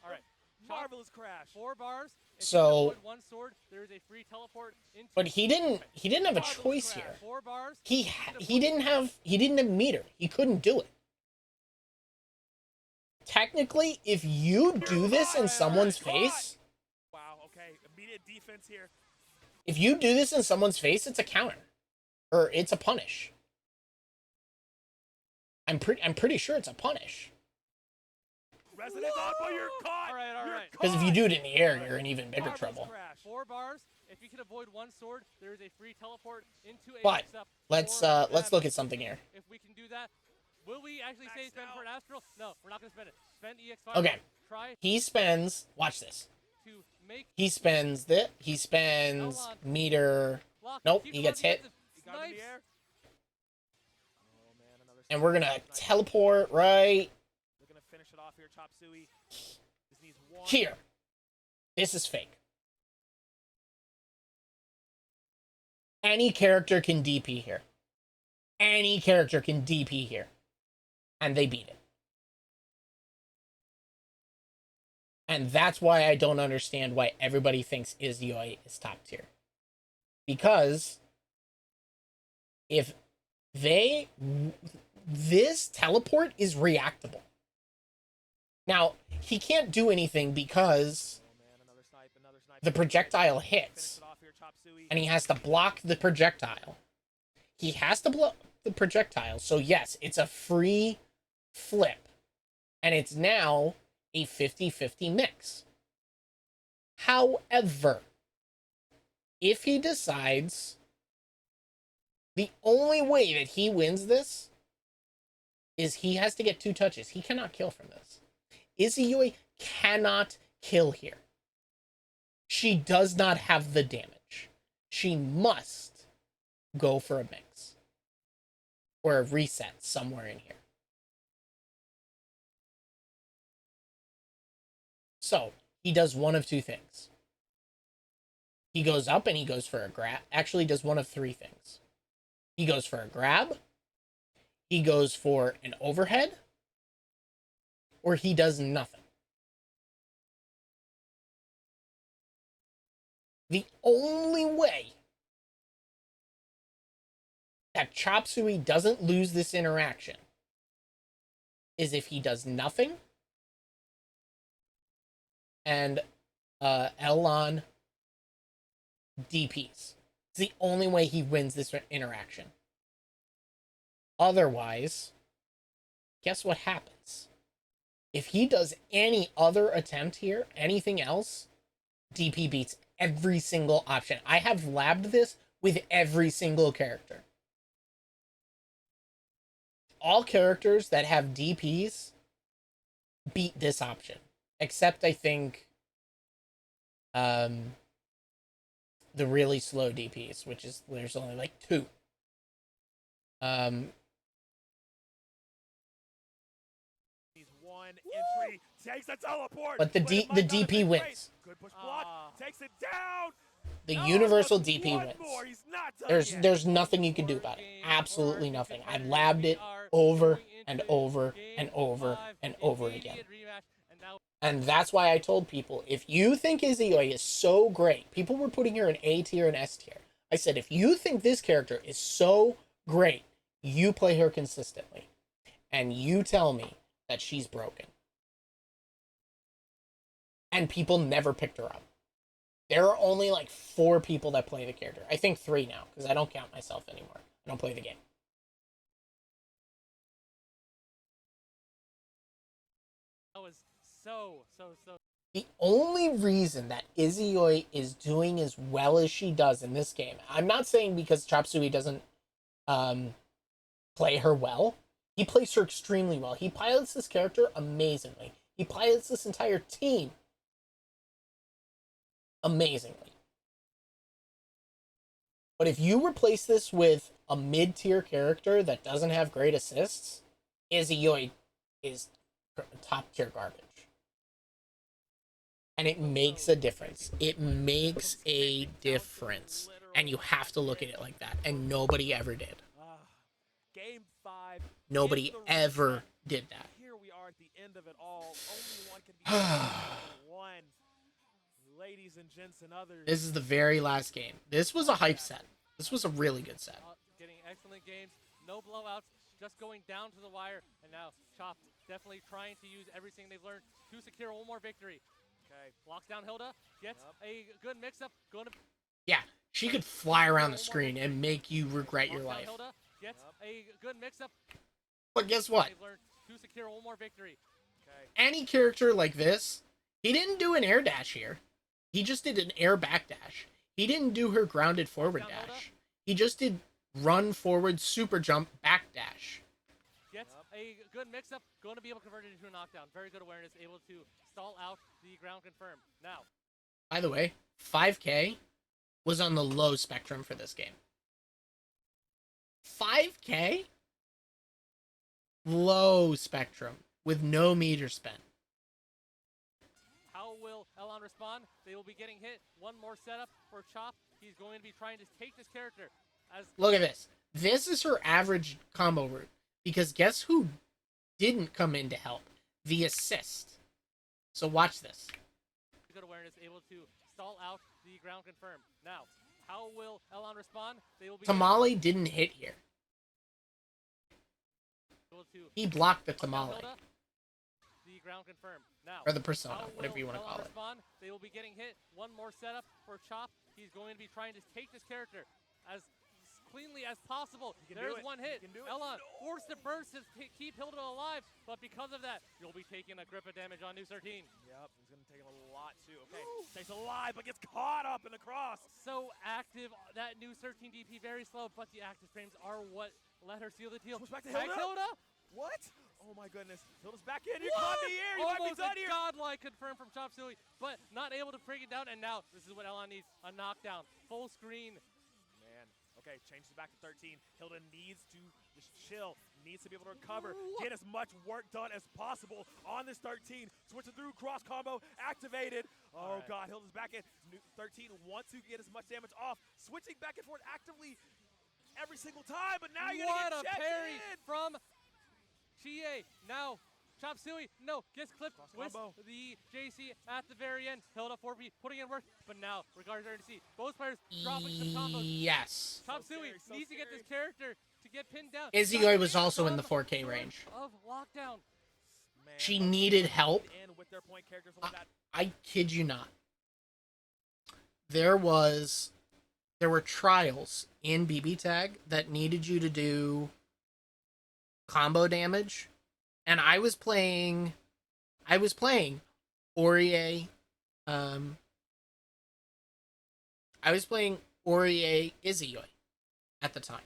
All right. Marvelous crash. 4 bars. If So- you avoid one sword, there is a free teleport into. But he didn't have a choice here. 4 bars. He didn't have meter. He couldn't do it. Technically, if you do this in someone's face, Wow. Okay, immediate defense here. If you do this in someone's face, it's a counter. Or it's a punish. I'm pretty sure it's a punish. Residence on, but you're caught. All right. Because if you do it in the air, you're in even bigger Marvel's trouble. crash. 4 bars. If you can avoid 1 sword, there is a free teleport into a But mix-up let's for look them. at something here. If we can do that, will we actually say spend for an astral? No, we're not going to spend it. Spend EX5. Okay. Try He spends, watch this. to make He spends meter. Nope, he gets hit. He got him in the air. Oh man, another And we're gonna teleport right They're gonna finish it off here, Chop Suey. Just needs one. here. This is fake. Any character can DP here. Any character can DP here. And they beat it. And that's why I don't understand why everybody thinks Izuyoi is top tier. Because if this teleport is reactable. Now, he can't do anything because the projectile hits. And he has to block the projectile. He has to block the projectile. So yes, it's a free flip. And it's now a 50-50 mix. However, if he decides the only way that he wins this is he has to get 2 touches. He cannot kill from this. Izuyoi cannot kill here. She does not have the damage. She must go for a mix. Or a reset somewhere in here. So, he does one of 2 things. He goes up and he goes for a grab. Actually, does one of 3 things. He goes for a grab. He goes for an overhead. Or he does nothing. The only way that Chop Suey doesn't lose this interaction is if he does nothing and Elon DPs. It's the only way he wins this interaction. Otherwise, guess what happens? If he does any other attempt here, anything else, DP beats every single option. I have labbed this with every single character. All characters that have DPs beat this option. Except, I think, the really slow DPs, which is, there's only like 2. He's one entry, takes a teleport. But the DP wins. Good push block, takes it down. The universal DP One wins. more, he's not done yet. There's nothing you can do about it. Absolutely nothing. I've labbed it over and over and over and over again. And that's why I told people, if you think Izuyoi is so great, people were putting her in A tier and S tier. I said, if you think this character is so great, you play her consistently. And you tell me that she's broken. And people never picked her up. There are only like 4 people that play the character. I think 3 now, because I don't count myself anymore. I don't play the game. That was so. The only reason that Izuyoi is doing as well as she does in this game, I'm not saying because Chop Suey doesn't play her well. He plays her extremely well. He pilots this character amazingly. He pilots this entire team amazingly. But if you replace this with a mid-tier character that doesn't have great assists, Izuyoi is top-tier garbage. And it makes a difference. It makes a difference. And you have to look at it like that. And nobody ever did. Game 5. Nobody ever did that. Here we are at the end of it all. Only one can be one. Ladies and gents and others. This is the very last game. This was a hype set. This was a really good set. Getting excellent games, no blowouts, just going down to the wire. And now Chop definitely trying to use everything they've learned to secure one more victory. Okay, locks down Hilda, gets a good mix-up. Going to... Yeah, She could fly around the screen and make you regret your Lockdown life. Hilda gets a good mix-up. But guess what? They've learned to secure one more victory. Any character like this, he didn't do an air dash here. He just did an air back dash. He didn't do her grounded forward dash. He just did run forward, super jump, back dash. Gets a good mix-up. Going to be able to convert it into a knockdown. Very good awareness. Able to stall out the ground confirm. Now. By the way, 5K was on the low spectrum for this game. 5K? Low spectrum with no meter spent. How will Elon respond? They will be getting hit. One more setup for Chop. He's going to be trying to take this character. Look at this. This is her average combo route. Because guess who didn't come in to help? The assist. So watch this. Good awareness, able to stall out the ground confirm. Now, how will Elon respond? They will be Tamale didn't hit here. He blocked the tamale. The ground confirm. Now, or the persona, whatever you want to call it. Respond? They will be getting hit. One more setup for Chop. He's going to be trying to take this character as cleanly as possible. There's one hit. Elon forced to burst to keep Hilda alive, but because of that, you'll be taking a grip of damage on New 13. Yep, he's going to take a lot too. Okay, stays alive, but gets caught up in the cross. So active, that New 13 DP very slow, but the active frames are what let her seal the deal. Push back to Hilda. Hilda. What? Oh my goodness. Hilda's back in. You're caught in the air. You might be done here. Godlike confirmed from Chop Suey, but not able to bring it down. And now this is what Elon needs: a knockdown, full screen. Man. Okay, changes back to 13. Hilda needs to just chill. Needs to be able to recover. Get as much work done as possible on this 13. Switching through, cross combo activated. Oh God, Hilda's back in. 13 wants to get as much damage off. Switching back and forth actively every single time, but now you're gonna get checked What a parry in. from Chie. Now, Chop Suey, no, gets clipped with the JC at the very end. Hilda 4P putting in work, but now, regardless of see, both players dropping some combos. Yes. Chop Suey needs to get this character to get pinned down. Izzy was also in the 4K range. Of lockdown. Man, she needed help. With their point characters I kid you not. There were trials in BB Tag that needed you to do combo damage, and I was playing Aurier Izuyoi at the time.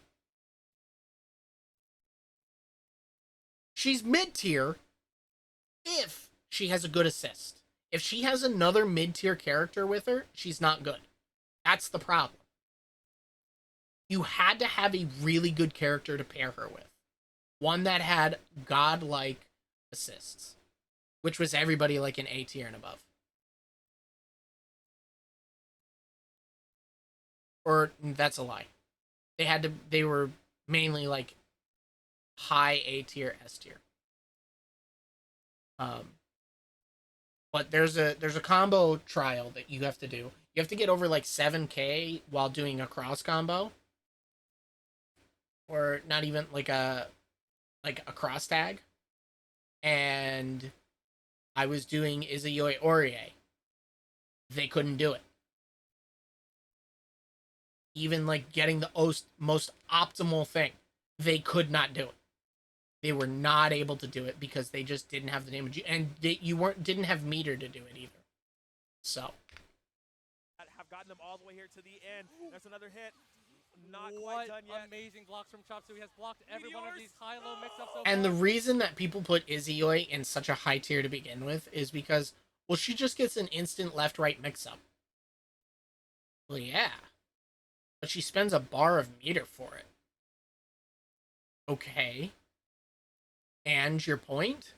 She's mid-tier if she has a good assist. If she has another mid-tier character with her, she's not good. That's the problem. You had to have a really good character to pair her with. One that had godlike assists, which was everybody like an A tier and above. Or that's a lie. They were mainly like high A tier, S tier. But there's a combo trial that you have to do. You have to get over like 7K while doing a cross combo. Or not even like a cross tag. And I was doing Izuyoi Aurier. They couldn't do it. Even like getting the most optimal thing, they could not do it. They were not able to do it because they just didn't have the damage, and didn't have meter to do it either. So have gotten them all the way here to the end. That's another hit. Not what quite done yet. Amazing blocks from Chop Suey. Has blocked every one of these high-low mix-ups so and far. the reason that people put Izuyoi in such a high tier to begin with is because, well, she just gets an instant left-right mix-up. Well, yeah. But she spends a bar of meter for it. Okay. And your point?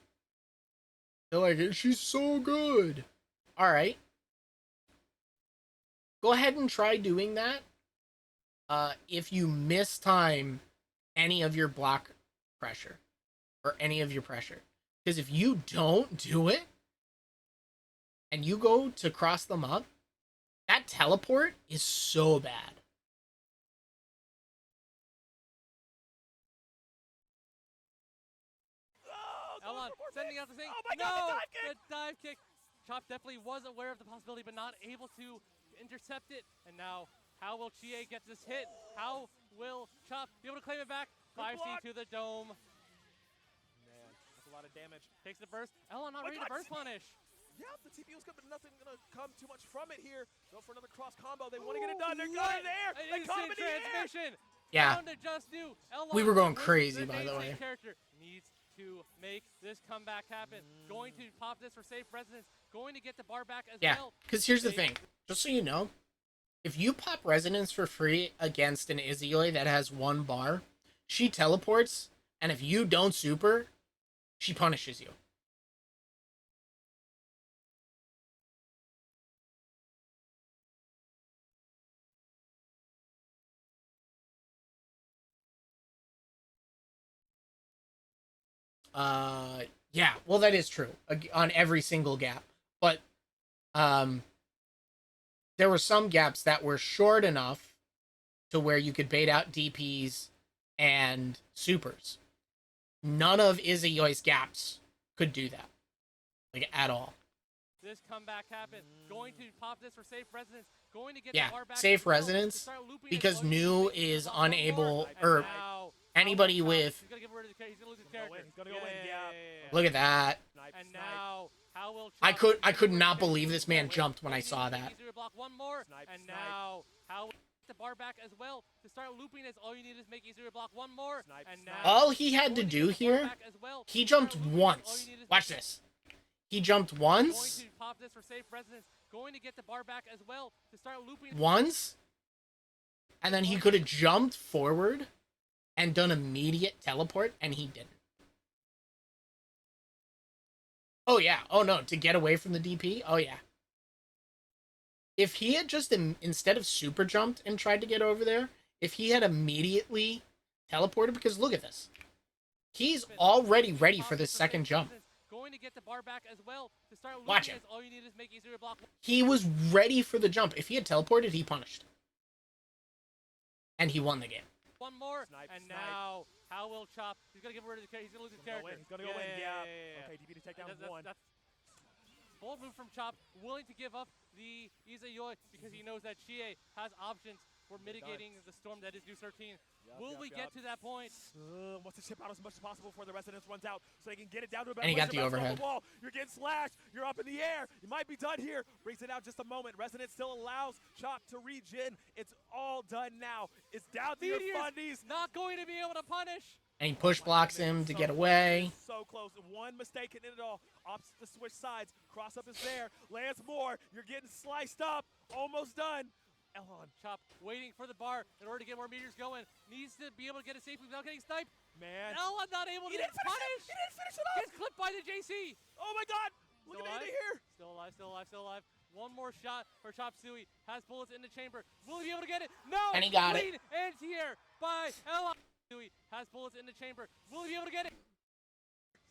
They're like, she's so good. Alright. Go ahead and try doing that. If you mistime any of your block pressure. Or any of your pressure. Because if you don't do it, and you go to cross them up, that teleport is so bad. Elon sending out the thing. Oh my God, the dive kick. Chop definitely was aware of the possibility, but not able to intercept it. And now How will Chie get this hit? How will Chop be able to claim it back? 5C to the dome. Man, that's a lot of damage. Takes the burst. Elon not ready to burst punish. Yeah, the TPU's good, but nothing gonna come too much from it here. Go for another cross combo. They want to get it done. They're going in the air. They come in the air. Transmission. Yeah. Down to just new. Elon We were going with crazy, by the way. Character needs to make this comeback happen. Going to pop this for safe resonance. Going to get the bar back as Yeah, well. because here's the thing. Just so you know, if you pop resonance for free against an Izzyoi that has 1 bar, she teleports, and if you don't super, she punishes you. Yeah, well, that is true on every single gap, but there were some gaps that were short enough to where you could bait out DPs and supers. None of Izzyoi's gaps could do that, like, at all. This comeback happened. Going to pop this for safe resonance. Going to get Yeah, the bar back safe resonance, because New is unable, or anybody with... He's gonna give rid of the, he's gonna lose his character. He's gonna go in. Yeah. Look at that. And now, how will I could not believe this man jumped when I saw that. block one more. And now, how will the bar back as well to start looping this? All you need is make easier block one more. And now, All he had to do here, he jumped once. Watch this. He jumped once. Going to pop this for safe resonance. Going to get the bar back as well to start looping. Once. And then he could have jumped forward and done immediate teleport, and he didn't. Oh, yeah. Oh, no. To get away from the DP? Oh, yeah. If he had just, instead of super jumped and tried to get over there, if he had immediately teleported, because look at this. He's already ready for this second jump. Going to get the bar back as well to start looping. Watch him. This. All you need is make easier block. He was ready for the jump. If he had teleported, he punished. And he won the game. One more. And now, how will Chop? He's gonna give rid of the character. He's gonna lose his character. He's gonna go in. Yeah. Okay, DP to take down one. That's bold move from Chop, willing to give up the Izayoi because he knows that Chie has options for mitigating the storm that is New 13. Will we get to that point? Wants to chip out as much as possible before the resonance runs out so they can get it down to a better And he got place. the overhead. The wall. You're getting slashed. You're up in the air. You might be done here. Brings it out just a moment. Resonance still allows Chop to regen. It's all done now. It's down to your fundies. Not going to be able to punish. And he push blocks him to get away. So close. One mistake and it all. Opts to switch sides. Cross up is there. Lands more. You're getting sliced up. Almost done. Elon. Chop waiting for the bar in order to get more meters going. Needs to be able to get it safely without getting sniped. Man. Elon not able to punish. He didn't finish it off. Gets clipped by the JC. Oh my god. Look at it here. Still alive, still alive, still alive. One more shot for Chop Suey. Has bullets in the chamber. Will he be able to get it? No. And he got Clean it. anti-air by Elon. Suey has bullets in the chamber. Will he be able to get it?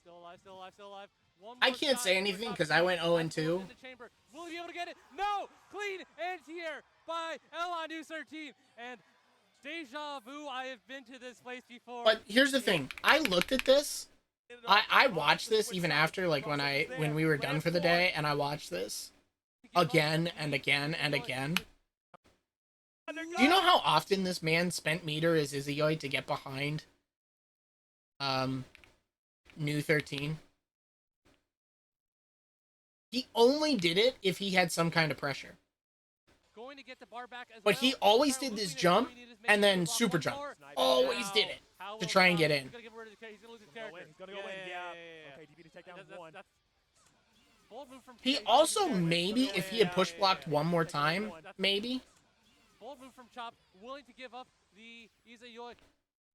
Still alive, still alive, still alive. One more I can't shot say for anything Chop because Suey. I went 0 and Has 2. bullets in the chamber. Will he be able to get it? No. Clean anti-air by Elon New 13. And deja vu, I have been to this place before. But here's the thing. I looked at this. I watched this even after, like, when we were done for the day, and I watched this again and again and again. Do you know how often this man spent meter as Izzyoi to get behind New 13? He only did it if he had some kind of pressure. Going to get the bar back as But he always did this jump and then super jump. Always did it to try and get in. He's gonna give rid of the character. He's gonna lose his character. He's gonna go in. Yeah. Okay, DP to take down one. Bold move from He also, maybe, if he had push blocked one more time, maybe. Bold move from Chop, willing to give up the Izayoi.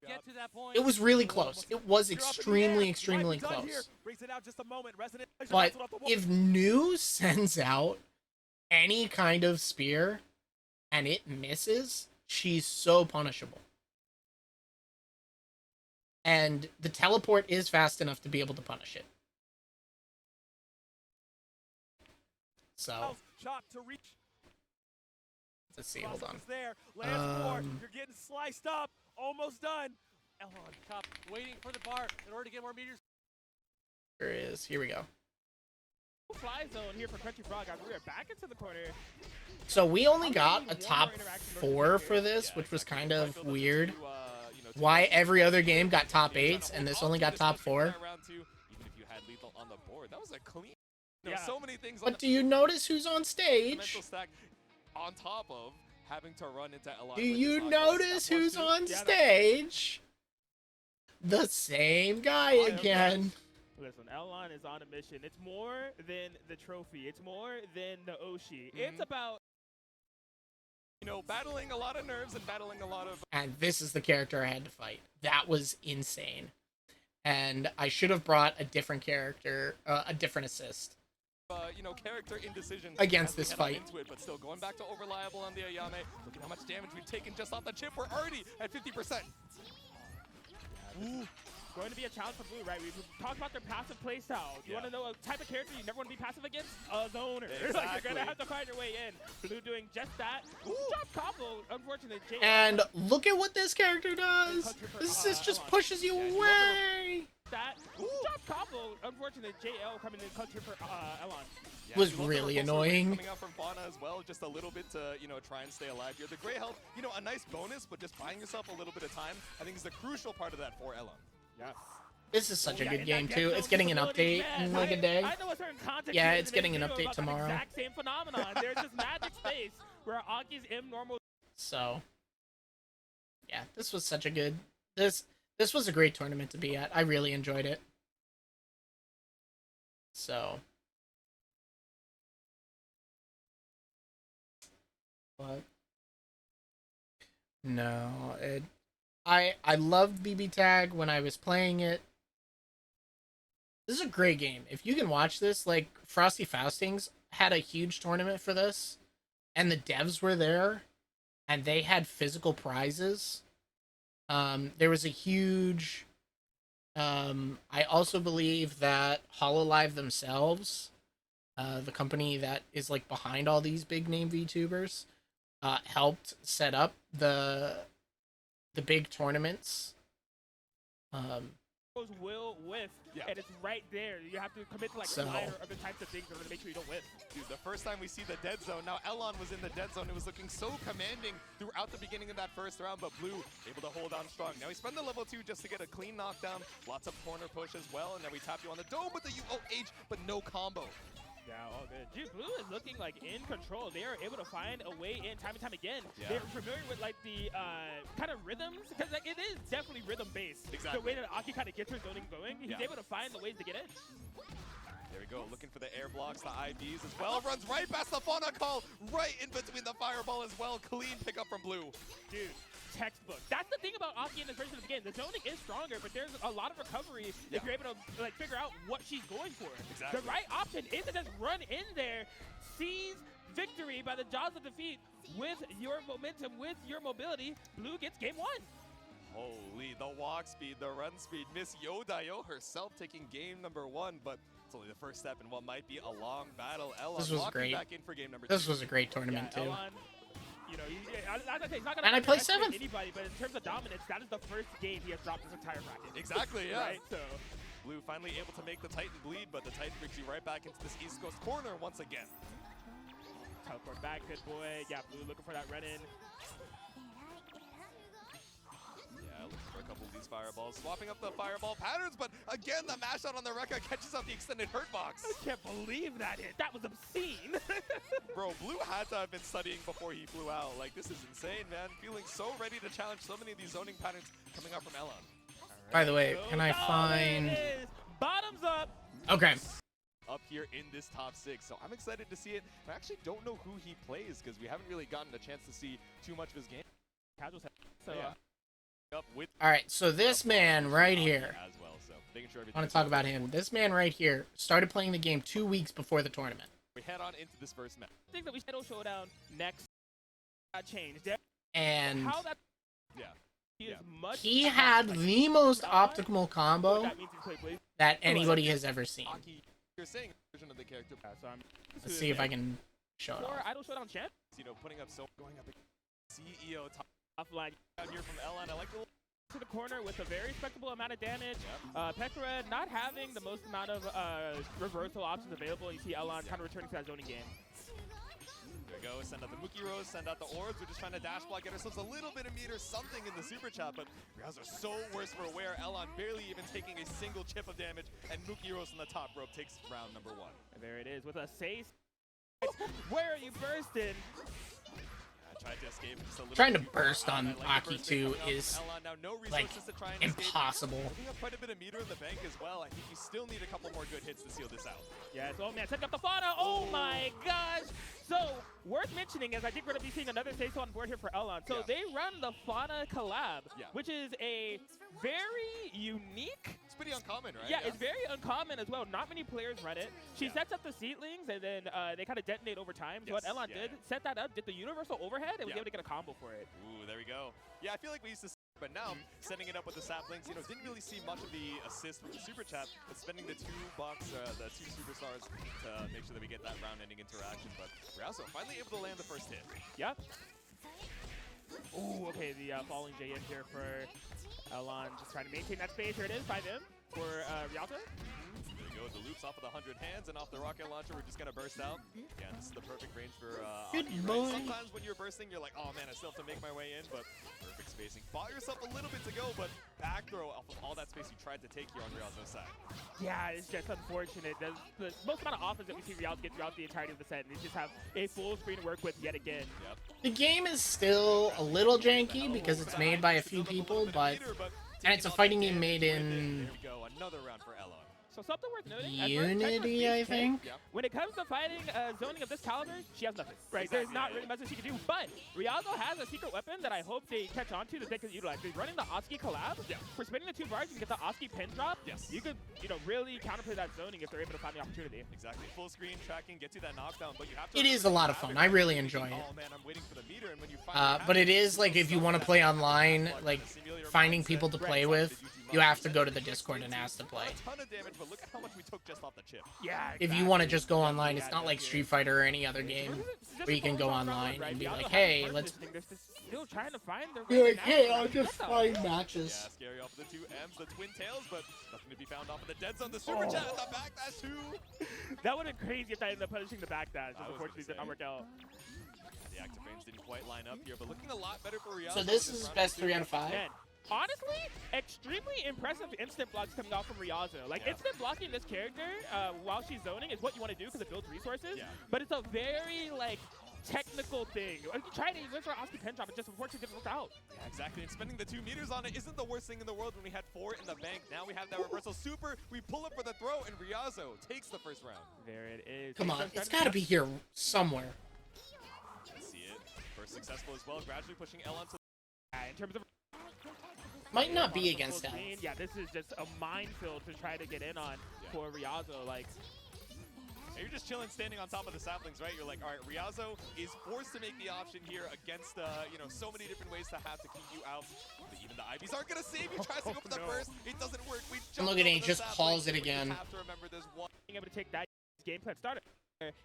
Get to that point. It was really close. It was extremely, extremely close. Brings it out just a moment. Resonant. But if New sends out any kind of spear and it misses, she's so punishable. And the teleport is fast enough to be able to punish it. So Chop to reach. let's see, hold on. There. Lands more. You're getting sliced up. Almost done. Elon. Chop waiting for the bar in order to get more meters. Here it is. Here we go. Fly zone here for Crunchy Frog. We are back into the corner. So we only got a top 4 for this, which was kind of weird. Why every other game got top 8s and this only got top 4? Even if you had lethal on the board, that was a clean. So many things. But do you notice who's on stage? Mental stack on top of having to run into Elon. Do you notice who's on stage? The same guy again. Listen, Elon is on a mission. It's more than the trophy. It's more than the Oshi. It's about, battling a lot of nerves and battling a lot of. And this is the character I had to fight. That was insane. And I should have brought a different character, a different assist. Character indecision against this fight. Into it, but still going back to overliable on the Ayame. Look at how much damage we've taken just off the chip. We're already at 50%. Ooh. Going to be a challenge for Blue, right? We've talked about their passive playstyle. You want to know a type of character you never want to be passive against? A zoner. Exactly. Like, you're going to have to find your way in. Blue doing just that. Drop combo, unfortunately. And look at what this character does. This just pushes you away. That drop combo, unfortunately. JL coming in country for Elon. Was really annoying. Coming out from Fauna as well, just a little bit to try and stay alive here. The gray health, a nice bonus, but just buying yourself a little bit of time, I think is the crucial part of that for Elon. Yes. This is such a good game too. It's getting an update in like a day. Yeah, it's getting an update tomorrow. Exact same phenomenon. There's this magic space where Aki's normal. So, yeah, this was such a good. This was a great tournament to be at. I really enjoyed it. So. What? No, I loved BB Tag when I was playing it. This is a great game. If you can watch this, like Frosty Faustings had a huge tournament for this, and the devs were there, and they had physical prizes. There was a huge. I also believe that HoloLive themselves, the company that is like behind all these big name VTubers, helped set up the big tournaments. Will whiff, and it's right there. You have to commit to like slider or other types of things that are going to make sure you don't whiff. Dude, the first time we see the dead zone, now Elon was in the dead zone. It was looking so commanding throughout the beginning of that first round, but Blue able to hold on strong. Now he spent the level 2 just to get a clean knockdown, lots of corner push as well, and then we tap you on the dome with the UOH, but no combo. Yeah, all good. Dude, Blue is looking like in control. They are able to find a way in time and time again. Yeah. They're familiar with like the kind of rhythms, because like it is definitely rhythm based. Exactly. The way that Aki kind of gets her zoning going, he's able to find the ways to get in. There we go, looking for the air blocks, the IVs as well. Runs right past the Fauna call, right in between the fireball as well. Clean pickup from Blue. Dude, textbook. That's the thing about Aki in this version of the game. The zoning is stronger, but there's a lot of recovery if you're able to like figure out what she's going for. Exactly. The right option is to just run in there, seize victory by the jaws of defeat with your momentum, with your mobility. Blue gets game 1. Holy, the walk speed, the run speed. Miss Yodayo herself taking game number 1, but it's only the first step in what might be a long battle. Elon this was great. Back in for game number 2. This was a great tournament too. Elon, he's not and I play 7th. Anybody, but in terms of dominance, that is the first game he has dropped this entire bracket. Exactly, yeah. Right, so Blue finally able to make the Titan bleed, but the Titan brings you right back into this East Coast corner once again. Teleport back, good boy. Yeah, Blue looking for that run-in. Looking for a couple of these fireballs, swapping up the fireball patterns, but again, the mash out on the Rekka catches up the extended hurt box. I can't believe that hit. That was obscene. Bro, Blue had to have been studying before he flew out. Like, this is insane, man. Feeling so ready to challenge so many of these zoning patterns coming out from Elon. Right. By the way, can I find... Bottoms up. Okay. Up here in this top 6, so I'm excited to see it. I actually don't know who he plays because we haven't really gotten a chance to see too much of his game. Casual set. So, all right, so this man right here, as well, so making sure I want to talk about him. This man right here started playing the game 2 weeks before the tournament. We head on into this first match. I think that we should showdown next. Changed. And how that? He had the most optimal combo that anybody has ever seen. You're saying version of the character. So let's see if I can show it off. Idol showdown champ. Putting up so going up CEO top line out here from Elon. I like the to the corner with a very respectable amount of damage. Pekra not having the most amount of reversal options available. You see Elon kind of returning to that zoning game. There we go, send out the Mookie Rose, send out the orbs. We're just trying to dash block, get ourselves a little bit of meter, something in the super chat, but Ryaz are so worse for wear. Elon barely even taking a single chip of damage, and Mookie Rose on the top rope takes round number 1. And there it is with a Sace. Where are you bursting? Tried to escape just a little Trying to bit burst on like Aki 2 is like impossible. We have quite a bit of meter in the bank as well. I think you still need a couple more good hits to seal this out. Yes, oh man, setting up the fauna. Oh my gosh. So, worth mentioning is I think we're going to be seeing another Seiso on board here for Elon. So they run the fauna collab, which is a very unique. It's pretty uncommon, right? Yeah, it's very uncommon as well. Not many players run it. She sets up the seedlings and then they kind of detonate over time. So what Elon did, set that up, did the universal overhead, and was able to get a combo for it. Ooh, there we go. Yeah, I feel like we used to see, but now setting it up with the saplings, you know, didn't really see much of the assist from the super chat, but spending the two superstars to make sure that we get that round-ending interaction. But we're also finally able to land the first hit. Yep. Ooh, okay, the falling J in here for Elon, just trying to maintain that space. Here it is, 5M for Rialto. There you go, the loops off of the 100 hands, and off the rocket launcher, we're just gonna burst out. Yeah, this is the perfect range for Good Aki, boy. right? Sometimes when you're bursting, you're like, oh man, I still have to make my way in, but perfect spacing. Bought yourself a little bit to go, but back throw off of all that space you tried to take here on Rialto's side. Yeah, it's just unfortunate. The most amount of offense that we see Rialto get throughout the entirety of the set, and they just have a full screen to work with yet again. The game is still a little janky because it's made by a few people, but and it's a fighting game made in There we go, another round for Elon. So something worth noting. Unity, I think. When it comes to fighting zoning of this caliber, she has nothing. Right? There's not really much that she can do. But Rialto has a secret weapon that I hope they catch on to that they can utilize. They're running the Oski collab. For spinning the 2 bars, you can get the Oski pin drop. You could, really counterplay that zoning if they're able to find the opportunity. Exactly. Full screen tracking, get you that knockdown, but you have to. It is a lot of fun. I really enjoy it. Oh man, I'm waiting for the meter, and when you finally But it is like if you want to play online, like finding people to play with, you have to go to the Discord and ask to play. a ton of damage, but look at how much we took just off the chip. Yeah. If you want to just go online, it's not like Street Fighter or any other game where you can go online and be like, hey, let's. Still trying to find the You're like, hey, I'll just find matches. Yeah, scary off of the 2 M's, the twin tails, but nothing to be found off of the dead zone. The super chat, the backdash too. That would have been crazy if I ended up punishing the backdash. Unfortunately, did not work out. The active frames didn't quite line up here, but looking a lot better for Rialto. So this is best 3 out of 5. Man, honestly, extremely impressive instant blocks coming out from Rialto. Like, instant blocking this character while she's zoning is what you want to do because it builds resources. But it's a very, technical thing. You try to use our Oski pen drop, it just unfortunately didn't work out. Yeah, exactly. And spending the 2 meters on it isn't the worst thing in the world when we had 4 in the bank. Now we have that reversal super. We pull up for the throw, and Rialto takes the first round. There it is. Come on, it's got to be here somewhere. Let's see it. First successful as well, gradually pushing Elon to. In terms of. Might not be against that. Yeah, this is just a minefield to try to get in on for Rialto. And you're just chilling, standing on top of the saplings, right? You're like, all right, Rialto is forced to make the option here against, so many different ways to have to keep you out. But even the IVs aren't going to save you. Tries to go for the burst. It doesn't work. We And look at it, he just calls it again. Have to remember there's one. Being able to take that game plan started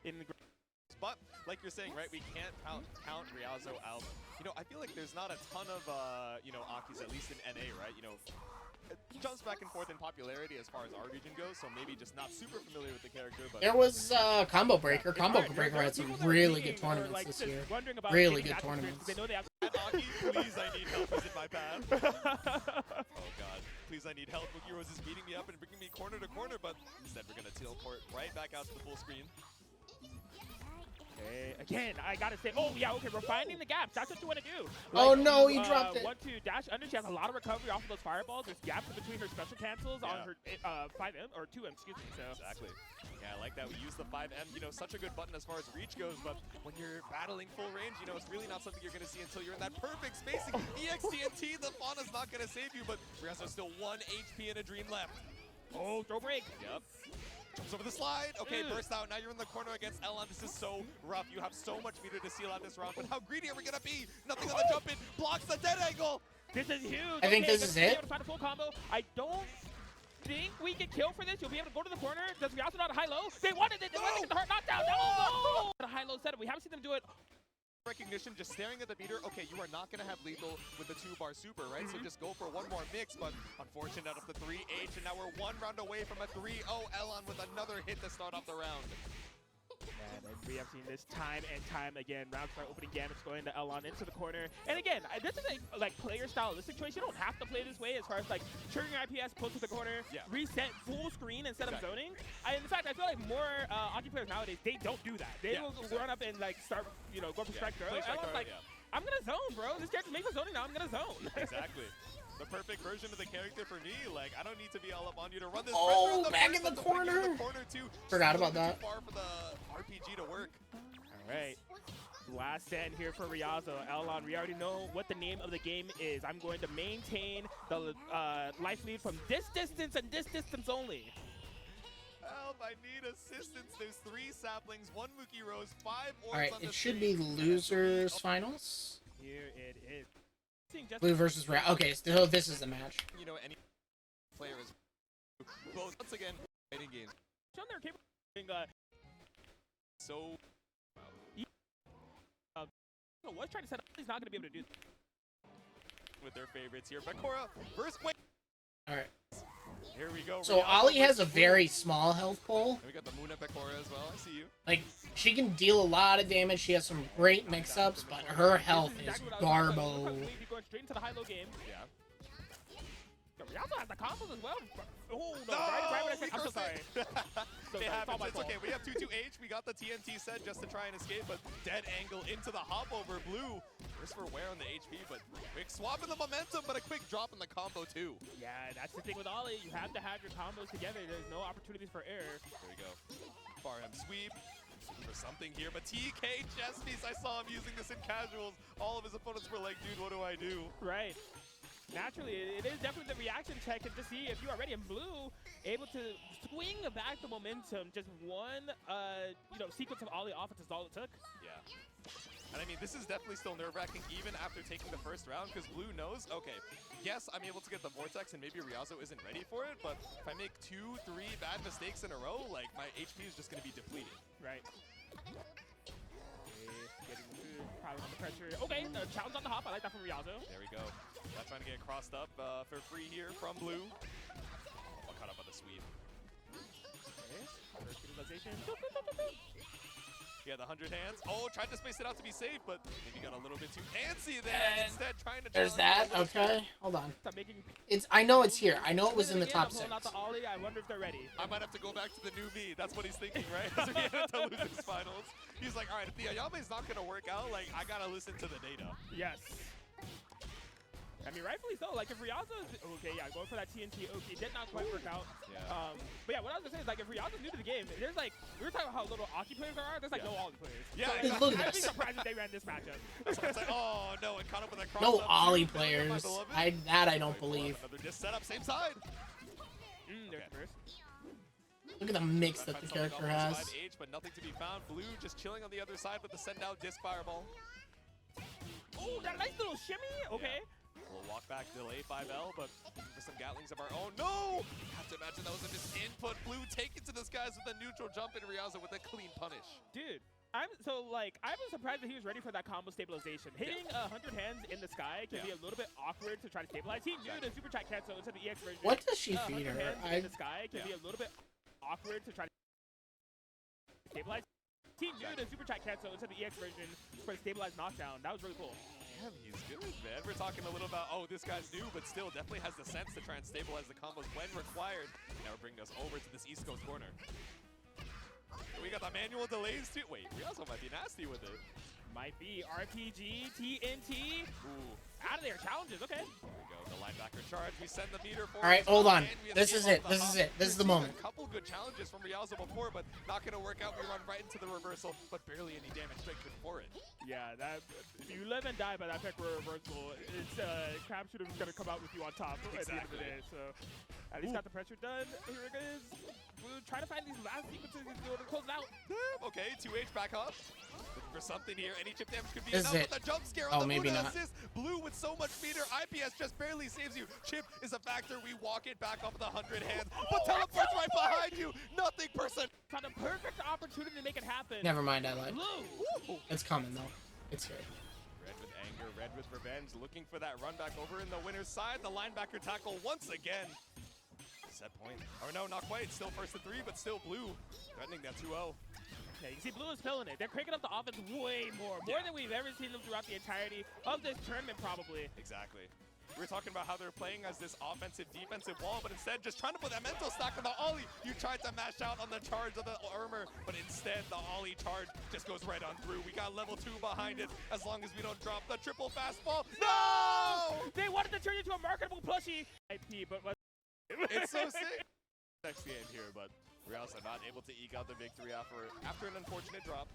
in the. But, like you're saying, right, we can't count Rialto out. I feel like there's not a ton of, Akis, at least in NA, right? It jumps back and forth in popularity as far as our region goes, so maybe just not super familiar with the character. But there was Combo Breaker. Combo Breaker had some really good tournaments this year. Really good tournaments. Aki, please, I need help. Is in my path? Oh god, please, I need help. Mookie Rose is beating me up and bringing me corner to corner, but instead we're gonna teleport right back out to the full screen. Okay, again, I gotta say, we're finding the gaps. That's what you want to do. Oh no, he dropped it. 1-2 dash under. She has a lot of recovery off of those fireballs. There's gaps in between her special cancels on her 5M or 2M, excuse me. So. Exactly. Yeah, I like that. We use the 5M, such a good button as far as reach goes, but when you're battling full range, it's really not something you're gonna see until you're in that perfect spacing. EXTNT, the Fauna's not gonna save you, but Rialto's still 1 HP and a dream left. Oh, throw break. Yep. Jumps over the slide. Okay, burst out. Now you're in the corner against Elon. This is so rough. You have so much meter to seal out this round, but how greedy are we going to be? Nothing on the jump in. Blocks the dead angle. This is huge. I think this is it. Find a full combo. I don't think we can kill for this. You'll be able to go to the corner. Does Rialto not high-low? They wanted it. They wanted to get the hard knockdown. No! The high-low setup. We haven't seen them do it recognition, just staring at the meter. Okay, you are not going to have lethal with the 2-bar super, right? So just go for one more mix, but unfortunate out of the 3H, and now we're one round away from a 3-0 Elon with another hit to start off the round. And we have seen this time and time again. Round start opening gamuts going to Elon into the corner. And again, this is a like player stylistic choice. You don't have to play this way as far as like triggering IPS, pull to the corner, reset full screen instead of zoning. In fact, I feel like more Aki players nowadays, they don't do that. They will run up and like start, you know, go for strike throw. Elon's like, I'm gonna zone, bro. This character's made for zoning now. I'm gonna zone. Exactly. The perfect version of the character for me. Like, I don't need to be all up on you to run this. Oh, back in the corner. Forgot about that. Too far for the RPG to work. All right. Last stand here for Riazo. Elon, we already know what the name of the game is. I'm going to maintain the life lead from this distance and this distance only. Help, I need assistance. There's 3 saplings, 1 Mookie Rose, 5 orbs. All right, it should be losers finals. Here it is. Blue versus red. Okay, so this is the match. You know, any player is both once again fighting games. Shown their capable so was trying to set up. He's not going to be able to do with their favorites here. Bakura versus wait. All right. Here we go. So Ollie has a very small health pool. And we got the Muna Bakura as well. I see you. Like, she can deal a lot of damage. She has some great mix-ups, but her health is garbo. Going straight into the high-low game. Yeah. We also have the combos as well. Oh, no. No, right when I said, I'm so sorry. It happens. It's okay. We have 2-2H. We got the TNT set just to try and escape, but dead angle into the hop over. Blue. First for wear on the HP, but quick swap in the momentum, but a quick drop in the combo too. Yeah, that's the thing with Ollie. You have to have your combos together. There's no opportunities for error. There we go. Far M sweep. Looking for something here, but TK chest piece. I saw him using this in casuals. All of his opponents were like, dude, what do I do? Right. Naturally, it is definitely the reaction check and to see if you are ready. And Blue able to swing back the momentum. Just one, sequence of Ollie offense is all it took. Yeah. And I mean, this is definitely still nerve-wracking even after taking the first round, because Blue knows, okay, yes, I'm able to get the Vortex and maybe Riazo isn't ready for it, but if I make 2, 3 bad mistakes in a row, like, my HP is just going to be depleted. Right. Getting probably under pressure. Okay, challenge on the hop. I like that from Riazo. There we go. Not trying to get crossed up for free here from Blue. All caught up on the sweep. Okay. First utilization. Yeah, the 100 hands. Oh, tried to space it out to be safe, but maybe got a little bit too antsy there. Instead, trying to. There's that. Okay, hold on. Making... I know it's here. I know it was in the top 6. Not the Ollie. I wonder if they're ready. I might have to go back to the new me. That's what he's thinking, right? As we head to losers finals. He's like, all right, if the Ayame's not gonna work out, like I gotta listen to the data. Yes. I mean, rightfully so. Like, if Riazo's okay, yeah, going for that TNT. Okay, did not quite work out. Yeah. But yeah, what I was gonna say is like, if Riazo's new to the game, there's like we were talking about how little Aki players there are. There's like no Ollie players. Yeah. So, Look at I'd be this. surprised if they ran this matchup. That's what I'm saying. Oh no, and caught up with a cross. No Ollie players. I don't believe. Another disc setup, same side. There's the first. Look at the mix that the character has. H, but nothing to be found. Blue just chilling on the other side with the send out disc fireball. Oh, that nice little shimmy. Okay. Yeah. We'll walk back, delay 5L, but looking for some Gatlings of our own. No! Have to imagine that was a misinput. Blue taken to the skies with a neutral jump in Riazo with a clean punish. Dude, I was surprised that he was ready for that combo stabilization. Hitting 100 hands in the sky can be a little bit awkward to try to stabilize. He knew the super chat cancel into the EX version. What does she feed her? In the sky can be a little bit awkward to try to stabilize. He knew the super chat cancel into the EX version for the stabilized knockdown. That was really cool. Damn, he's good, man. We're talking a little about, oh, this guy's new, but still definitely has the sense to try and stabilize the combos when required. Now we're bringing us over to this East Coast corner. We got the manual delays too. Wait, we also might be nasty with it. Might be RPG, TNT. Ooh, out of there, challenges, okay. There we go, the linebacker charge. We send the meter forward. All right, hold on. This is it. This is it. This is the moment. A couple good challenges from Riazo before, but not going to work out. We run right into the reversal, but barely any damage taken for it. Yeah, that you live and die by that pick reversal. It's Crab Shooter is going to come out with you on top at the end of the day. So at least got the pressure done. Here it is. We'll try to find these last sequences in order to close it out. Okay, 2H back up. Looking for something here. Any chip damage could be This enough is it. with the jump scare Oh, on the maybe Muda not. assist. Blue with so much meter. IPS just barely saves you. Chip is a factor. We walk it back off the 100 hands. But teleport's right behind you. Nothing percent. Found a perfect opportunity to make it happen. Never mind, I lied. Blue. It's coming though. It's here. Red with anger, red with revenge, looking for that run back over in the winner's side. The linebacker tackle once again. Set point. Oh no, not quite. Still first to 3, but still Blue threatening that 2-0. Yeah, you see Blue is filling it. They're cranking up the offense way more than we've ever seen them throughout the entirety of this tournament, probably. Exactly. We were talking about how they're playing as this offensive-defensive wall, but instead just trying to put that mental stack on the ollie. You tried to mash out on the charge of the armor, but instead the ollie charge just goes right on through. We got level 2 behind it, as long as we don't drop the triple fastball. No! They wanted to turn it into a marketable plushie. IP, but it's so sick. Next game here, but we're also not able to eke out the victory after an unfortunate drop.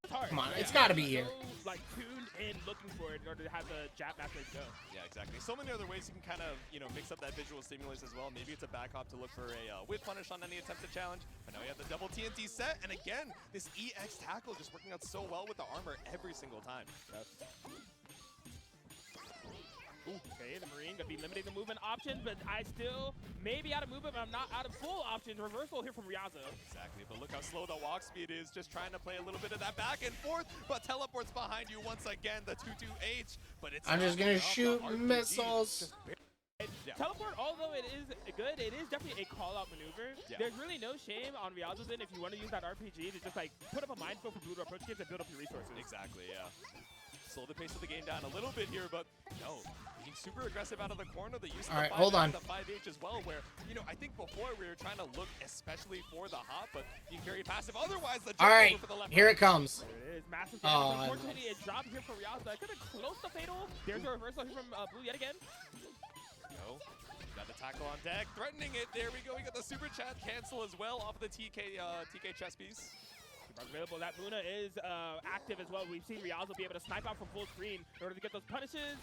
It's hard. Come on, it's got to be here. So, like, tuned in looking for it in order to have the jab matches go. Yeah, exactly. So many other ways you can kind of, mix up that visual stimulus as well. Maybe it's a back hop to look for a whip punish on any attempted challenge. But now we have the double TNT set, and again, this EX tackle just working out so well with the armor every single time. Yes. Ooh, okay, the Marine gonna be limiting the movement options, but I still may be out of movement, but I'm not out of full options. Reversal here from Ryazo. Exactly, but look how slow the walk speed is, just trying to play a little bit of that back and forth, but teleports behind you once again, the 2-2-H, but it's I'm just gonna shoot missiles. Yeah. Teleport, although it is good, it is definitely a call-out maneuver. Yeah. There's really no shame on Ryazo's end if you want to use that RPG to just like put up a minefield for Blue to approach games and build up your resources. Exactly, yeah. Slow the pace of the game down a little bit here, but no, being super aggressive out of the corner. The use of the 5H as well, where, I think before we were trying to look especially for the hop, but being very passive. Otherwise, the jump over for the left. Here it comes. There it is, massive damage. Unfortunately, it dropped here for Ryazo. I could have close to fatal. There's a reversal here from Blue yet again. No. Got the tackle on deck, threatening it. There we go. We got the super chat cancel as well off of the TK chess piece. Available. That Luna is active as well. We've seen Ryazo be able to snipe out from full screen in order to get those punishes.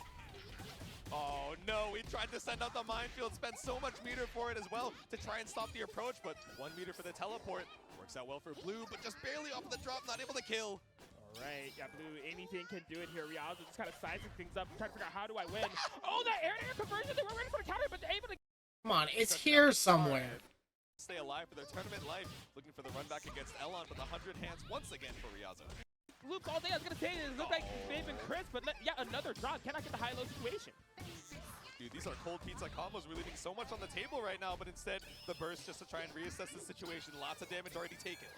Oh no, we tried to send out the minefield, spent so much meter for it as well to try and stop the approach, but 1 meter for the teleport. Works out well for Blue, but just barely off the drop, not able to kill. All right, yeah, Blue, anything can do it here. Ryazo just kind of sizing things up, trying to figure out how do I win. Oh, that air-to-air conversion, they were ready for the counter, but they're able to... Come on, it's here somewhere. Stay alive for their tournament life, looking for the run back against Elon with 100 hands once again for Ryazo. Loops all day, I was going to say, it looks like they've been crisp, but yeah, another drop. Cannot get the high-low situation. Dude, these are cold pizza combos. We're leaving so much on the table right now, but instead, the burst just to try and reassess the situation. Lots of damage already taken.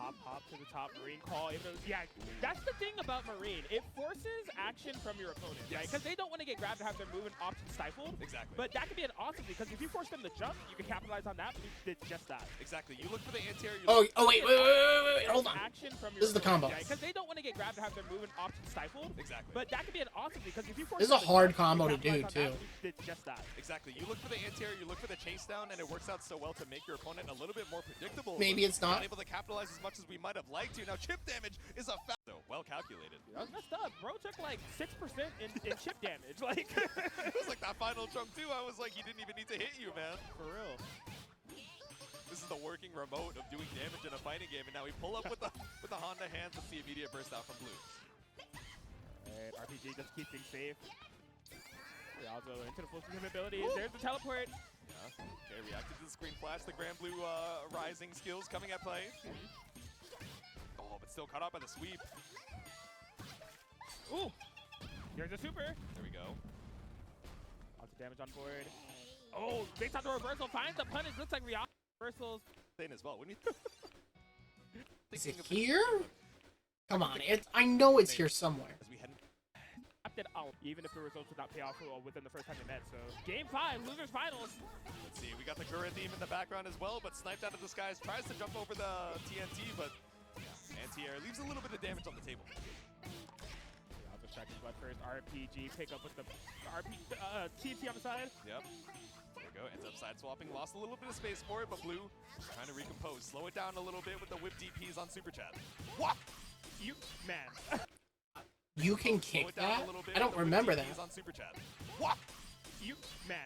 Hop to the top, Marine call. Yeah, that's the thing about Marine. It forces action from your opponent, right? Because they don't want to get grabbed to have their movement options stifled. Exactly. But that could be an awesome thing, because if you force them to jump, you can capitalize on that, but you did just that. Exactly. You look for the anti-air. Wait, hold on. Action from your this is the combo. Because they don't want to get grabbed to have their movement options stifled. Exactly. But that could be an awesome thing, because if you force this is a hard combo to do, too. Did just that. Exactly. You look for the anti-air, you look for the chase down, and it works out so well to make your opponent a little bit more predictable. Maybe it's not able to capitalize as much as we might have liked to. Now chip damage is a fact. So well calculated. That was messed up. Bro took like 6% in chip damage. Like it was like that final jump too. I was like, he didn't even need to hit you, man. For real. This is the working remote of doing damage in a fighting game, and now we pull up with the Honda hands. Let's see immediate burst out from Blue. Alright, RPG just keep things safe. Ryazo into the full screen abilities. There's the teleport. Yeah. Okay, reacted to the screen flash. The Grand Blue rising skills coming at play. Oh, but still caught out by the sweep. Ooh! Here's a super. There we go. Lots of damage on board. Oh, based on the reversal, finds the punish. Looks like Ryazo reversals. Same as well. When is it here? Come on, I know it's here somewhere. It out, even if the results would not pay off within the first time they met. So, Game 5, losers finals. Let's see, we got the Gura theme in the background as well, but sniped out of the skies, tries to jump over the TNT, but anti-air leaves a little bit of damage on the table. I'll just check his butt first. RPG pick up with the TNT on the side. Yep. There we go. Ends up side swapping. Lost a little bit of space for it, but Blue trying to recompose. Slow it down a little bit with the whip DPs on Super Chat. What? You man. You can kick that? I don't remember that. On Super Chat. What? You man.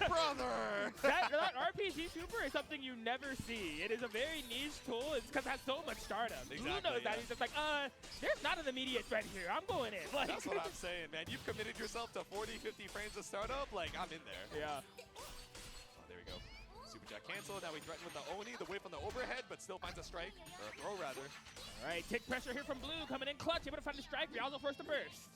Brother! that RPG super is something you never see. It is a very niche tool. It's because it has so much startup. Exactly, Who knows that? He's just like, there's not an immediate threat here. I'm going in. Like, that's what I'm saying, man. You've committed yourself to 40, 50 frames of startup. Like, I'm in there. Yeah. Oh, there we go. Super Jack cancel. Now we threaten with the Oni, the whip on the overhead, but still finds a strike, or a throw rather. All right, take pressure here from Blue, coming in clutch, able to find the strike. Rialzo first to burst.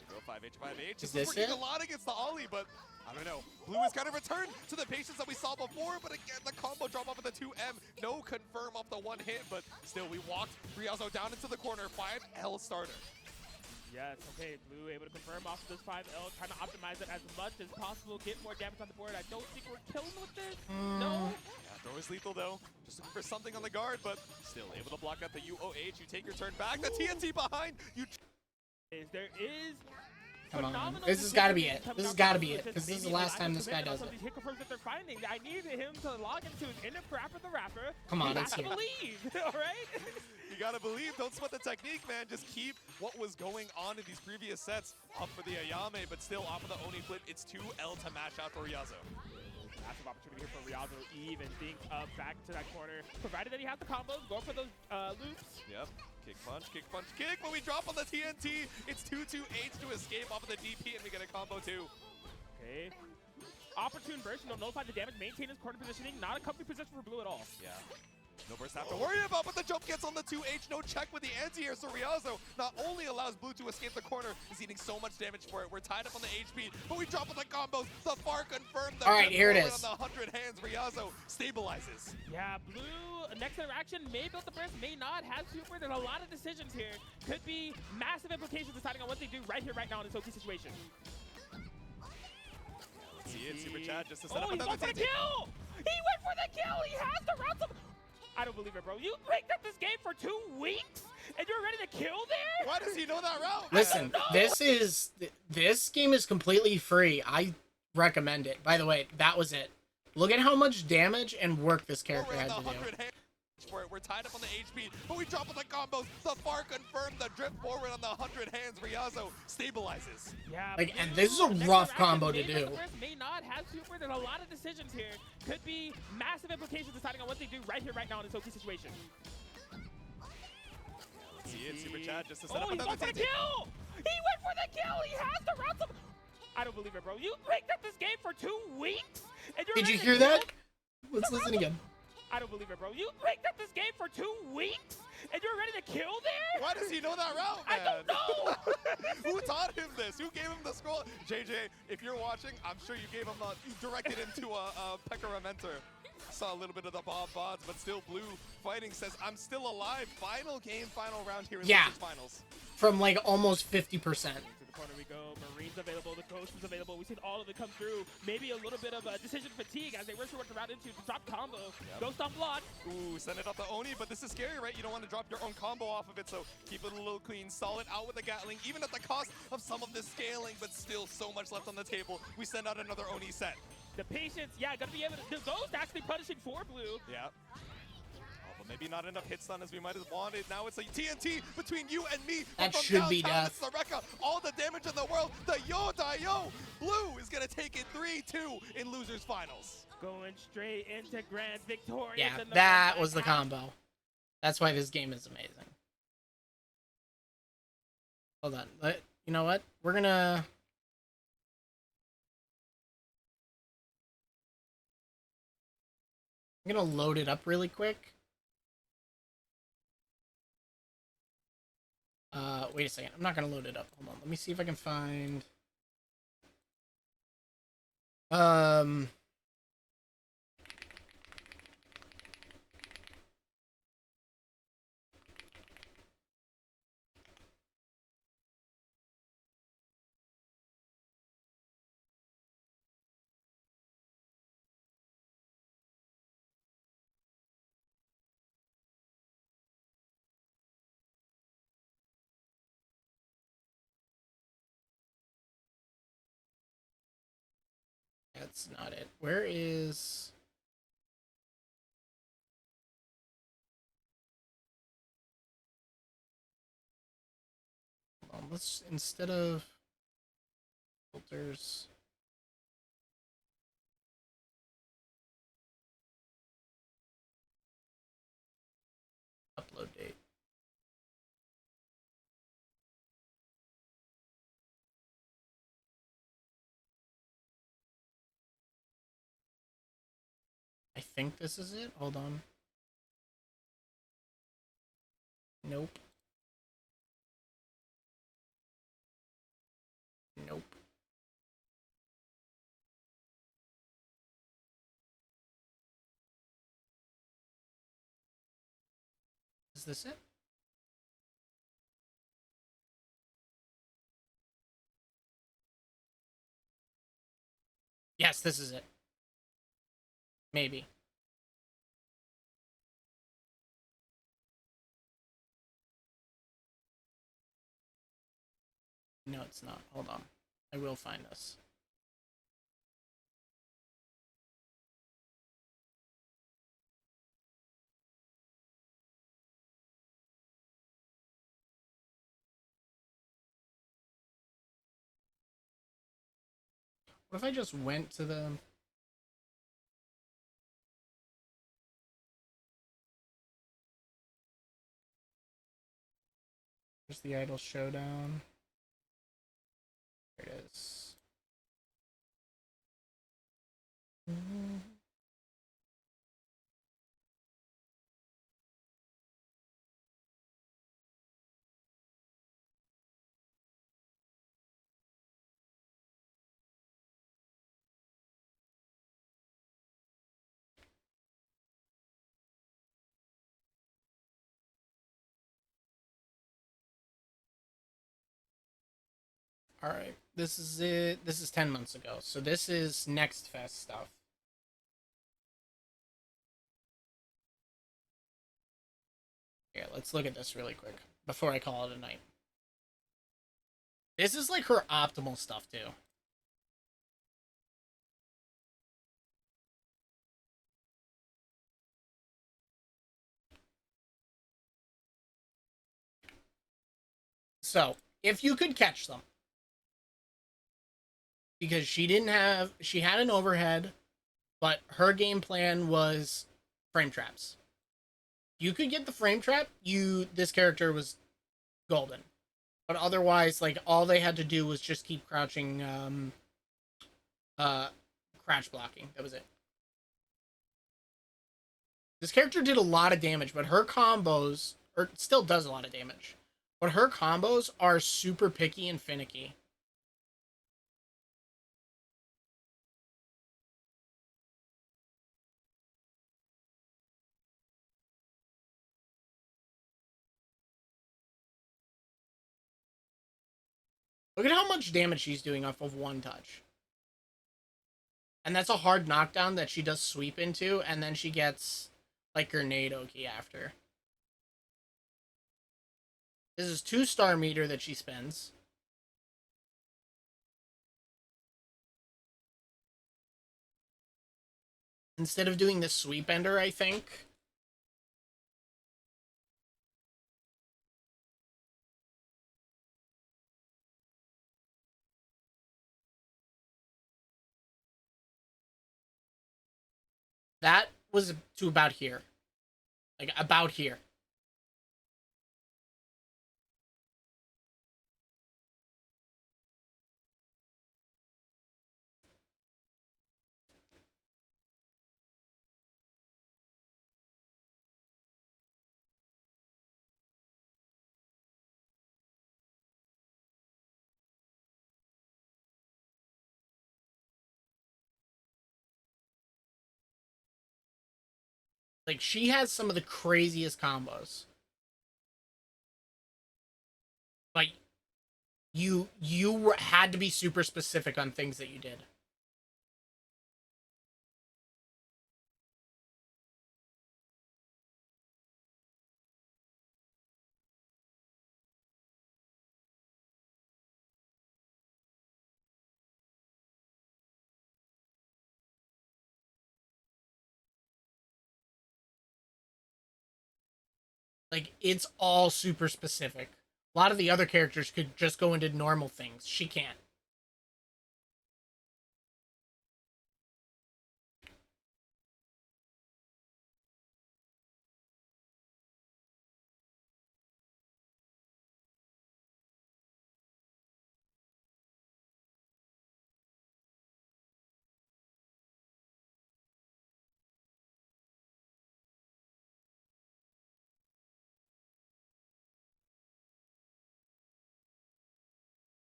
Go 5H, 5H. Is this working it? a lot against the Ollie, but I don't know. Blue has kind of returned to the patience that we saw before, but again, the combo drop off of the 2M. No confirm off the one hit, but still, we walked Rialzo down into the corner. 5L starter. Yes, okay, Blue able to confirm off this 5L, trying to optimize it as much as possible, get more damage on the board. I don't think we're killing with this. No? Yeah, throw is lethal though. Just looking for something on the guard, but still able to block out the UOH. You take your turn back. The TNT behind. There is Come on. This has got to be it. This has got to be it. Because this is the last time this guy does it. These hit confirms that they're finding. I need him to log into his inner crap with the rapper. Come on, let's it's here. believe, all right? You gotta believe. Don't sweat the technique, man. Just keep what was going on in these previous sets up for the Ayame, but still off of the Oni flip. It's 2L to mash out for Rialzo. Massive opportunity here for Rialzo. Even think up back to that corner. Provided that he has the combos, go for those loops. Yep. Kick, punch, kick, but we drop on the TNT. It's 2-2-H to escape off of the DP, and we get a combo too. Okay. Opportune burst, no nullify the damage, maintain his corner positioning. Not a comfy position for Blue at all. Yeah. No burst to have to worry about, but the jump gets on the 2H. No check with the anti-air, so Rialzo not only allows Blue to escape the corner, is eating so much damage for it. We're tied up on the HP, but we drop with the combos. The far confirmed. All right, here it is. On the 100 hands, Rialzo stabilizes. Yeah, Blue, next interaction, may build the burst, may not. Has super. There's a lot of decisions here. Could be massive implications deciding on what they do right here, right now in this OT situation. Let's see it, Super Chat, just to set up he another went for the TNT. kill! He went for the kill! He has the rounds of... I don't believe it, bro. You picked up this game for 2 weeks, and you're ready to kill there? Why does he know that route? Listen, this game is completely free. I recommend it. By the way, that was it. Look at how much damage and work this character had to do. For it. We're tied up on the HP, but we drop with the combos. The far confirmed, the drift forward on the 100 hands. Rialzo stabilizes. Yeah, like, and this is a rough combo to do. May not have super. There's a lot of decisions here. Could be massive implications deciding on what they do right here, right now in this OT situation. Let's see it, Super Chat, just to set up he another went for the TNT. kill! He went for the kill! He has the rounds of... I don't believe it, bro. You picked up this game for 2 weeks, and you're Did you ready hear to kill? that? Let's listen again. I don't believe it, bro. You picked up this game for 2 weeks, and you're ready to kill there? Why does he know that route, I man? don't know! Who taught him this? Who gave him the scroll? JJ, if you're watching, I'm sure you gave him you directed him to a Pekara mentor. Saw a little bit of the bods, but still Blue fighting says, I'm still alive. Final game, final round here in the finals. From like almost 50%. To the corner we go. Marine's available. The Ghost is available. We've seen all of it come through. Maybe a little bit of decision fatigue as they rush what to route into the drop combo. Ghost on block. Ooh, send it off the Oni, but this is scary, right? You don't want to drop your own combo off of it, so keep it a little clean. Solid out with the Gatling, even at the cost of some of the scaling, but still so much left on the table. We send out another Oni set. The patience, yeah, gonna be able to... The Ghost actually punishing for Blue. Yeah. But maybe not enough hit stun as we might have wanted. Now it's a TNT between you and me. That from should be downtown, death. It's the Rekka. All the damage in the world. The Yo. Blue is going to take it 3-2 in losers finals. Going straight into grand victorious. Yeah, that was the combo. That's why this game is amazing. Hold on. You know what? We're gonna... I'm gonna load it up really quick. Wait a second. I'm not gonna load it up. Hold on. Let me see if I can find... That's not it. Where is... Hold on, let's, instead of filters... Upload date. think this is it. Hold on. Nope. Nope. Is this it? Yes, this is it. Maybe. No, it's not. Hold on. I will find this. What if I just went to the... There's the Idol Showdown. There it is. Alright, this is it. This is 10 months ago. So this is Next Fest stuff. Yeah, let's look at this really quick before I call it a night. This is like her optimal stuff too. So, if you could catch them, because she had an overhead, but her game plan was frame traps. You could get the frame trap, this character was golden. But otherwise, like, all they had to do was just keep crouching, crouch blocking. That was it. This character did a lot of damage, but her combos, or still does a lot of damage, but her combos are super picky and finicky. Look at how much damage she's doing off of one touch. And that's a hard knockdown that she does sweep into, and then she gets, like, grenade Oki after. This is 2-star meter that she spends. Instead of doing the sweep ender, I think. That was to about here. Like, about here. Like, she has some of the craziest combos. Like, you had to be super specific on things that you did. Like, it's all super specific. A lot of the other characters could just go into normal things. She can't.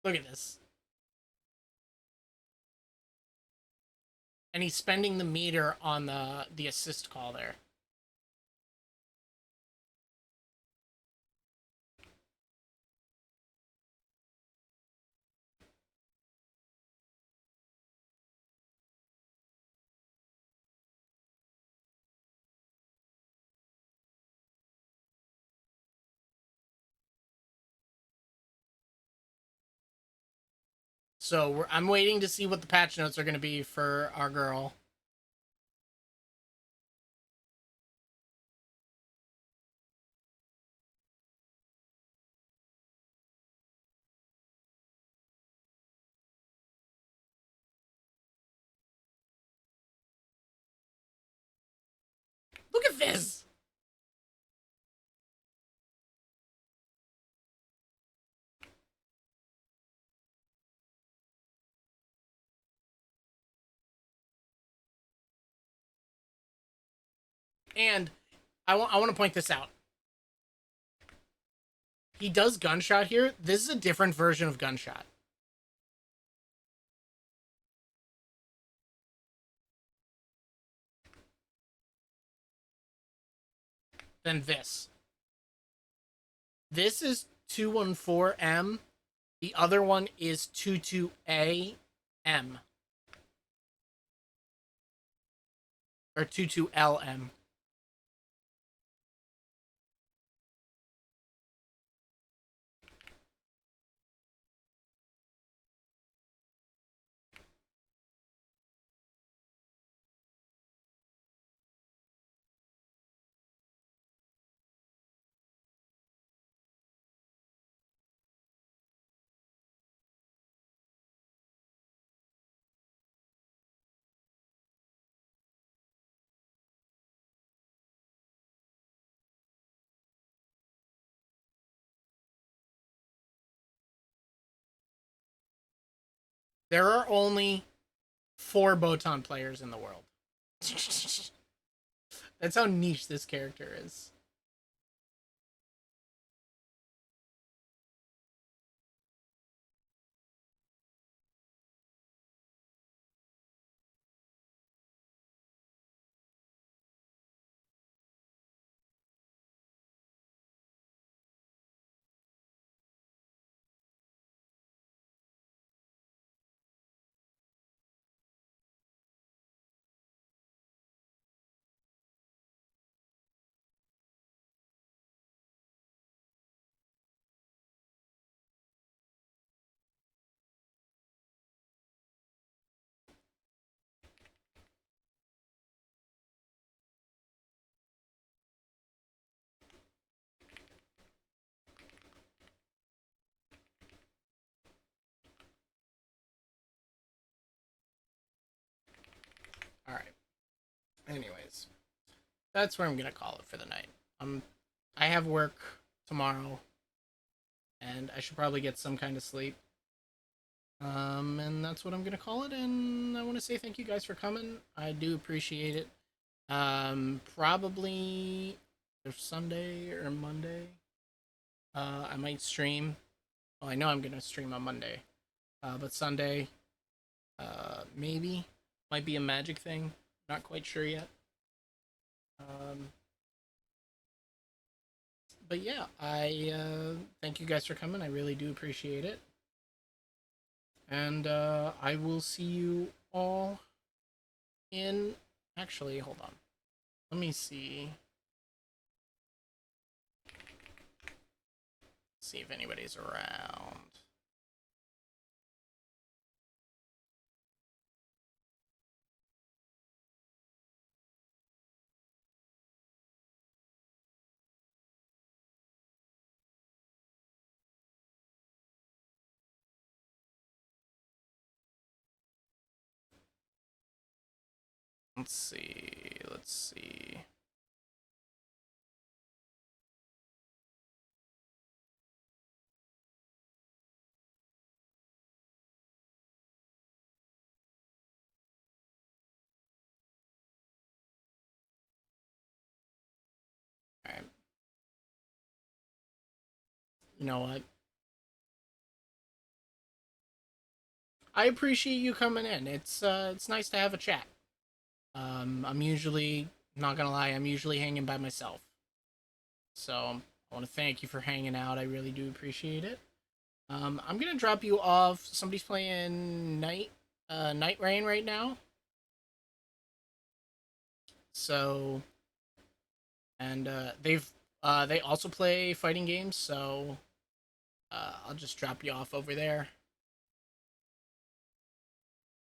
Look at this. And he's spending the meter on the assist call there. So I'm waiting to see what the patch notes are going to be for our girl. Look at this! And I want to point this out. He does gunshot here. This is a different version of gunshot. Than this. This is 214M. The other one is 22AM. Or 22LM. There are only 4 Botan players in the world. That's how niche this character is. Alright. Anyways. That's where I'm gonna call it for the night. I have work tomorrow. And I should probably get some kind of sleep. And that's what I'm gonna call it, and I want to say thank you guys for coming. I do appreciate it. Probably Sunday or Monday. I might stream. Well, I know I'm gonna stream on Monday. But Sunday, maybe. Might be a magic thing. Not quite sure yet. But yeah, I thank you guys for coming. I really do appreciate it. And I will see you all in... Actually, hold on. Let me see. See if anybody's around. Let's see. Let's see. Alright. You know what? I appreciate you coming in. It's nice to have a chat. I'm usually, not gonna lie, I'm usually hanging by myself. So I want to thank you for hanging out. I really do appreciate it. I'm gonna drop you off. Somebody's playing Night Rain right now. So, and they also play fighting games. So I'll just drop you off over there.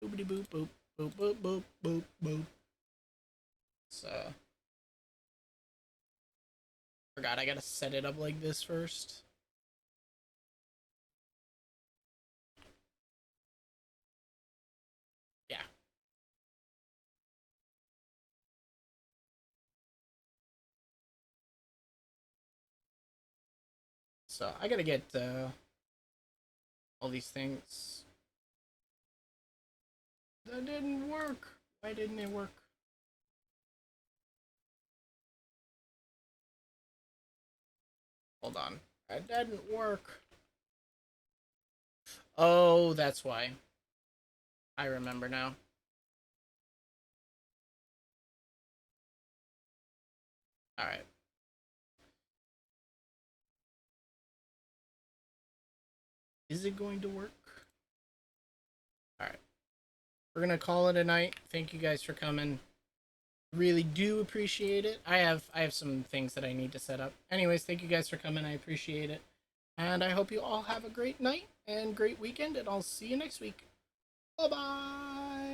Boopity boop boop boop boop boop boop boop. So, forgot I gotta set it up like this first. Yeah. So I gotta get all these things. That didn't work. Why didn't it work? Hold on. That didn't work. Oh, that's why. I remember now. Alright. Is it going to work? Alright. We're gonna call it a night. Thank you guys for coming. Really do appreciate it. I have some things that I need to set up. Anyways, thank you guys for coming. I appreciate it. And I hope you all have a great night and great weekend, and I'll see you next week. Bye-bye!